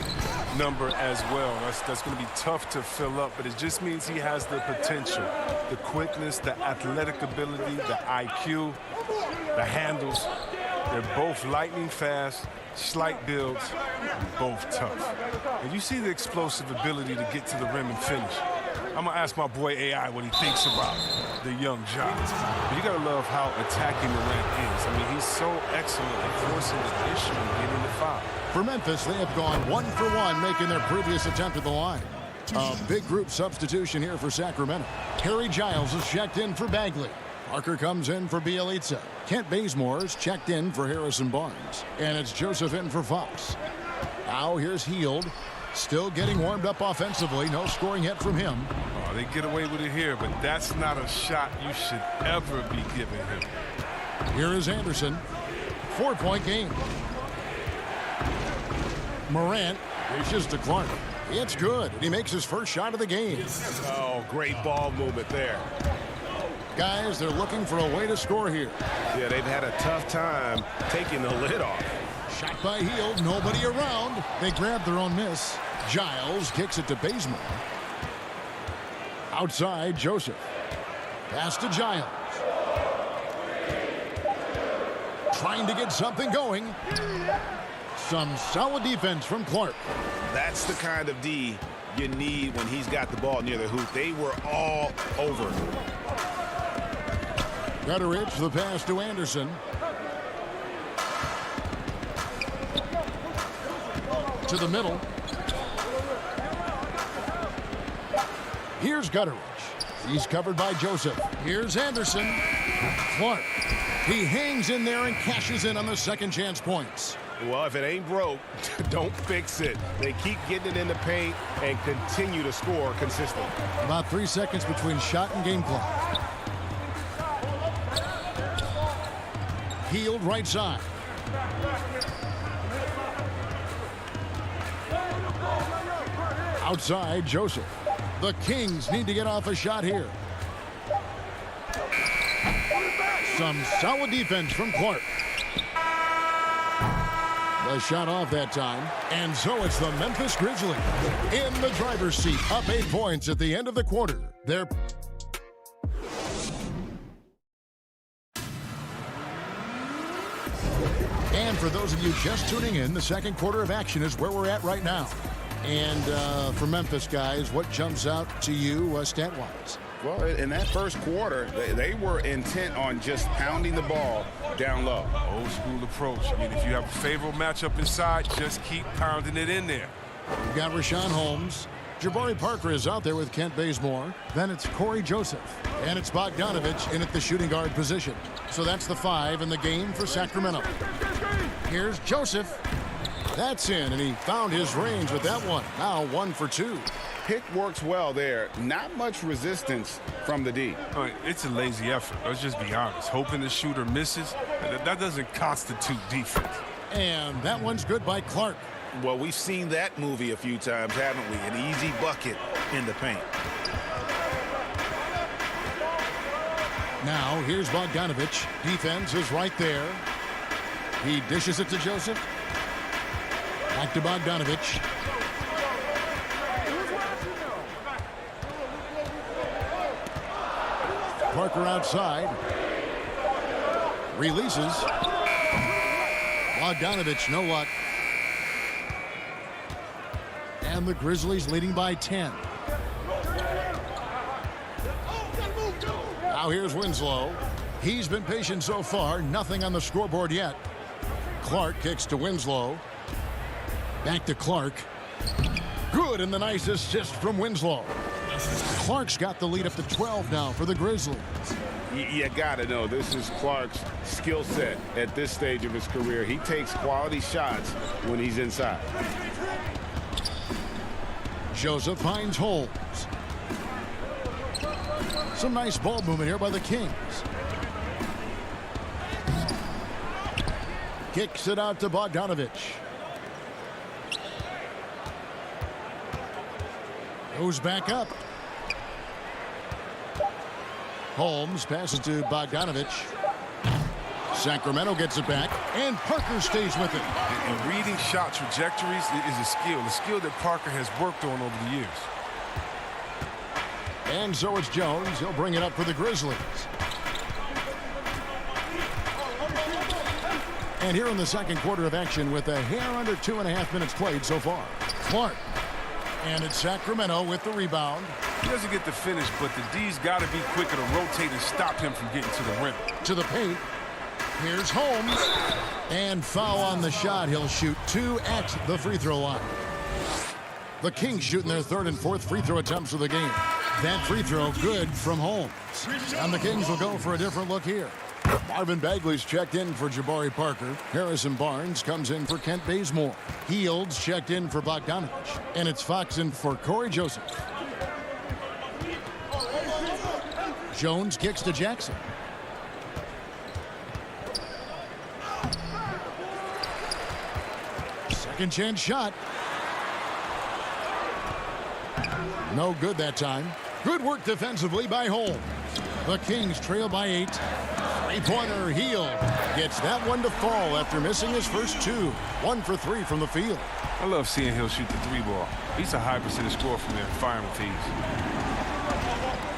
number as well. That's going to be tough to fill up, but it just means he has the potential, the quickness, the athletic ability, the IQ, the handles. They're both lightning fast, slight builds, and both tough. And you see the explosive ability to get to the rim and finish. I'm going to ask my boy AI what he thinks about the young Giants. But you got to love how attacking Morant is. I mean, he's so excellent at forcing the issue and getting the foul. For Memphis, they have gone 1 for 1, making their previous attempt at the line. A big group substitution here for Sacramento. Harry Giles is checked in for Bagley. Parker comes in for Bielitsa. Kent Bazemore's checked in for Harrison Barnes. And it's Joseph in for Fox. Now here's Hield. Still getting warmed up offensively. No scoring yet from him. They get away with it here, but that's not a shot you should ever be giving him. Here is Anderson. 4-point game. Morant dishes to Clark. It's good, and he makes his first shot of the game. Oh, great ball movement there. Guys, they're looking for a way to score here. Yeah, they've had a tough time taking the lid off. Shot by Hield, nobody around. They grab their own miss. Giles kicks it to Bazemore. Outside, Joseph. Pass to Giles. Trying to get something going. Some solid defense from Clark. That's the kind of D you need when he's got the ball near the hoop. They were all over. Gutteridge, the pass to Anderson. To the middle. Here's Gutteridge. He's covered by Joseph. Here's Anderson. Clark. He hangs in there and cashes in on the second chance points. Well, if it ain't broke, don't fix it. They keep getting it in the paint and continue to score consistently. About 3 seconds between shot and game clock. Hield right side. Outside, Joseph. The Kings need to get off a shot here. Some solid defense from Clark. The shot off that time. And so it's the Memphis Grizzlies in the driver's seat, up 8 points at the end of the quarter. They're And for those of you just tuning in, the second quarter of action is where we're at right now. And for Memphis, guys, what jumps out to you stat-wise? Well, in that first quarter, they were intent on just pounding the ball down low. Old school approach. I mean, if you have a favorable matchup inside, just keep pounding it in there. We've got Rashawn Holmes. Jabari Parker is out there with Kent Bazemore. Then it's Corey Joseph. And it's Bogdanovich in at the shooting guard position. So that's the 5 in the game for Sacramento. Here's Joseph. That's in, and he found his range with that one. Now 1 for 2. Pick works well there. Not much resistance from the D. It's a lazy effort. Let's just be honest. Hoping the shooter misses, that doesn't constitute defense. And that one's good by Clark. Well, we've seen that movie a few times, haven't we? An easy bucket in the paint. Now, here's Bogdanovich. Defense is right there. He dishes it to Joseph. Back to Bogdanovich. Parker outside. Releases. Bogdanovich, no luck. And the Grizzlies leading by 10. Now here's Winslow. He's been patient so far. Nothing on the scoreboard yet. Clark kicks to Winslow. Back to Clark. Good, and the nice assist from Winslow. Clark's got the lead up to 12 now for the Grizzlies. You got to know this is Clark's skill set at this stage of his career. He takes quality shots when he's inside. Joseph finds Holmes. Some nice ball movement here by the Kings. Kicks it out to Bogdanovich. Goes back up. Holmes passes to Bogdanovich. Sacramento gets it back, and Parker stays with it. And reading shot trajectories is a skill that Parker has worked on over the years. And so it's Jones. He'll bring it up for the Grizzlies. And here in the second quarter of action with a hair under 2.5 minutes played so far. Clark. And it's Sacramento with the rebound. He doesn't get the finish, but the D's got to be quicker to rotate and stop him from getting to the rim. To the paint. Here's Holmes. And foul on the shot. He'll shoot 2 at the free throw line. The Kings shooting their 3rd and 4th free throw attempts of the game. That free throw good from Holmes. And the Kings will go for a different look here. Marvin Bagley's checked in for Jabari Parker. Harrison Barnes comes in for Kent Bazemore. Hield's checked in for Bogdanovich. And it's Fox in for Corey Joseph. Jones kicks to Jackson. Second chance shot. No good that time. Good work defensively by Holmes. The Kings trail by 8. Three-pointer Hield gets that one to fall after missing his first 2. 1 for 3 from the field. I love seeing Hill shoot the 3-ball. He's a high percentage scorer from there, firing with ease.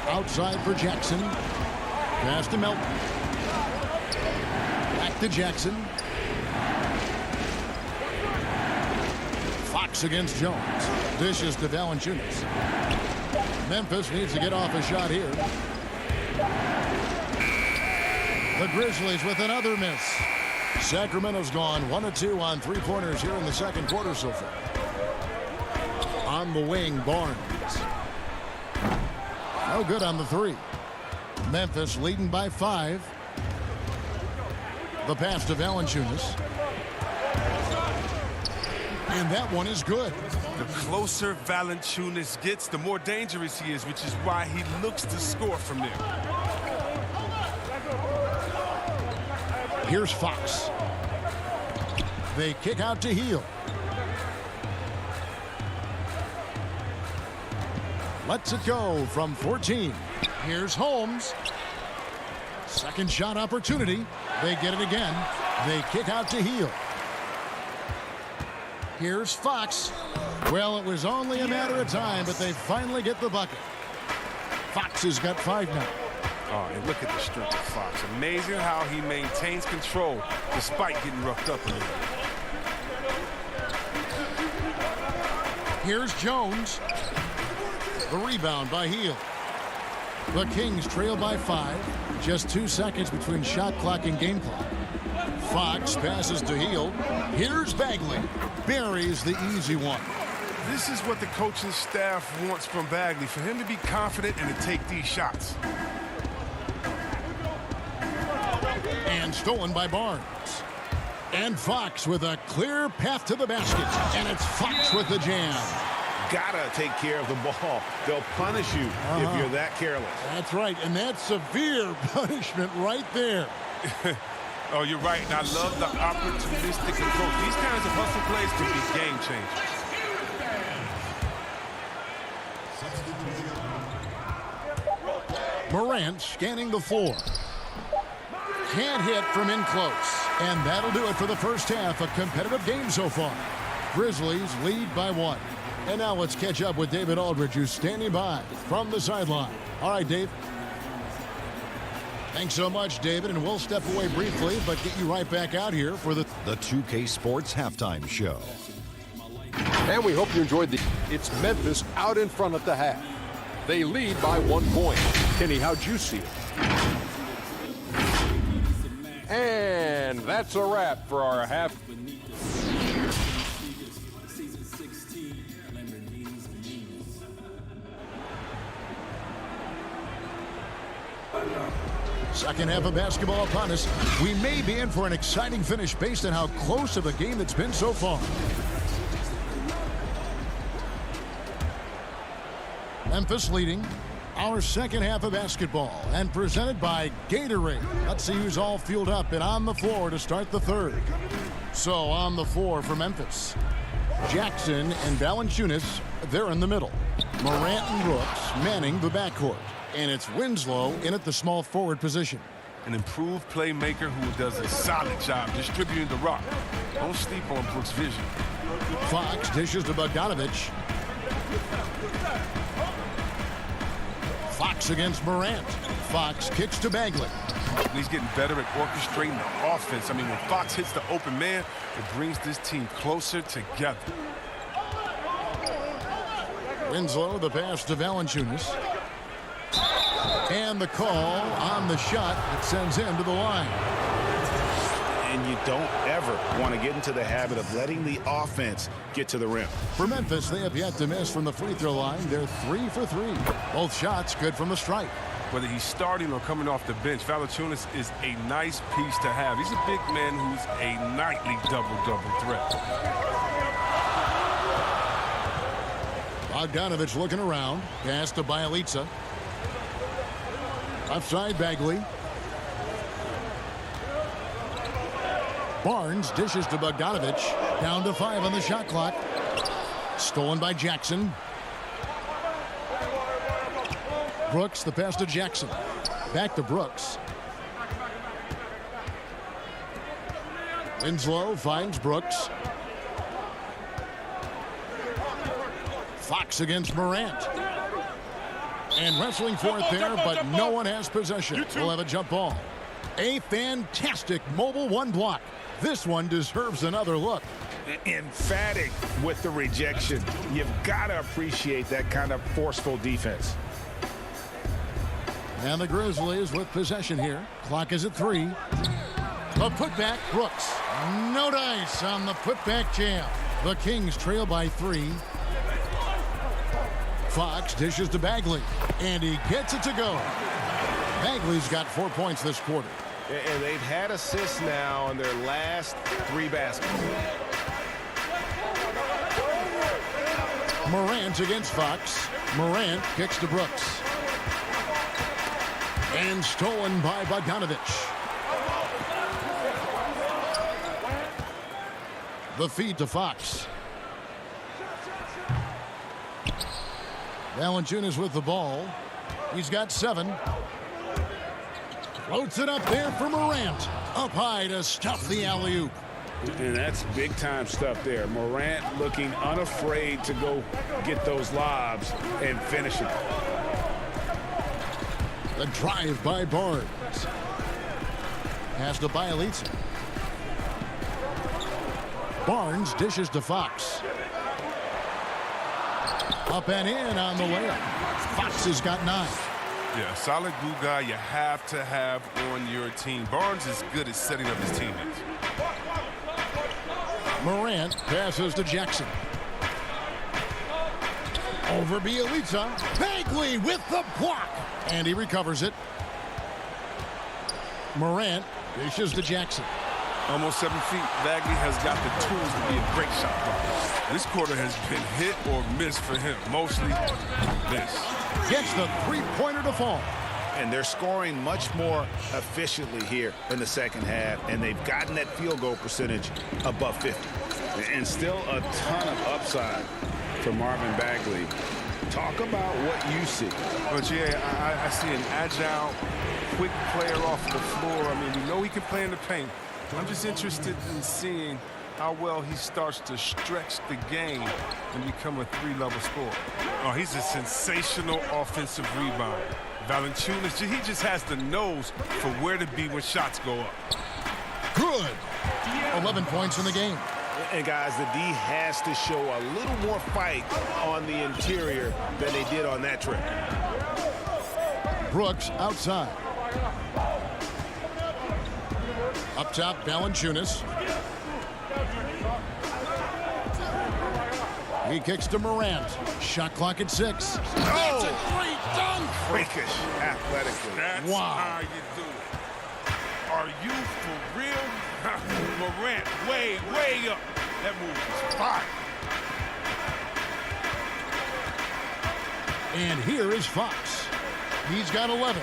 Outside for Jackson. Pass to Melton. Back to Jackson. Fox against Jones. Dishes to Valanciunas. Memphis needs to get off a shot here. The Grizzlies with another miss. Sacramento's gone 1 of 2 on three-pointers here in the second quarter so far. On the wing, Barnes. No good on the 3. Memphis leading by 5. The pass to Valanciunas. And that one is good. The closer Valanciunas gets, the more dangerous he is, which is why he looks to score from there. Here's Fox. They kick out to Hield. Lets it go from 14. Here's Holmes. Second shot opportunity. They get it again. They kick out to Hield. Here's Fox. Well, it was only a matter of time, but they finally get the bucket. Fox has got 5 now. Oh, and look at the strength of Fox. Amazing how he maintains control despite getting roughed up a little. Here's Jones. The rebound by Hield. The Kings trail by 5. Just 2 seconds between shot clock and game clock. Fox passes to Hield. Here's Bagley. Buries the easy one. This is what the coaching staff wants from Bagley, for him to be confident and to take these shots. And stolen by Barnes. And Fox with a clear path to the basket. And it's Fox with the jam. Gotta take care of the ball. They'll punish you if you're that careless. That's right, and that's severe punishment right there. Oh, you're right, and I love the opportunistic approach. These kinds of hustle plays can be game changers. Morant scanning the floor. Can't hit from in close. And that'll do it for the first half. A competitive game so far. Grizzlies lead by 1. And now let's catch up with David Aldridge, who's standing by from the sideline. All right, Dave. Thanks so much, David, and we'll step away briefly, but get you right back out here for the 2K Sports Halftime Show. And we hope you enjoyed It's Memphis out in front at the half. They lead by 1 point. Kenny, how'd you see it? And that's a wrap for our half. Second half of basketball upon us. We may be in for an exciting finish based on how close of a game it's been so far. Memphis leading our second half of basketball and presented by Gatorade. Let's see who's all fueled up and on the floor to start the third. So on the floor for Memphis, Jackson and Valanciunas, they're in the middle. Morant and Brooks manning the backcourt. And it's Winslow in at the small forward position. An improved playmaker who does a solid job distributing the rock. Don't sleep on Brooks' vision. Fox dishes to Bogdanovich. Fox against Morant. Fox kicks to Bagley. And he's getting better at orchestrating the offense. I mean, when Fox hits the open man, it brings this team closer together. Winslow, the pass to Valanciunas. And the call on the shot that sends him to the line. And you don't ever want to get into the habit of letting the offense get to the rim. For Memphis, they have yet to miss from the free throw line. They're 3 for 3. Both shots good from the stripe. Whether he's starting or coming off the bench, Valanciunas is a nice piece to have. He's a big man who's a nightly double-double threat. Bogdanovich looking around. Pass to Bielitsa. Left side, Bagley. Barnes dishes to Bogdanovich. Down to 5 on the shot clock. Stolen by Jackson. Brooks, the pass to Jackson. Back to Brooks. Winslow finds Brooks. Fox against Morant. And wrestling for it there, but no one has possession. We'll have a jump ball. A fantastic mobile one block. This one deserves another look. Emphatic with the rejection. You've got to appreciate that kind of forceful defense. And the Grizzlies with possession here. Clock is at 3. A putback, Brooks. No dice on the putback jam. The Kings trail by 3. Fox dishes to Bagley, and he gets it to go. Bagley's got 4 points this quarter. And they've had assists now on their last 3 baskets. Morant against Fox. Morant kicks to Brooks. And stolen by Bogdanovich. The feed to Fox. Valanciunas with the ball. He's got 7. Floats it up there for Morant. Up high to stuff the alley-oop. And that's big-time stuff there. Morant looking unafraid to go get those lobs and finish it. The drive by Barnes. Pass to Bielitsa. Barnes dishes to Fox. Up and in on the layup. Fox has got 9. Yeah, solid glue guy you have to have on your team. Barnes is good at setting up his teammates. Morant passes to Jackson. Over Bielitsa. Bagley with the block. And he recovers it. Morant dishes to Jackson. Almost 7 feet. Bagley has got the tools to be a great shot blocker. This quarter has been hit or miss for him. Mostly miss. Gets the three-pointer to fall. And they're scoring much more efficiently here in the second half, and they've gotten that field goal percentage above 50. And still a ton of upside for Marvin Bagley. Talk about what you see. But yeah, I see an agile, quick player off the floor. I mean, we know he can play in the paint. I'm just interested in seeing how well he starts to stretch the game and become a 3-level scorer. Oh, he's a sensational offensive rebounder. Valanciunas, he just has the nose for where to be when shots go up. Good. 11 points in the game. And guys, the D has to show a little more fight on the interior than they did on that trip. Brooks outside. Up top, Valanciunas. He kicks to Morant. Shot clock at 6. That's a great dunk. Freakish athletically. That's how you do it. Are you for real? Morant, way up. That move is fire. And here is Fox. He's got 11.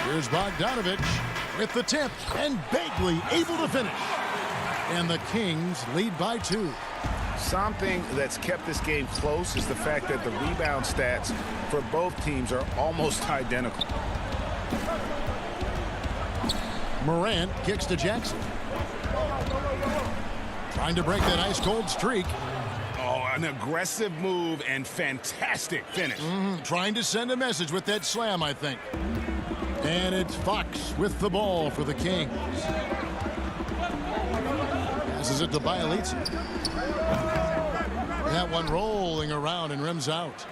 Here's Bogdanovich with the tip, and Bagley able to finish. And the Kings lead by 2. Something that's kept this game close is the fact that the rebound stats for both teams are almost identical. Morant kicks to Jackson. Trying to break that ice-cold streak. Oh, an aggressive move and fantastic finish. Trying to send a message with that slam, I think. And it's Fox with the ball for the Kings. Passes it to Bielitsa. That one rolling around and rims out.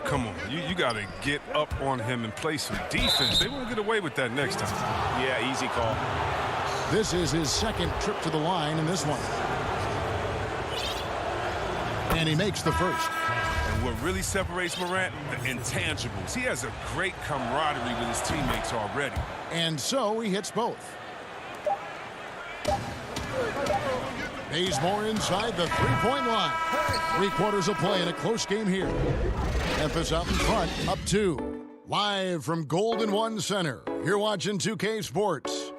Come on, you got to get up on him and play some defense. They won't get away with that next time. Yeah, easy call. This is his second trip to the line in this one. And he makes the first. And what really separates Morant, the intangibles. He has a great camaraderie with his teammates already. And so he hits both. Bazemore inside the three-point line. 3 quarters of play in a close game here. Memphis out in front, up 2. Live from Golden One Center, you're watching 2K Sports.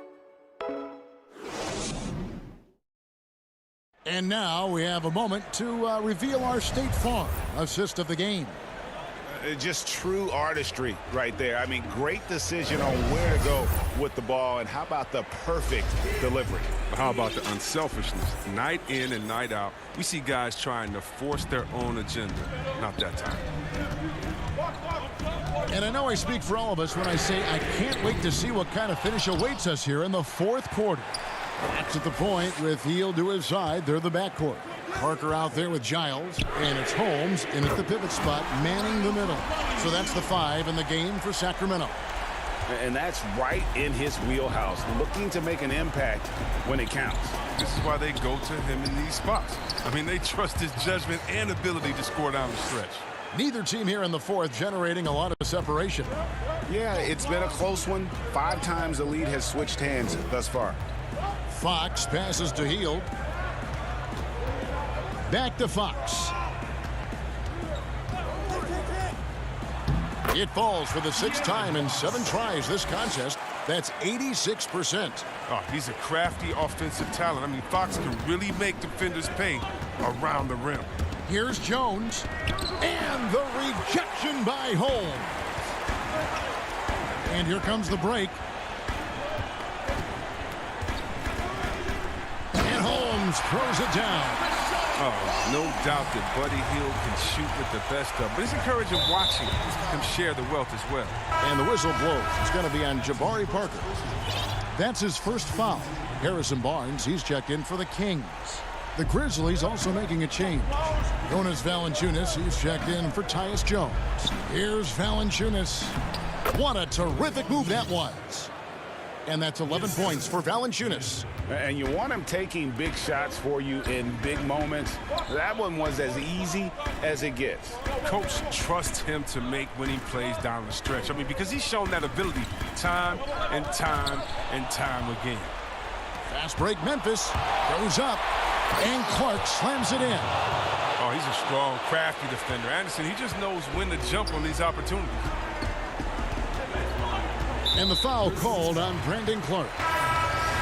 And now we have a moment to reveal our State Farm assist of the game. Just true artistry right there. I mean, great decision on where to go with the ball, and how about the perfect delivery? How about the unselfishness? Night in and night out, we see guys trying to force their own agenda. Not that time. And I know I speak for all of us when I say I can't wait to see what kind of finish awaits us here in the 4th quarter. That's at the point with Hield to his side. They're the backcourt. Parker out there with Giles, and it's Holmes in at the pivot spot, manning the middle. So that's the 5 in the game for Sacramento. And that's right in his wheelhouse, looking to make an impact when it counts. This is why they go to him in these spots. I mean, they trust his judgment and ability to score down the stretch. Neither team here in the 4th generating a lot of separation. Yeah, it's been a close one. 5 times the lead has switched hands thus far. Fox passes to Hield. Back to Fox. It falls for the 6th time in 7 tries this contest. That's 86%. Oh, he's a crafty offensive talent. I mean, Fox can really make defenders pay around the rim. Here's Jones. And the rejection by Holmes. And here comes the break. And Holmes throws it down. Oh, no doubt that Buddy Hield can shoot with the best of, but it's encouraging watching him share the wealth as well. And the whistle blows. It's going to be on Jabari Parker. That's his first foul. Harrison Barnes, he's checked in for the Kings. The Grizzlies also making a change. Jonas Valanciunas, he's checked in for Tyus Jones. Here's Valanciunas. What a terrific move that was. And that's 11 points for Valanciunas. And you want him taking big shots for you in big moments. That one was as easy as it gets. Coach trusts him to make winning plays down the stretch. I mean, because he's shown that ability time and time and time again. Fast break Memphis. Goes up. And Clark slams it in. Oh, he's a strong, crafty defender. Anderson, he just knows when to jump on these opportunities. And the foul called on Brandon Clark.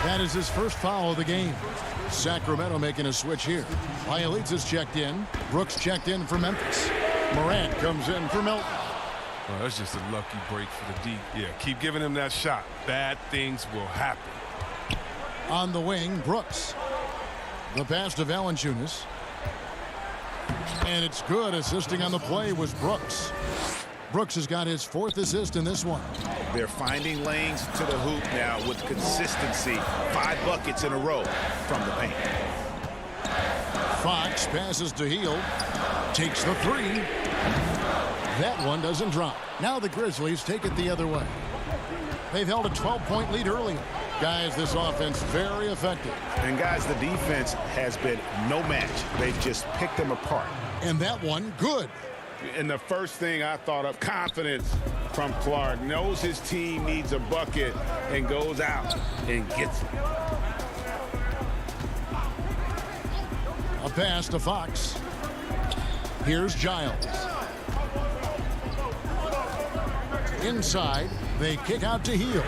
That is his first foul of the game. Sacramento making a switch here. Bielitz is checked in. Brooks checked in for Memphis. Morant comes in for Melton. Oh, that's just a lucky break for the D. Yeah, keep giving him that shot. Bad things will happen. On the wing, Brooks. The pass to Valanciunas. And it's good. Assisting on the play was Brooks. Brooks has got his 4th assist in this one. They're finding lanes to the hoop now with consistency. 5 buckets in a row from the paint. Fox passes to Hield. Takes the 3. That one doesn't drop. Now the Grizzlies take it the other way. They've held a 12-point lead earlier. Guys, this offense very effective. And guys, the defense has been no match. They've just picked them apart. And that one, good. And the first thing I thought of, confidence from Clark. Knows his team needs a bucket and goes out and gets it. A pass to Fox. Here's Giles. Inside, they kick out to Hield.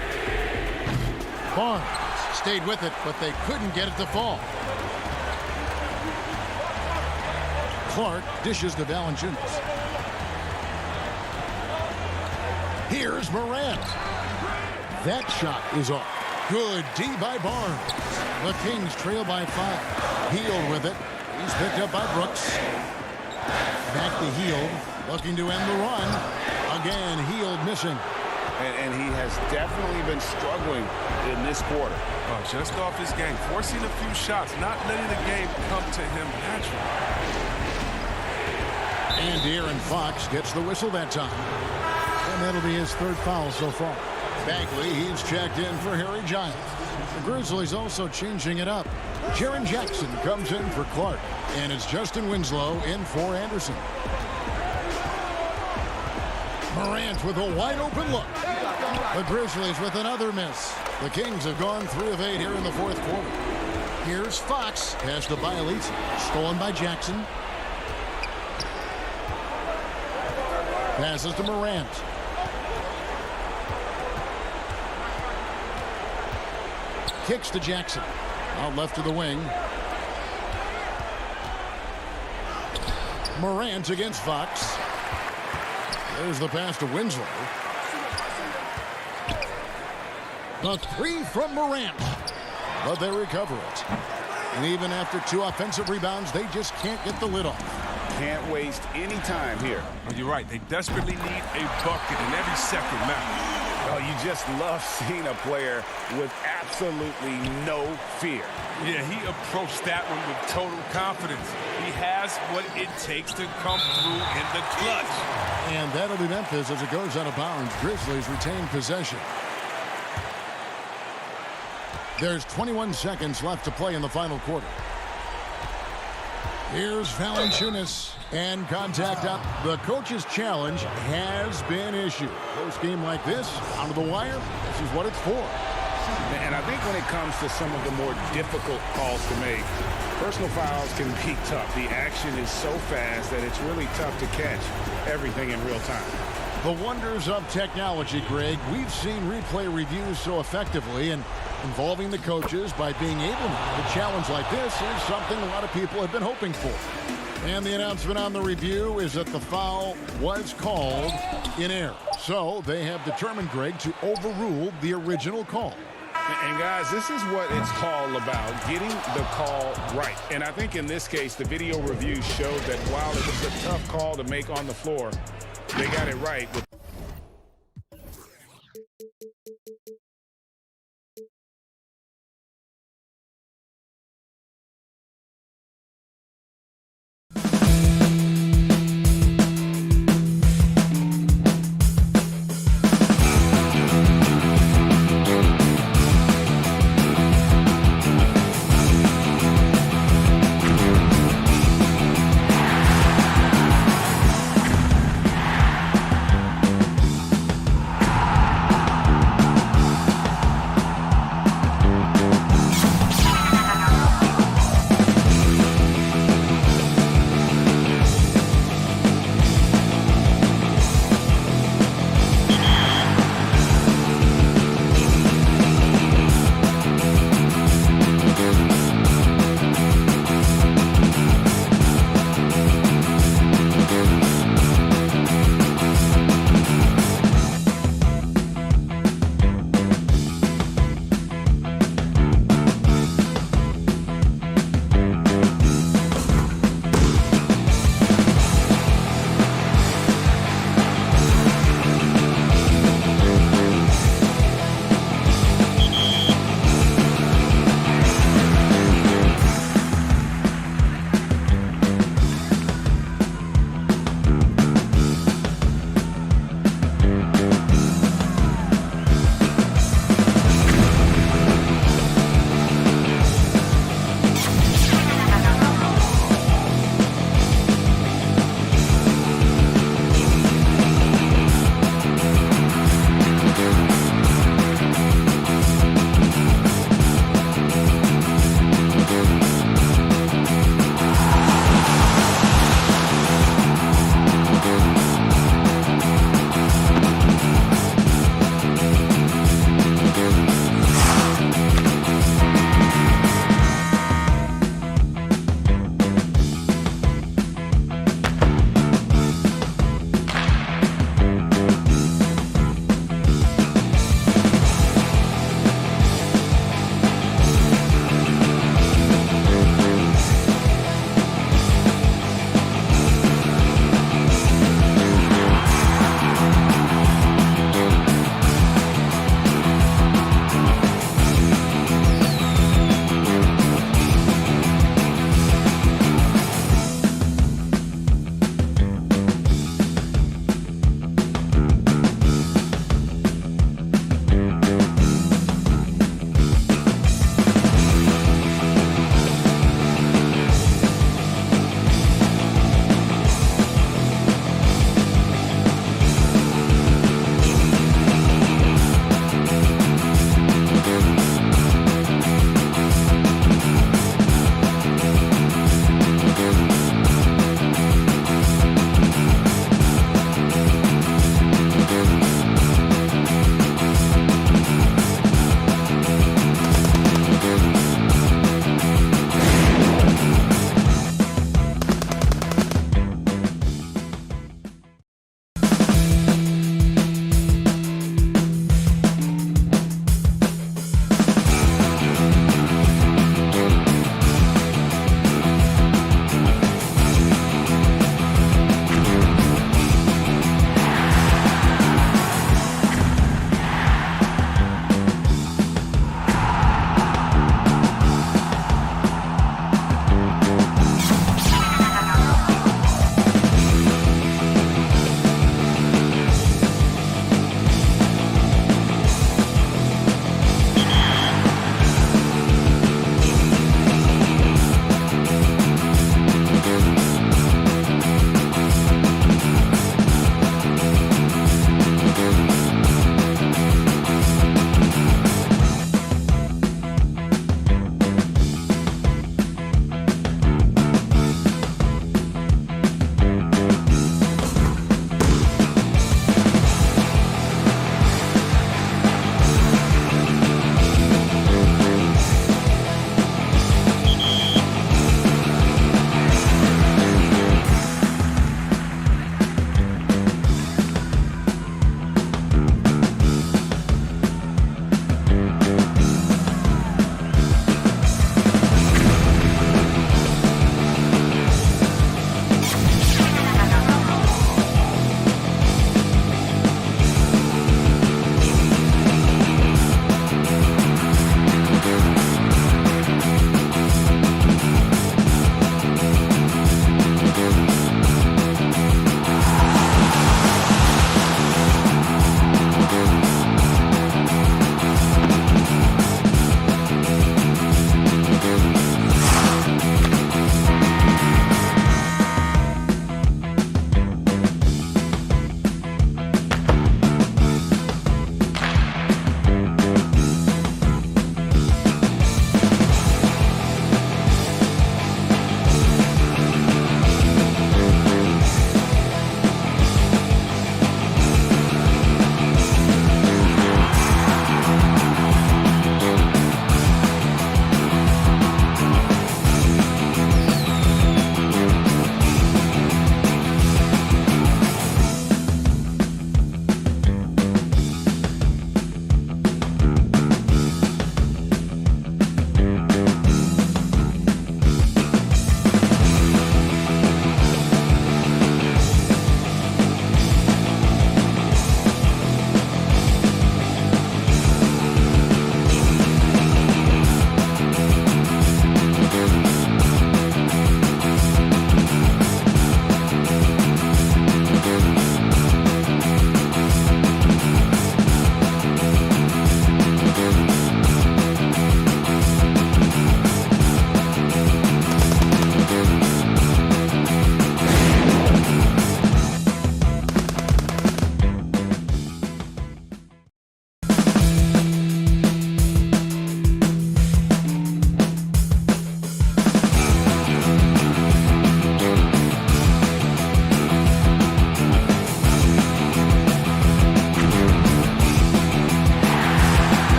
Barnes stayed with it, but they couldn't get it to fall. Clark dishes to Valanciunas. Here's Morant. That shot is off. Good D by Barnes. The Kings trail by 5. Hield with it. He's picked up by Brooks. Back to Hield. Looking to end the run. Again, Hield missing. And he has definitely been struggling in this quarter. Oh, just off his game. Forcing a few shots. Not letting the game come to him naturally. And De'Aaron Fox gets the whistle that time. And that'll be his 3rd foul so far. Bagley, he's checked in for Harry Giles. The Grizzlies also changing it up. Jaren Jackson comes in for Clark. And it's Justin Winslow in for Anderson. Morant with a wide open look. The Grizzlies with another miss. The Kings have gone 3 of 8 here in the 4th quarter. Here's Fox. Pass to Bialisi. Stolen by Jackson. Passes to Morant. Kicks to Jackson. Out left to the wing. Morant against Fox. There's the pass to Winslow. The three from Morant. But they recover it. And even after 2 offensive rebounds, they just can't get the lid off. Can't waste any time here. Well, you're right. They desperately need a bucket, and every second matters. Oh, you just love seeing a player with absolutely no fear. Yeah, he approached that one with total confidence. He has what it takes to come through in the clutch. And that'll be Memphis as it goes out of bounds. Grizzlies retain possession. There's 21 seconds left to play in the final quarter. Here's Valanciunas, and contact up. The coach's challenge has been issued. Post game like this, out of the wire, this is what it's for. And I think when it comes to some of the more difficult calls to make, personal fouls can be tough. The action is so fast that it's really tough to catch everything in real time. The wonders of technology, Greg. We've seen replay reviews so effectively, and involving the coaches by being able to challenge like this is something a lot of people have been hoping for. And the announcement on the review is that the foul was called in error. So they have determined, Greg, to overrule the original call. And guys, this is what it's all about, getting the call right. And I think in this case, the video review showed that while it was a tough call to make on the floor, they got it right.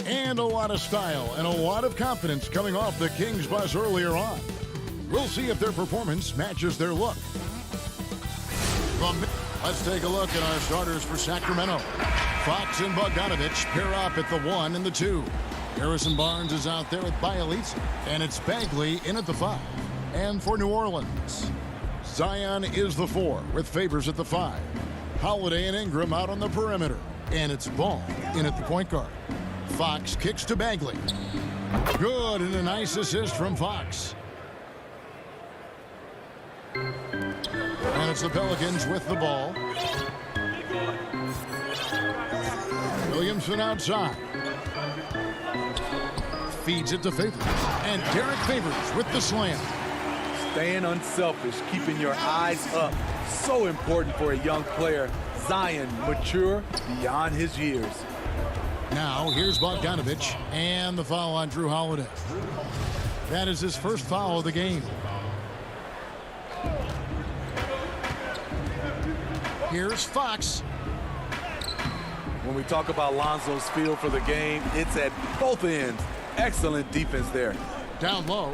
And a lot of style and a lot of confidence coming off the Kings bus earlier on. We'll see if their performance matches their look. Let's take a look at our starters for Sacramento. Fox and Bogdanovich pair up at the 1 and the 2. Harrison Barnes is out there with Bielitsa, and it's Bagley in at the 5. And for New Orleans, Zion is the 4 with Favors at the 5. Holiday and Ingram out on the perimeter, and it's Ball in at the point guard. Fox kicks to Bagley. Good, and a nice assist from Fox. And it's the Pelicans with the ball. Williamson outside. Feeds it to Favors. And Derek Favors with the slam. Staying unselfish, keeping your eyes up. So important for a young player. Zion, mature beyond his years. Now, here's Bogdanovich, and the foul on Drew Holiday. That is his first foul of the game. Here's Fox. When we talk about Lonzo's feel for the game, it's at both ends. Excellent defense there. Down low.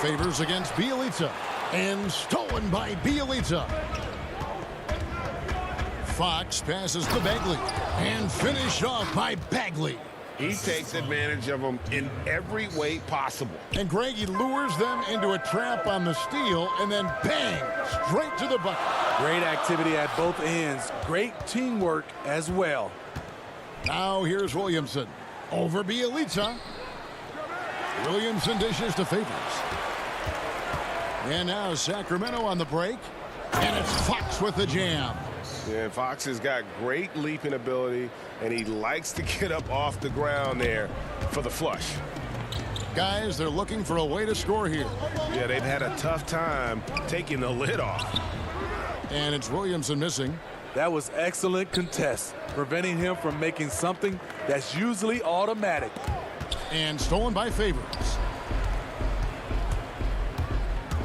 Favors against Bielitsa. And stolen by Bielitsa. Fox passes to Bagley. And finished off by Bagley. He takes advantage of them in every way possible. And Greg, he lures them into a trap on the steal, and then bang, straight to the bucket. Great activity at both ends. Great teamwork as well. Now here's Williamson. Over Bielitsa. Williamson dishes to Favors. And now Sacramento on the break. And it's Fox with the jam. Yeah, Fox has got great leaping ability, and he likes to get up off the ground there for the flush. Guys, they're looking for a way to score here. Yeah, they've had a tough time taking the lid off. And it's Williamson missing. That was excellent contest, preventing him from making something that's usually automatic. And stolen by Favors.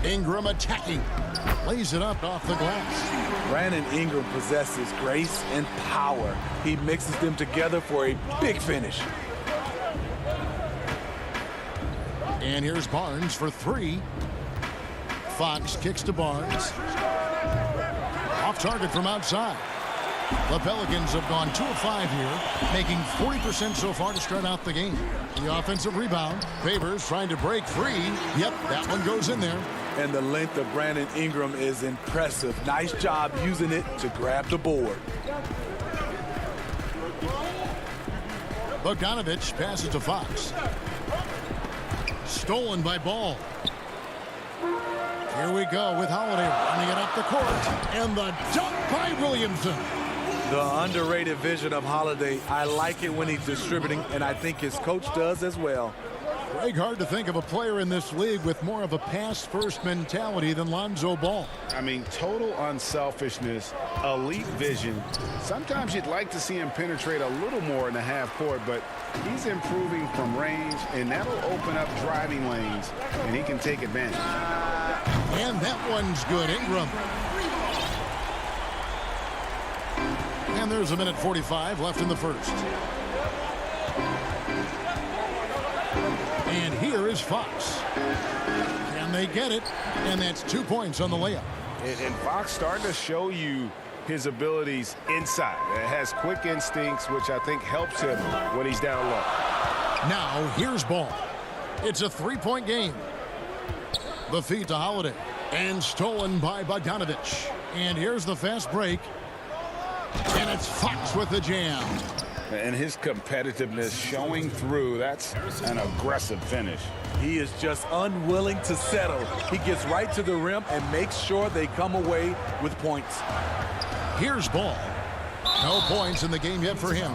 Ingram attacking. Lays it up off the glass. Brandon Ingram possesses grace and power. He mixes them together for a big finish. And here's Barnes for 3. Fox kicks to Barnes. Off target from outside. The Pelicans have gone 2 of 5 here, making 40% so far to start out the game. The offensive rebound. Favors trying to break free. Yep, that one goes in there. And the length of Brandon Ingram is impressive. Nice job using it to grab the board. Bogdanovich passes to Fox. Stolen by Ball. Here we go with Holiday running it up the court. And the dunk by Williamson. The underrated vision of Holiday. I like it when he's distributing, and I think his coach does as well. Greg, hard to think of a player in this league with more of a pass-first mentality than Lonzo Ball. I mean, total unselfishness, elite vision. Sometimes you'd like to see him penetrate a little more in the half court, but he's improving from range, and that'll open up driving lanes, and he can take advantage. And that one's good. Ingram. And there's a minute 45 left in the first. And here is Fox. Can they get it? And that's 2 points on the layup. And Fox starting to show you his abilities inside. It has quick instincts, which I think helps him when he's down low. Now here's Ball. It's a 3-point game. The feed to Holiday. And stolen by Bogdanovich. And here's the fast break. And it's Fox with the jam. And his competitiveness showing through. That's an aggressive finish. He is just unwilling to settle. He gets right to the rim and makes sure they come away with points. Here's Ball. No points in the game yet for him.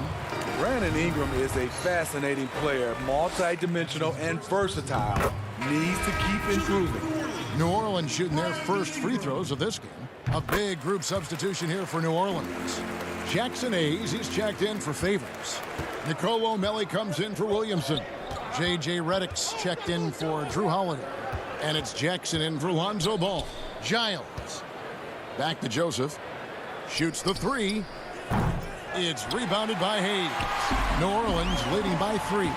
Brandon Ingram is a fascinating player, multi-dimensional and versatile. Needs to keep improving. New Orleans shooting their first free throws of this game. A big group substitution here for New Orleans. Jackson Hayes, he's checked in for Favors. Nicolo O'Malley comes in for Williamson. J.J. Redick's checked in for Drew Holiday. And it's Jackson in for Lonzo Ball. Giles. Back to Joseph. Shoots the 3. It's rebounded by Hayes. New Orleans leading by 3.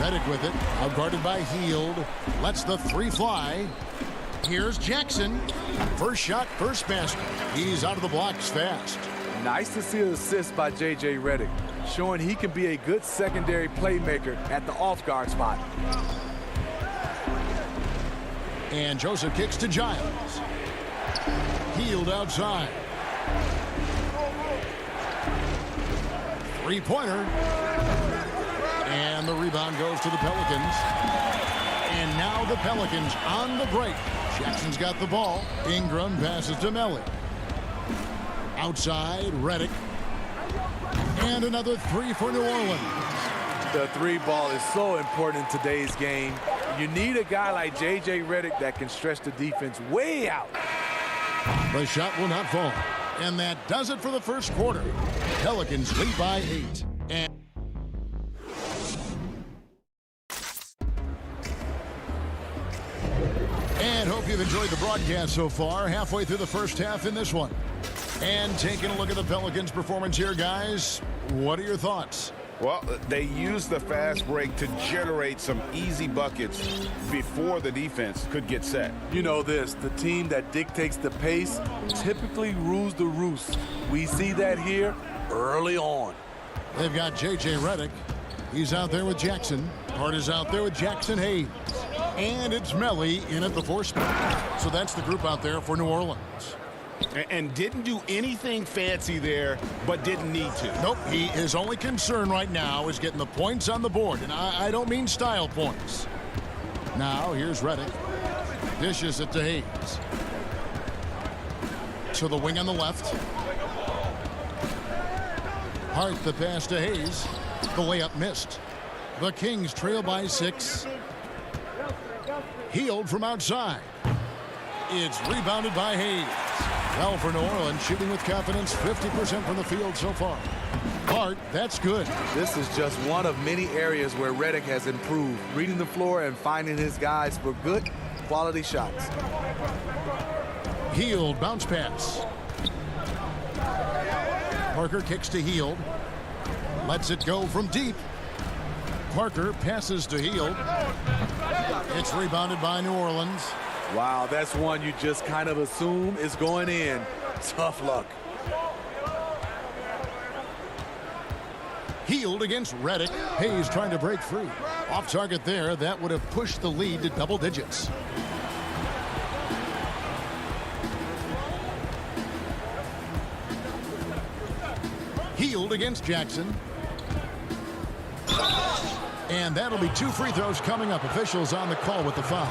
Reddick with it, outguarded by Hield. Lets the 3 fly. Here's Jackson. First shot, first basket. He's out of the blocks fast. Nice to see an assist by J.J. Reddick, showing he can be a good secondary playmaker at the off-guard spot. And Joseph kicks to Giles. Hield outside. Three-pointer. And the rebound goes to the Pelicans. And now the Pelicans on the break. Jackson's got the ball. Ingram passes to Melly. Outside, Reddick. And another 3 for New Orleans. The 3 ball is so important in today's game. You need a guy like J.J. Reddick that can stretch the defense way out. The shot will not fall. And that does it for the first quarter. Pelicans lead by 8. And hope you've enjoyed the broadcast so far. Halfway through the first half in this one. And taking a look at the Pelicans' performance here, guys. What are your thoughts? Well, they used the fast break to generate some easy buckets before the defense could get set. You know this, the team that dictates the pace typically rules the roost. We see that here early on. They've got J.J. Reddick. He's out there with Jackson. Hart is out there with Jackson Hayes. And it's Melly in at the 4 spot. So that's the group out there for New Orleans. And didn't do anything fancy there, but didn't need to. Nope, his only concern right now is getting the points on the board. And I don't mean style points. Now, here's Reddick. Dishes it to Hayes. To the wing on the left. Hart the pass to Hayes. The layup missed. The Kings trail by 6. Hield from outside. It's rebounded by Hayes. Well, for New Orleans, shooting with confidence, 50% from the field so far. Hart, that's good. This is just one of many areas where Reddick has improved, reading the floor and finding his guys for good, quality shots. Hield, bounce pass. Parker kicks to Hield. Lets it go from deep. Parker passes to Hield. It's rebounded by New Orleans. Wow, that's one you just kind of assume is going in. Tough luck. Hield against Reddick. Hayes trying to break free. Off target there. That would have pushed the lead to double digits. Hield against Jackson. And that'll be 2 free throws coming up. Officials on the call with the foul.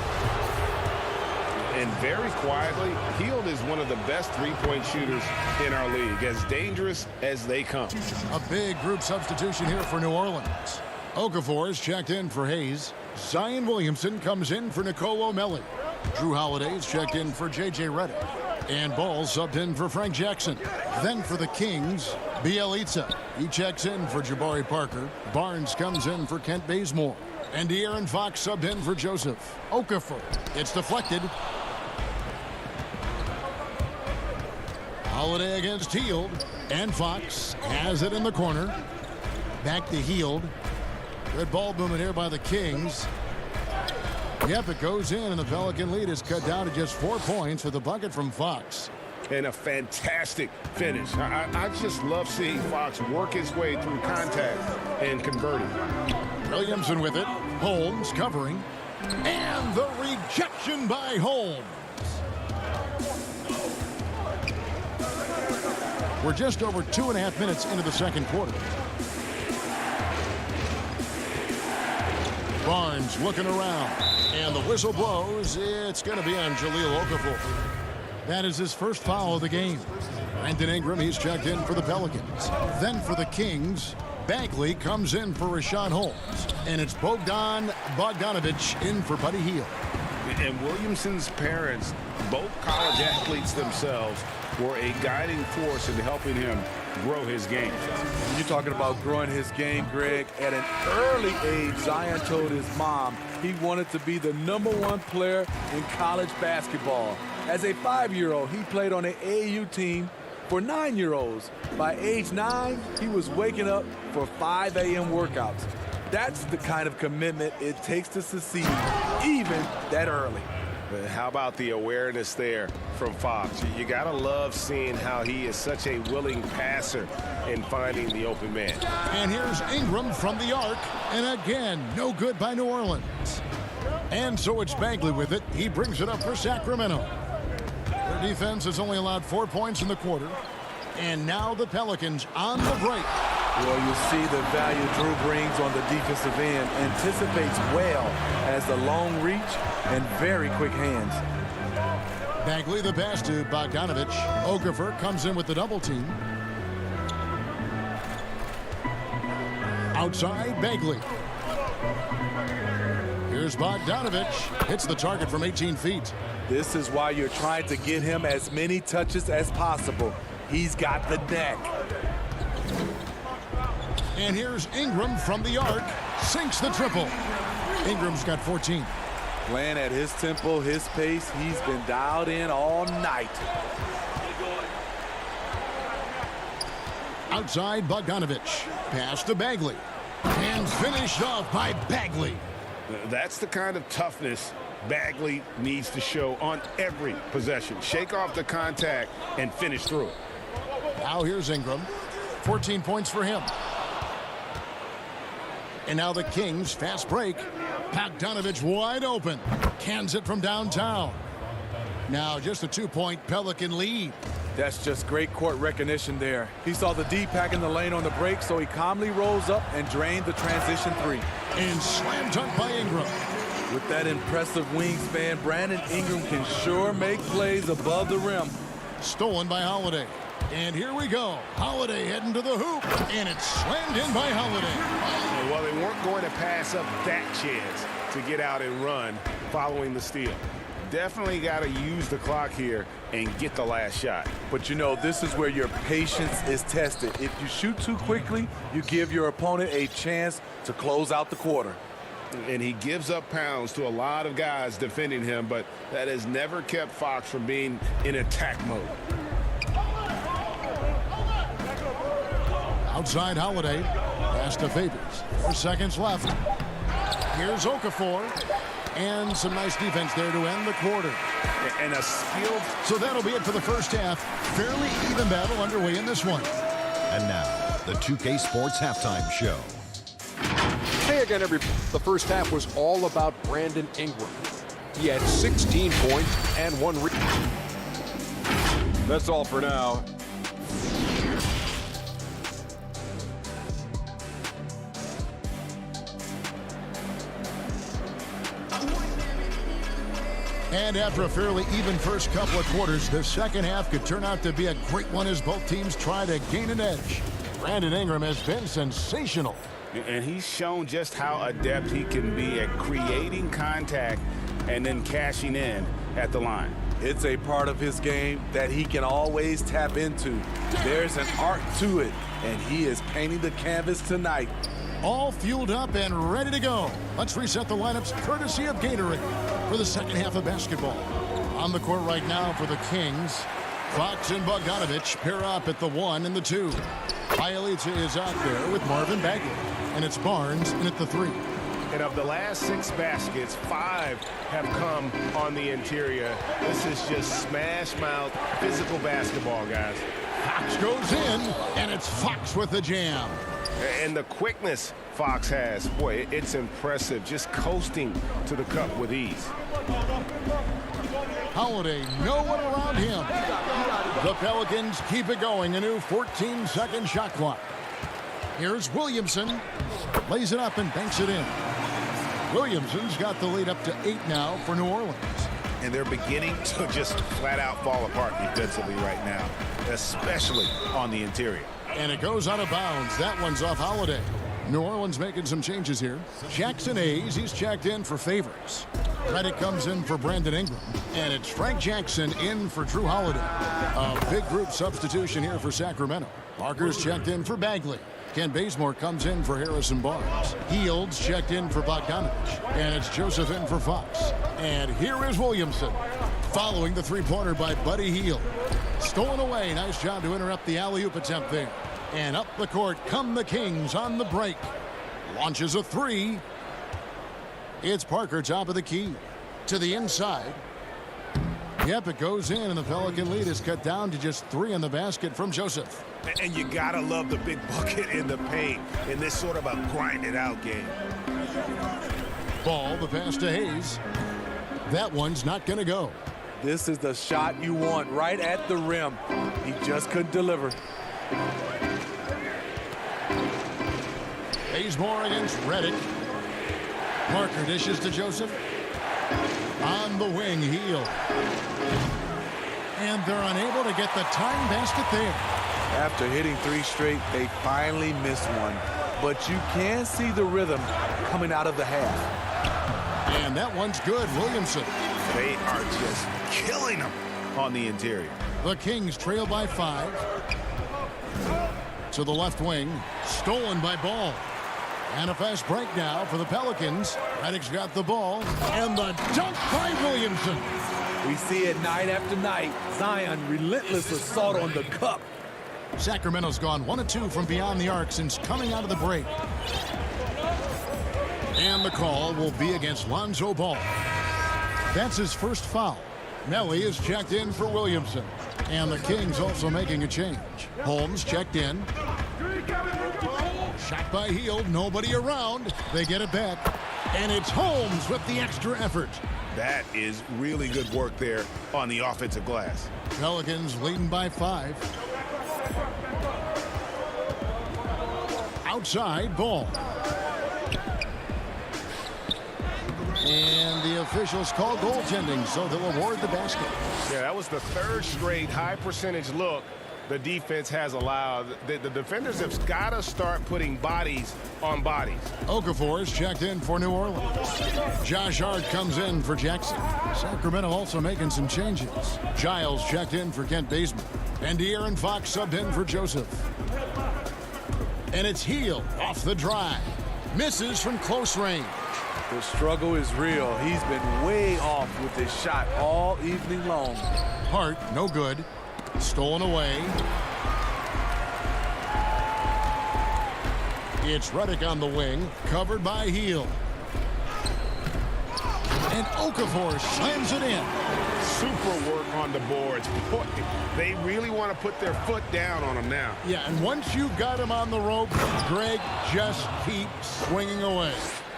And very quietly, Hield is one of the best three-point shooters in our league, as dangerous as they come. A big group substitution here for New Orleans. Okafor is checked in for Hayes. Zion Williamson comes in for Nicolo Melli. Drew Holiday is checked in for J.J. Reddick. And Ball subbed in for Frank Jackson. Then for the Kings, Bielitsa. He checks in for Jabari Parker. Barnes comes in for Kent Bazemore. And De'Aaron Fox subbed in for Joseph Okafor. It's deflected. Holiday against Hield. And Fox has it in the corner. Back to Hield. Good ball movement here by the Kings. Yep, it goes in, and the Pelican lead is cut down to just 4 points with a bucket from Fox. And a fantastic finish. I just love seeing Fox work his way through contact and converting. Williamson with it. Holmes covering. And the rejection by Holmes. We're just over 2.5 minutes into the second quarter. Barnes looking around. And the whistle blows. It's going to be on Jahlil Okafor. That is his first foul of the game. Brandon Ingram, he's checked in for the Pelicans. Then for the Kings, Bagley comes in for Rashawn Holmes. And it's Bogdan Bogdanovic in for Buddy Hield. And Williamson's parents, both college athletes themselves, were a guiding force in helping him grow his game. You're talking about growing his game, Greg. At an early age, Zion told his mom he wanted to be the #1 player in college basketball. As a 5-year-old, he played on an AAU team For 9-year-olds, by age 9, he was waking up for 5 a.m. workouts. That's the kind of commitment it takes to succeed, even that early. But how about the awareness there from Fox? You got to love seeing how he is such a willing passer in finding the open man. And here's Ingram from the arc. And again, no good by New Orleans. And so it's Bagley with it. He brings it up for Sacramento. Their defense has only allowed 4 points in the quarter. And now the Pelicans on the break. Well, you see the value Drew brings on the defensive end. Anticipates well, has the long reach and very quick hands. Bagley the pass to Bogdanovich. Okafor comes in with the double team. Outside, Bagley. Here's Bogdanovich. Hits the target from 18 feet. This is why you're trying to get him as many touches as possible. He's got the neck. And here's Ingram from the arc. Sinks the triple. Ingram's got 14. Playing at his tempo, his pace. He's been dialed in all night. Outside, Bogdanovich. Pass to Bagley. And finished off by Bagley. That's the kind of toughness Bagley needs to show on every possession. Shake off the contact and finish through it. Now here's Ingram. 14 points for him. And now the Kings, fast break. Bogdanovich wide open. Cans it from downtown. Now just a 2-point Pelican lead. That's just great court recognition there. He saw the D pack in the lane on the break, so he calmly rolls up and drained the transition three. And slam dunk by Ingram. With that impressive wingspan, Brandon Ingram can sure make plays above the rim. Stolen by Holiday. And here we go. Holiday heading to the hoop. And it's slammed in by Holiday. Well, they weren't going to pass up that chance to get out and run following the steal. Definitely got to use the clock here and get the last shot. But you know, this is where your patience is tested. If you shoot too quickly, you give your opponent a chance to close out the quarter. And he gives up pounds to a lot of guys defending him, but that has never kept Fox from being in attack mode. Outside Holiday. Pass to Favors. 4 seconds left. Here's Okafor. And some nice defense there to end the quarter. And a skilled... So that'll be it for the first half. Fairly even battle underway in this one. And now, the 2K Sports Halftime Show. Hey again, everybody. The first half was all about Brandon Ingram. He had 16 points and 1 rebound. That's all for now. And after a fairly even first couple of quarters, the second half could turn out to be a great one as both teams try to gain an edge. Brandon Ingram has been sensational. And he's shown just how adept he can be at creating contact and then cashing in at the line. It's a part of his game that he can always tap into. There's an art to it, and he is painting the canvas tonight. All fueled up and ready to go. Let's reset the lineups courtesy of Gatorade for the second half of basketball. On the court right now for the Kings, Fox and Bogdanovich pair up at the 1 and the 2. Bielitsa is out there with Marvin Bagley, and it's Barnes in at the 3. And of the last 6 baskets, 5 have come on the interior. This is just smash mouth physical basketball, guys. Fox goes in, and it's Fox with the jam. And the quickness Fox has, boy, it's impressive. Just coasting to the cup with ease. Holiday, no one around him. The Pelicans keep it going. A new 14-second shot clock. Here's Williamson. Lays it up and banks it in. Williamson's got the lead up to 8 now for New Orleans. And they're beginning to just flat out fall apart defensively right now, especially on the interior. And it goes out of bounds. That one's off Holiday. New Orleans making some changes here. Jackson Hayes, he's checked in for Favors. Reddick comes in for Brandon Ingram. And it's Frank Jackson in for Drew Holiday. A big group substitution here for Sacramento. Parker's checked in for Bagley. Ken Bazemore comes in for Harrison Barnes. Fields checked in for Bogdanovich. And it's Joseph in for Fox. And here is Williamson, following the three-pointer by Buddy Hield. Stolen away. Nice job to interrupt the alley-oop attempt there. And up the court come the Kings on the break. Launches a three. It's Parker, top of the key. To the inside. Yep, it goes in, and the Pelican lead is cut down to just 3 in the basket from Joseph. And you gotta love the big bucket in the paint in this sort of a grinded-out game. Ball, the pass to Hayes. That one's not going to go. This is the shot you want right at the rim. He just couldn't deliver. Bazemore against Reddick. Parker dishes to Joseph. On the wing, Heel. And they're unable to get the tying basket there. After hitting 3 straight, they finally missed one. But you can see the rhythm coming out of the half. And that one's good, Williamson. They are just killing them on the interior. The Kings trail by 5. To the left wing, stolen by Ball. And a fast break now for the Pelicans. Reddick's got the ball, and the dunk by Williamson. We see it night after night. Zion, relentless assault on the cup. Sacramento's gone 1 of 2 from beyond the arc since coming out of the break. And the call will be against Lonzo Ball. That's his first foul. Nelly is checked in for Williamson. And the Kings also making a change. Holmes checked in. Shot by Hield, nobody around. They get it back. And it's Holmes with the extra effort. That is really good work there on the offensive glass. Pelicans leading by 5. Outside, Ball. And the officials call goaltending, so they'll award the basket. Yeah, that was the 3rd straight high percentage look the defense has allowed. The defenders have got to start putting bodies on bodies. Okafor is checked in for New Orleans. Josh Hart comes in for Jackson. Sacramento also making some changes. Giles checked in for Kent Bazemore. And De'Aaron Fox subbed in for Joseph. And it's Hield off the drive. Misses from close range. The struggle is real. He's been way off with his shot all evening long. Hart, no good. Stolen away. It's Reddick on the wing, covered by Hield. And Okafor slams it in. Super work on the boards. Boy, they really want to put their foot down on him now. Yeah, and once you've got him on the rope, Greg just keeps swinging away.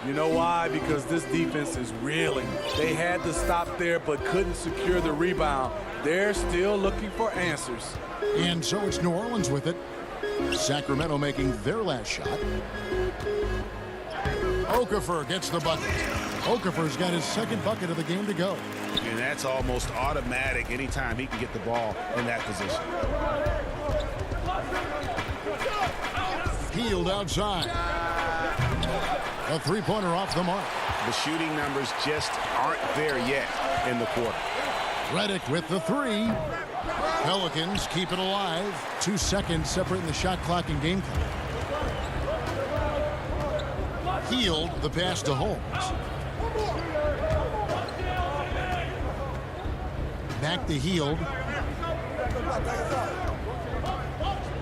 You know why? Because this defense is reeling. They had to stop there but couldn't secure the rebound. They're still looking for answers. And so it's New Orleans with it. Sacramento making their last shot. Okafor gets the bucket. Okafor's got his 2nd bucket of the game to go. And that's almost automatic anytime he can get the ball in that position. Hield outside. A 3-pointer off the mark. The shooting numbers just aren't there yet in the quarter. Reddick with the 3. Pelicans keep it alive. 2 seconds separating the shot clock and game clock. Hield the pass to Holmes. Back to Hield.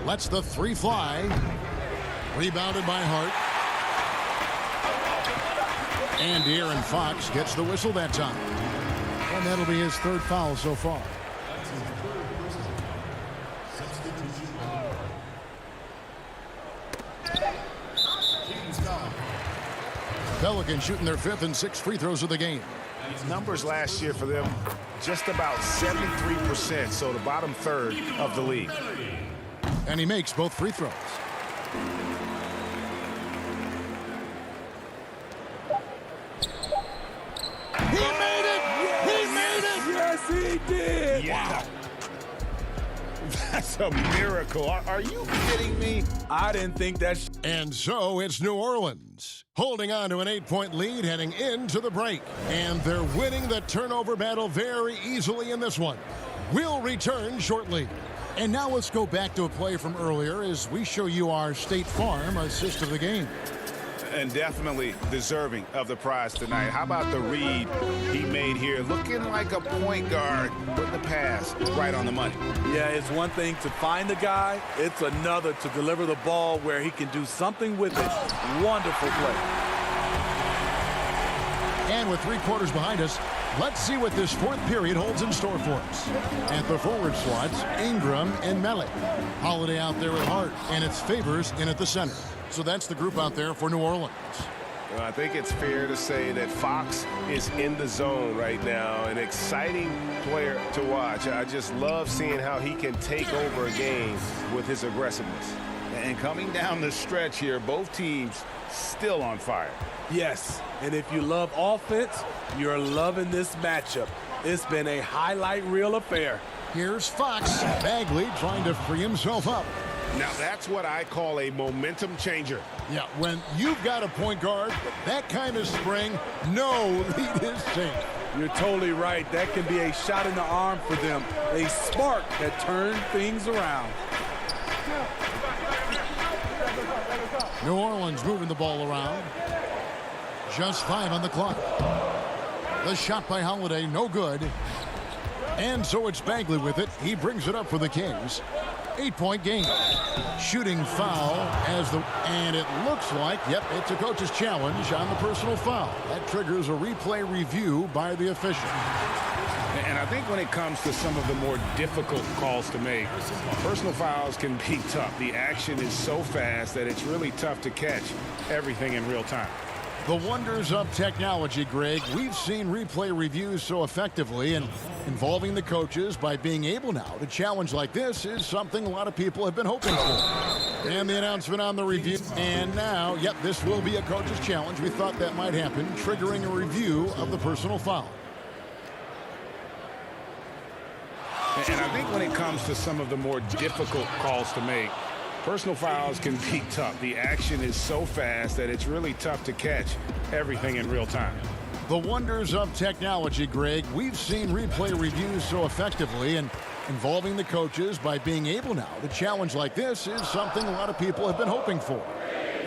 Lets the 3 fly. Rebounded by Hart. And De'Aaron Fox gets the whistle that time. And that'll be his 3rd foul so far. Pelicans shooting their 5th and 6th free throws of the game. Numbers last year for them, just about 73%, so the bottom 3rd of the league. And he makes both free throws. He made it! He made it! Yes, he did! Yeah. That's a miracle. Are you kidding me? I didn't think that. And so it's New Orleans holding on to an 8-point lead heading into the break. And they're winning the turnover battle very easily in this one. We'll return shortly. And now let's go back to a play from earlier as we show you our State Farm assist of the game. And definitely deserving of the prize tonight. How about the read he made here? Looking like a point guard, putting the pass right on the money. Yeah, it's one thing to find the guy. It's another to deliver the ball where he can do something with it. Wonderful play. And with 3 quarters behind us, let's see what this 4th period holds in store for us. At the forward slots, Ingram and Melly. Holiday out there with Hart, and it's Favors in at the center. So that's the group out there for New Orleans. Well, I think it's fair to say that Fox is in the zone right now. An exciting player to watch. I just love seeing how he can take over a game with his aggressiveness. And coming down the stretch here, both teams still on fire. Yes, and if you love offense, you're loving this matchup. It's been a highlight reel affair. Here's Fox. Bagley trying to free himself up. Now that's what I call a momentum changer. Yeah, when you've got a point guard with that kind of spring, no lead is safe. You're totally right. That can be a shot in the arm for them. A spark that turns things around. New Orleans moving the ball around. Just 5 on the clock. The shot by Holiday, no good. And so it's Bagley with it. He brings it up for the Kings. 8-point game. Shooting foul and it looks like, yep, it's a coach's challenge on the personal foul. That triggers a replay review by the official. And I think when it comes to some of the more difficult calls to make, personal fouls can be tough. The action is so fast that it's really tough to catch everything in real time. The wonders of technology, Greg. We've seen replay reviews so effectively, and involving the coaches by being able now to challenge like this is something a lot of people have been hoping for. And the announcement on the review. And now, yep, this will be a coach's challenge. We thought that might happen, triggering a review of the personal foul. And I think when it comes to some of the more difficult calls to make, personal fouls can be tough. The action is so fast that it's really tough to catch everything in real time. The wonders of technology, Greg. We've seen replay reviews so effectively, and involving the coaches by being able now to challenge like this is something a lot of people have been hoping for.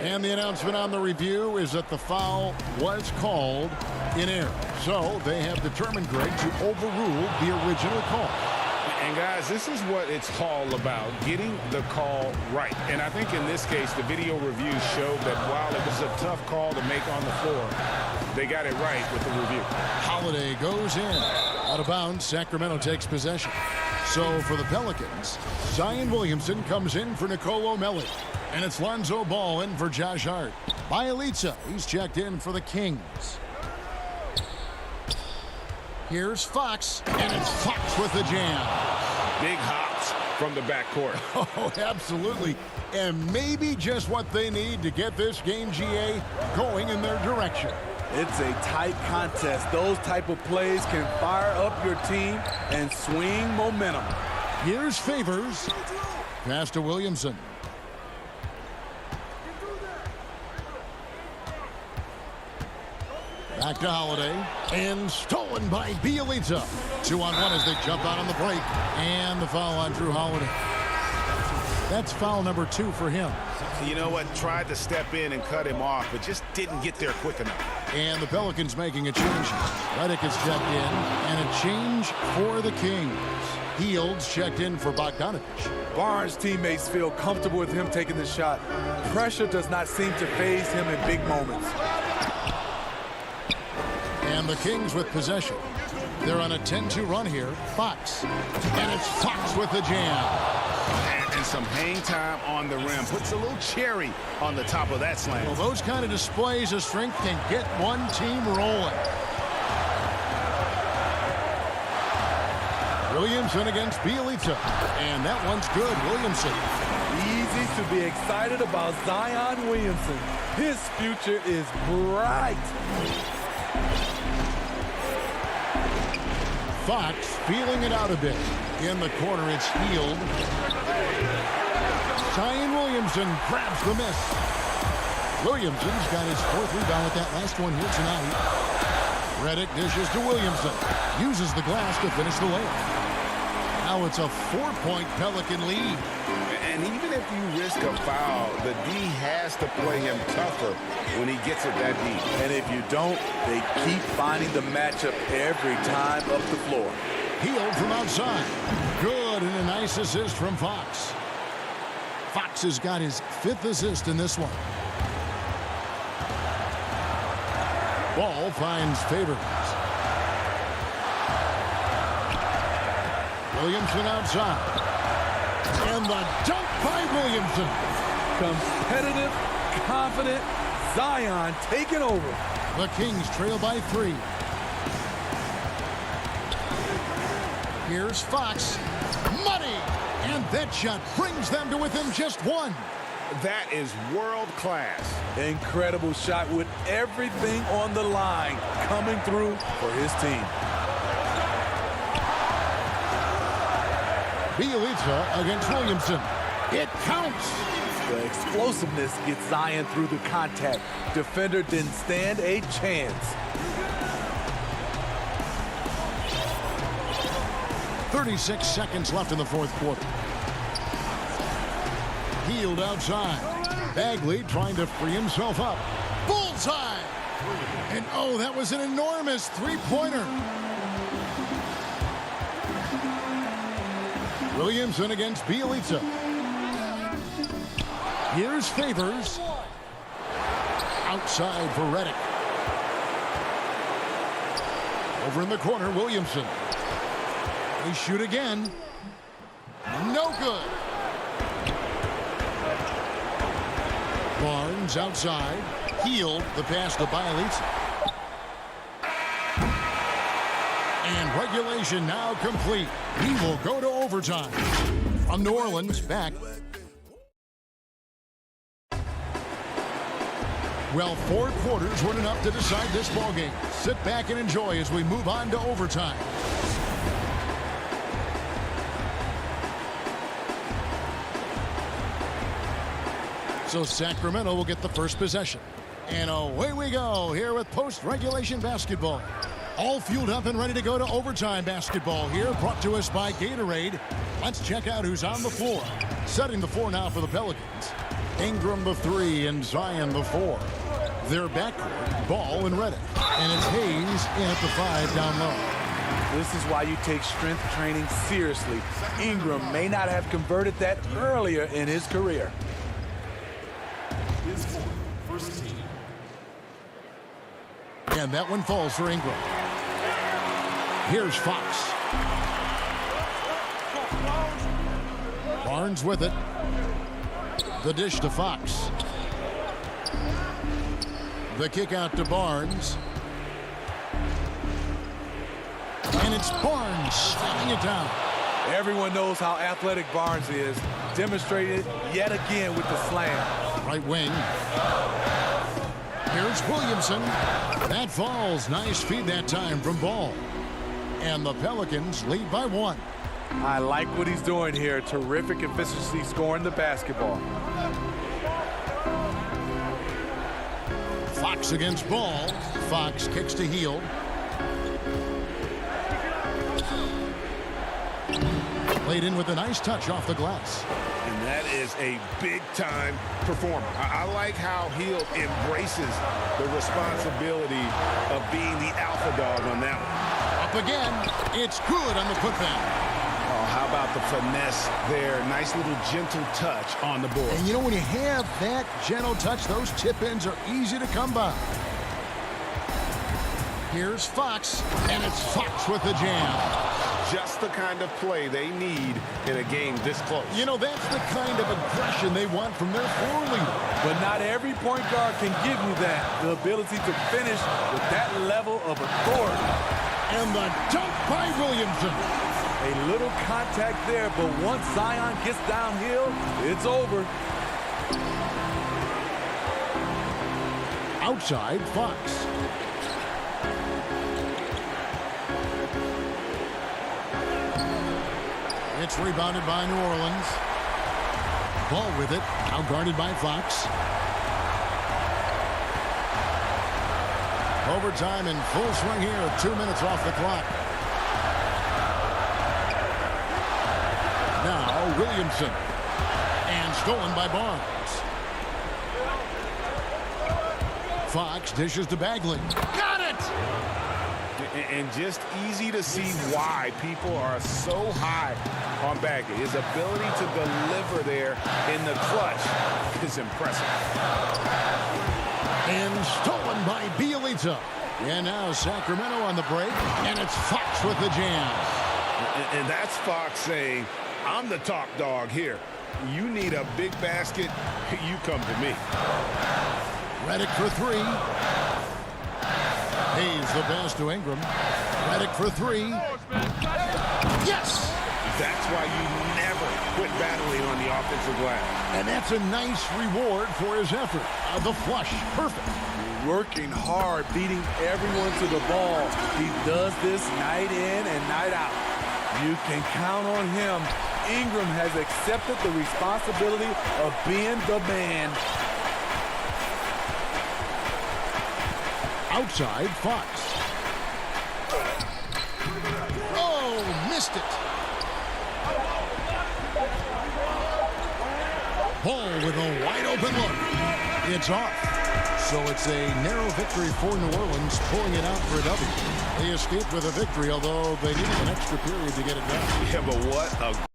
And the announcement on the review is that the foul was called in error. So they have determined, Greg, to overrule the original call. And guys, this is what it's all about, getting the call right. And I think in this case, the video review showed that while it was a tough call to make on the floor, they got it right with the review. Holiday goes in. Out of bounds, Sacramento takes possession. So for the Pelicans, Zion Williamson comes in for Nicolo Melli. And it's Lonzo Ball in for Josh Hart. Bielitsa, he's checked in for the Kings. Here's Fox, and it's Fox with the jam. Big hops from the backcourt. Oh, absolutely. And maybe just what they need to get this game, GA, going in their direction. It's a tight contest. Those type of plays can fire up your team and swing momentum. Here's Favors. Pass to Williamson. Back to Holiday. And stolen by Bielitsa. 2-on-1 as they jump out on the break. And the foul on Drew Holiday. That's foul number 2 for him. You know what? Tried to step in and cut him off, but just didn't get there quick enough. And the Pelicans making a change. Redick is checked in. And a change for the Kings. Fields checked in for Bogdanovich. Barnes' teammates feel comfortable with him taking the shot. Pressure does not seem to faze him in big moments. And the Kings with possession. They're on a 10-2 run here. Fox. And it's Fox with the jam. And some hang time on the rim. Puts a little cherry on the top of that slam. Well, those kind of displays of strength can get one team rolling. Williamson against Bielitsa. And that one's good. Williamson. Easy to be excited about Zion Williamson. His future is bright. Fox feeling it out a bit. In the corner, it's Hield. Zion Williamson grabs the miss. Williamson's got his 4th rebound with that last one here tonight. Redick dishes to Williamson. Uses the glass to finish the layup. Now it's a 4-point Pelican lead. And even if you risk a foul, the D has to play him tougher when he gets it that deep. And if you don't, they keep finding the matchup every time up the floor. Healed from outside. Good, and a nice assist from Fox. Fox has got his 5th assist in this one. Ball finds Favors. Williamson outside. And the dunk by Williamson. Competitive, confident, Zion taking over. The Kings trail by 3. Here's Fox. Money! And that shot brings them to within just 1. That is world class. Incredible shot with everything on the line coming through for his team. Bielitsa against Williamson. It counts. The explosiveness gets Zion through the contact. Defender didn't stand a chance. 36 seconds left in the 4th quarter. Healed outside. Bagley trying to free himself up. Bullseye! And oh, that was an enormous 3-pointer. Williamson against Bielitsa. Here's Favors. Outside for Redick. Over in the corner, Williamson. They shoot again. No good. Barnes outside. Healed. The pass to Bielitsa. And regulation now complete. He will go to overtime. From New Orleans, back. Well, 4 quarters weren't enough to decide this ballgame. Sit back and enjoy as we move on to overtime. So Sacramento will get the first possession. And away we go here with post-regulation basketball. All fueled up and ready to go to overtime basketball here, brought to us by Gatorade. Let's check out who's on the floor. Setting the floor now for the Pelicans. Ingram the 3 and Zion the 4. Their backcourt, Ball and Redick. And it's Hayes in at the 5 down low. This is why you take strength training seriously. Ingram may not have converted that earlier in his career. First team. And that one falls for Ingram. Here's Fox. Barnes with it. The dish to Fox. The kick out to Barnes. And it's Barnes slamming it down. Everyone knows how athletic Barnes is. Demonstrated yet again with the slam. Right wing. Here's Williamson. That falls. Nice feed that time from Ball. And the Pelicans lead by 1. I like what he's doing here. Terrific efficiency scoring the basketball. Fox against Ball. Fox kicks to Hield. Played in with a nice touch off the glass. And that is a big-time performer. I like how Hield embraces the responsibility of being the alpha dog on that one. Up again. It's good on the putback. Oh, how about the finesse there? Nice little gentle touch on the board. And you know, when you have that gentle touch, those tip-ins are easy to come by. Here's Fox, and it's Fox with the jam. Just the kind of play they need in a game this close. You know, that's the kind of aggression they want from their floor leader. But not every point guard can give you that. The ability to finish with that level of authority. And the dunk by Williamson. A little contact there, but once Zion gets downhill, it's over. Outside, Fox. It's rebounded by New Orleans. Ball with it, now guarded by Fox. Overtime in full swing here, 2 minutes off the clock. Now Williamson. And stolen by Barnes. Fox dishes to Bagley. Got it! And just easy to see why people are so high on Bagley. His ability to deliver there in the clutch is impressive. And stolen by Bielitsa. And now Sacramento on the break. And it's Fox with the jam. And that's Fox saying, I'm the top dog here. You need a big basket, you come to me. Redick for three. Hayes the pass to Ingram. Redick for three. Yes! That's why you never quit battling on the offensive glass. And that's a nice reward for his effort. The flush, perfect. Working hard, beating everyone to the ball. He does this night in and night out. You can count on him. Ingram has accepted the responsibility of being the man. Outside, Fox. Oh, missed it. Paul with a wide open look. It's off. So it's a narrow victory for New Orleans, pulling it out for a W. They escaped with a victory, although they needed an extra period to get it done. Yeah, but what a